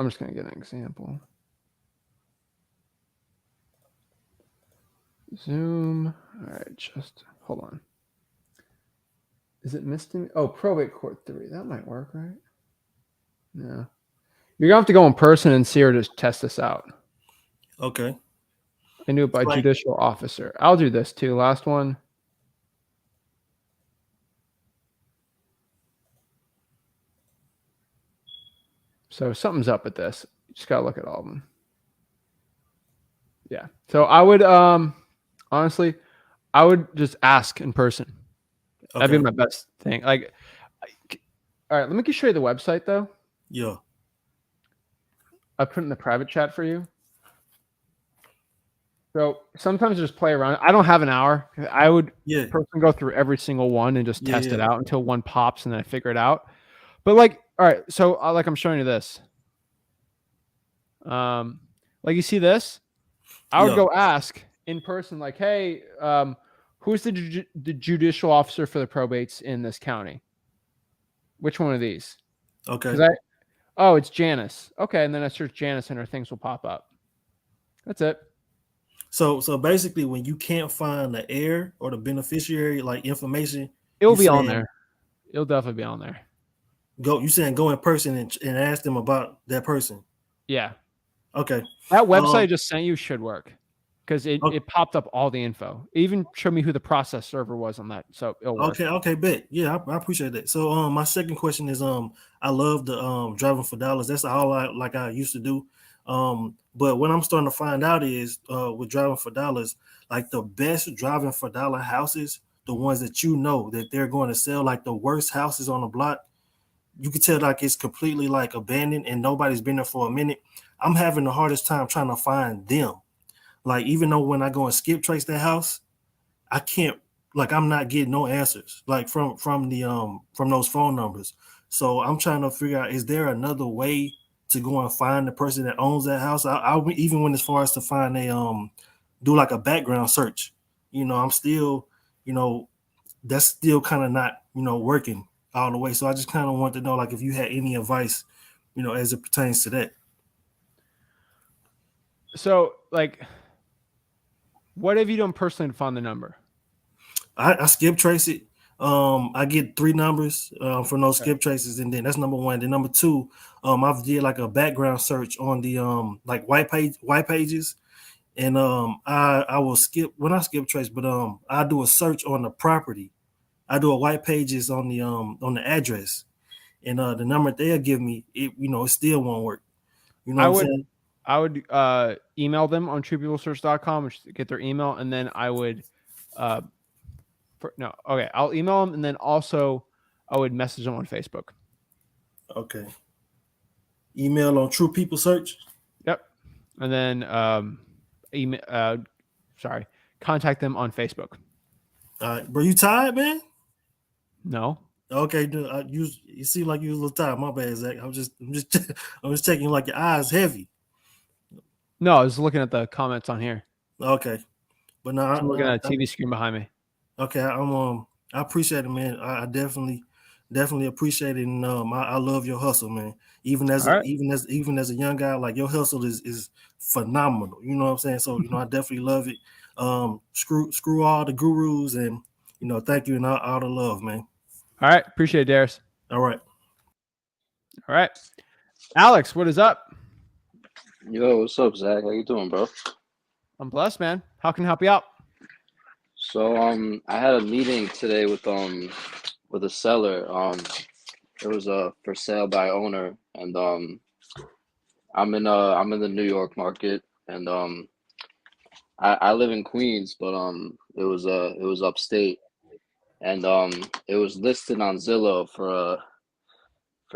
A: I'm just going to get an example. Zoom. All right, just hold on. Is it misdemeanor? Oh, probate court 3. That might work, right? No. You're going to have to go in person and see her to test this out.
N: Okay.
A: I do it by judicial officer. I'll do this too. Last one. So something's up with this. You just got to look at all of them. Yeah. So I would, honestly, I would just ask in person. Okay. That'd be my best thing. Like, all right, let me show you the website though.
N: Yeah.
A: I put it in the private chat for you. So sometimes I just play around. I don't have an hour. I would personally go through every single one and just test it out until one pops and then I figure it out. But like, all right, so like I'm showing you this. Like you see this? I would go ask in person, like, hey, who's the judicial officer for the probates in this county? Which one of these?
N: Okay.
A: Oh, it's Janice. Okay, and then I search Janice and her things will pop up. That's it.
N: So basically, when you can't find the heir or the beneficiary like information,
A: it'll be on there. It'll definitely be on there.
N: You saying go in person and ask them about that person?
A: Yeah.
N: Okay.
A: That website I just sent you should work because it popped up all the info. It even showed me who the process server was on that. So it'll work.
N: Okay, bet. Yeah, I appreciate that. So my second question is I love the driving for dollars. That's all I used to do. But what I'm starting to find out is with driving for dollars, like the best driving for dollar houses, the ones that you know that they're going to sell, like the worst houses on the block, you can tell like it's completely like abandoned and nobody's been there for a minute. I'm having the hardest time trying to find them. Like even though when I go and skip trace that house, I can't, like I'm not getting no answers like from those phone numbers. So I'm trying to figure out, is there another way to go and find the person that owns that house? I even went as far as to find do like a background search. I'm still, that's still kind of not, working all the way. So I just kind of want to know, like, if you had any advice, as it pertains to that.
A: So, like, what have you done personally to find the number?
N: I skip trace it. I get 3 numbers from those skip traces, and then that's number 1. Then number 2, I've did like a background search on the like white pages, and I will skip when I skip trace, but I do a search on the property. I do a white pages on the address, and the number they'll give me, it still won't work. You know
A: I
N: what I'm
A: would
N: saying?
A: I would email them on truepeoplesearch.com, which get their email, and then I would I'll email them, and then also I would message them on Facebook.
N: Okay. Email on True People Search.
A: Yep. And then email contact them on Facebook.
N: All right, bro, you tired, man?
A: No.
N: Okay, dude, you seem like you was a little tired. My bad, Zach. I'm just I'm just checking like your eyes heavy.
A: No, I was looking at the comments on here.
N: Okay, but no,
A: I'm looking at a TV screen behind me.
N: Okay, I appreciate it, man. I definitely appreciate it, and I love your hustle, man. Even as a young guy, like your hustle is phenomenal. You know what I'm saying? So I definitely love it. Screw all the gurus, and thank you and all the love, man.
A: All right, appreciate it, Darius.
N: All right.
A: All right, Alex, what is up?
O: Yo, what's up, Zach? How you doing, bro?
A: I'm blessed, man. How can I help you out?
O: So I had a meeting today with a seller. It was a for sale by owner, and I'm in the New York market, and I live in Queens, but it was upstate, and it was listed on Zillow for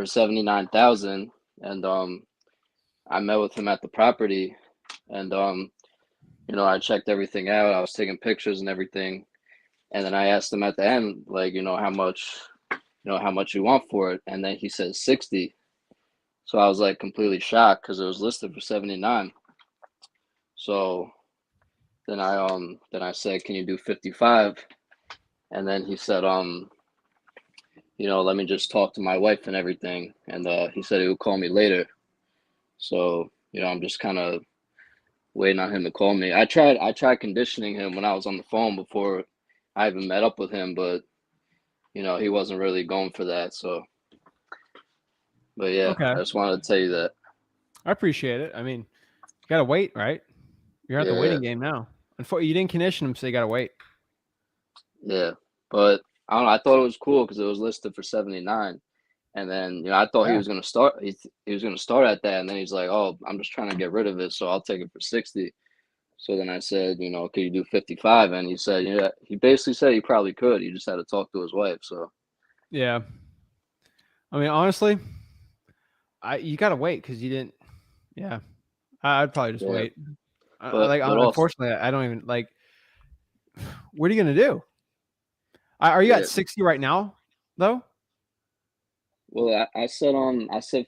O: 79,000, and I met with him at the property, and I checked everything out. I was taking pictures and everything. And then I asked him at the end, like, how much you want for it. And then he said 60. So I was like completely shocked because it was listed for 79. So then I said, can you do 55? And then he said, let me just talk to my wife and everything. And he said he would call me later. So, I'm just kind of waiting on him to call me. I tried conditioning him when I was on the phone before I even met up with him, but he wasn't really going for that. So, but yeah,
A: Okay.
O: I just wanted to tell you that.
A: I appreciate it. I mean, you gotta wait, right? You're at the waiting game now. Unfortunately, you didn't condition him, so you gotta wait.
O: Yeah, but I don't know. I thought it was cool because it was listed for 79, and then I thought he was gonna start. He was gonna start at that, and then he's like, "Oh, I'm just trying to get rid of it, so I'll take it for 60." So then I said, "Could you do 55?" And he said, "Yeah." He basically said he probably could. He just had to talk to his wife. So
A: yeah, I mean, honestly, you gotta wait because you didn't. Yeah, I'd probably just wait.
O: but
A: Unfortunately, I don't even like. What are you gonna do? Are you at 60 right now, though?
O: Well, I said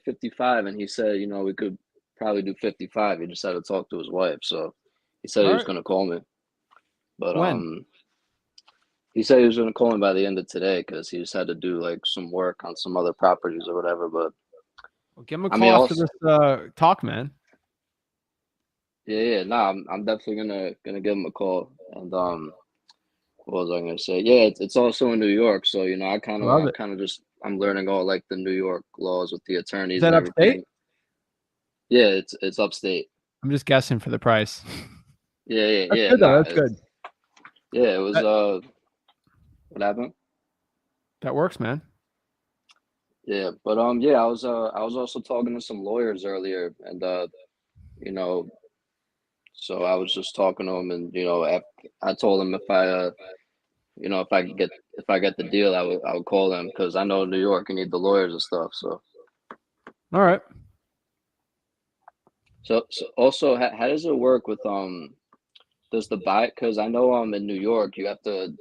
O: 55, and he said, we could probably do 55. He just had to talk to his wife. So he said he was going to call me. But
A: when?
O: He said he was going to call me by the end of today because he just had to do like some work on some other properties or whatever. But
A: give him a call after this talk, man.
O: Yeah. No, I'm definitely gonna give him a call. And what was I gonna say? Yeah, it's also in New York, so I kind of just I'm learning all like the New York laws with the attorneys
A: Is that
O: and everything.
A: upstate?
O: Yeah, it's upstate.
A: I'm just guessing for the price.
O: Yeah.
A: That's good, though. That's good.
O: Yeah, it was what happened?
A: That works, man.
O: Yeah, but yeah, I was also talking to some lawyers earlier, and so I was just talking to them, and I told them if I get the deal, I would call them because I know in New York you need the lawyers and stuff. So
A: all right.
O: So also, how does it work with does the buy? Because I know in New York you have to.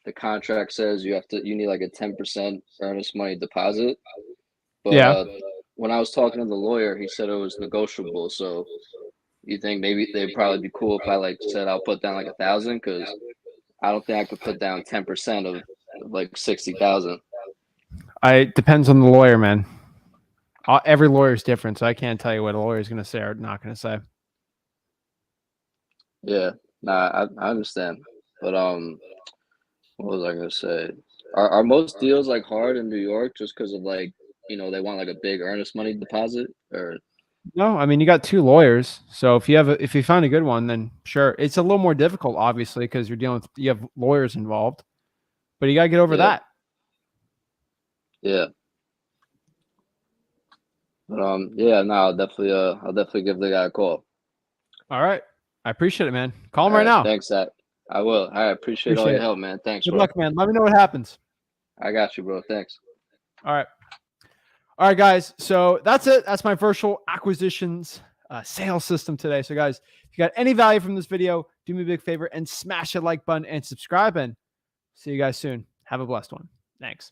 O: The contract says you need like a 10% earnest money deposit. But when I was talking to the lawyer, he said it was negotiable. So you think maybe they'd probably be cool if I like said I'll put down like 1,000 because I don't think I could put down 10% of like 60,000.
A: It depends on the lawyer, man. Every lawyer is different, so I can't tell you what a lawyer is going to say or not going to say.
O: Yeah, nah, I understand, but what was I going to say? Are most deals like hard in New York just because of like they want like a big earnest money deposit or?
A: No, I mean you got 2 lawyers. So if you find a good one, then sure. It's a little more difficult, obviously, because you have lawyers involved. But you gotta get over
O: Yeah.
A: that.
O: Yeah. But yeah, no, I'll definitely give the guy a call.
A: All right. I appreciate it, man. Call him
O: All
A: right
O: right,
A: now.
O: thanks, Zach. I will. I appreciate all
A: Appreciate
O: your
A: it.
O: help, man. Thanks,
A: Good
O: bro.
A: luck, man. Let me know what happens.
O: I got you, bro. Thanks.
A: All right. All right, guys. So that's it. That's my virtual acquisitions sales system today. So, guys, if you got any value from this video, do me a big favor and smash that like button and subscribe. And see you guys soon. Have a blessed one. Thanks.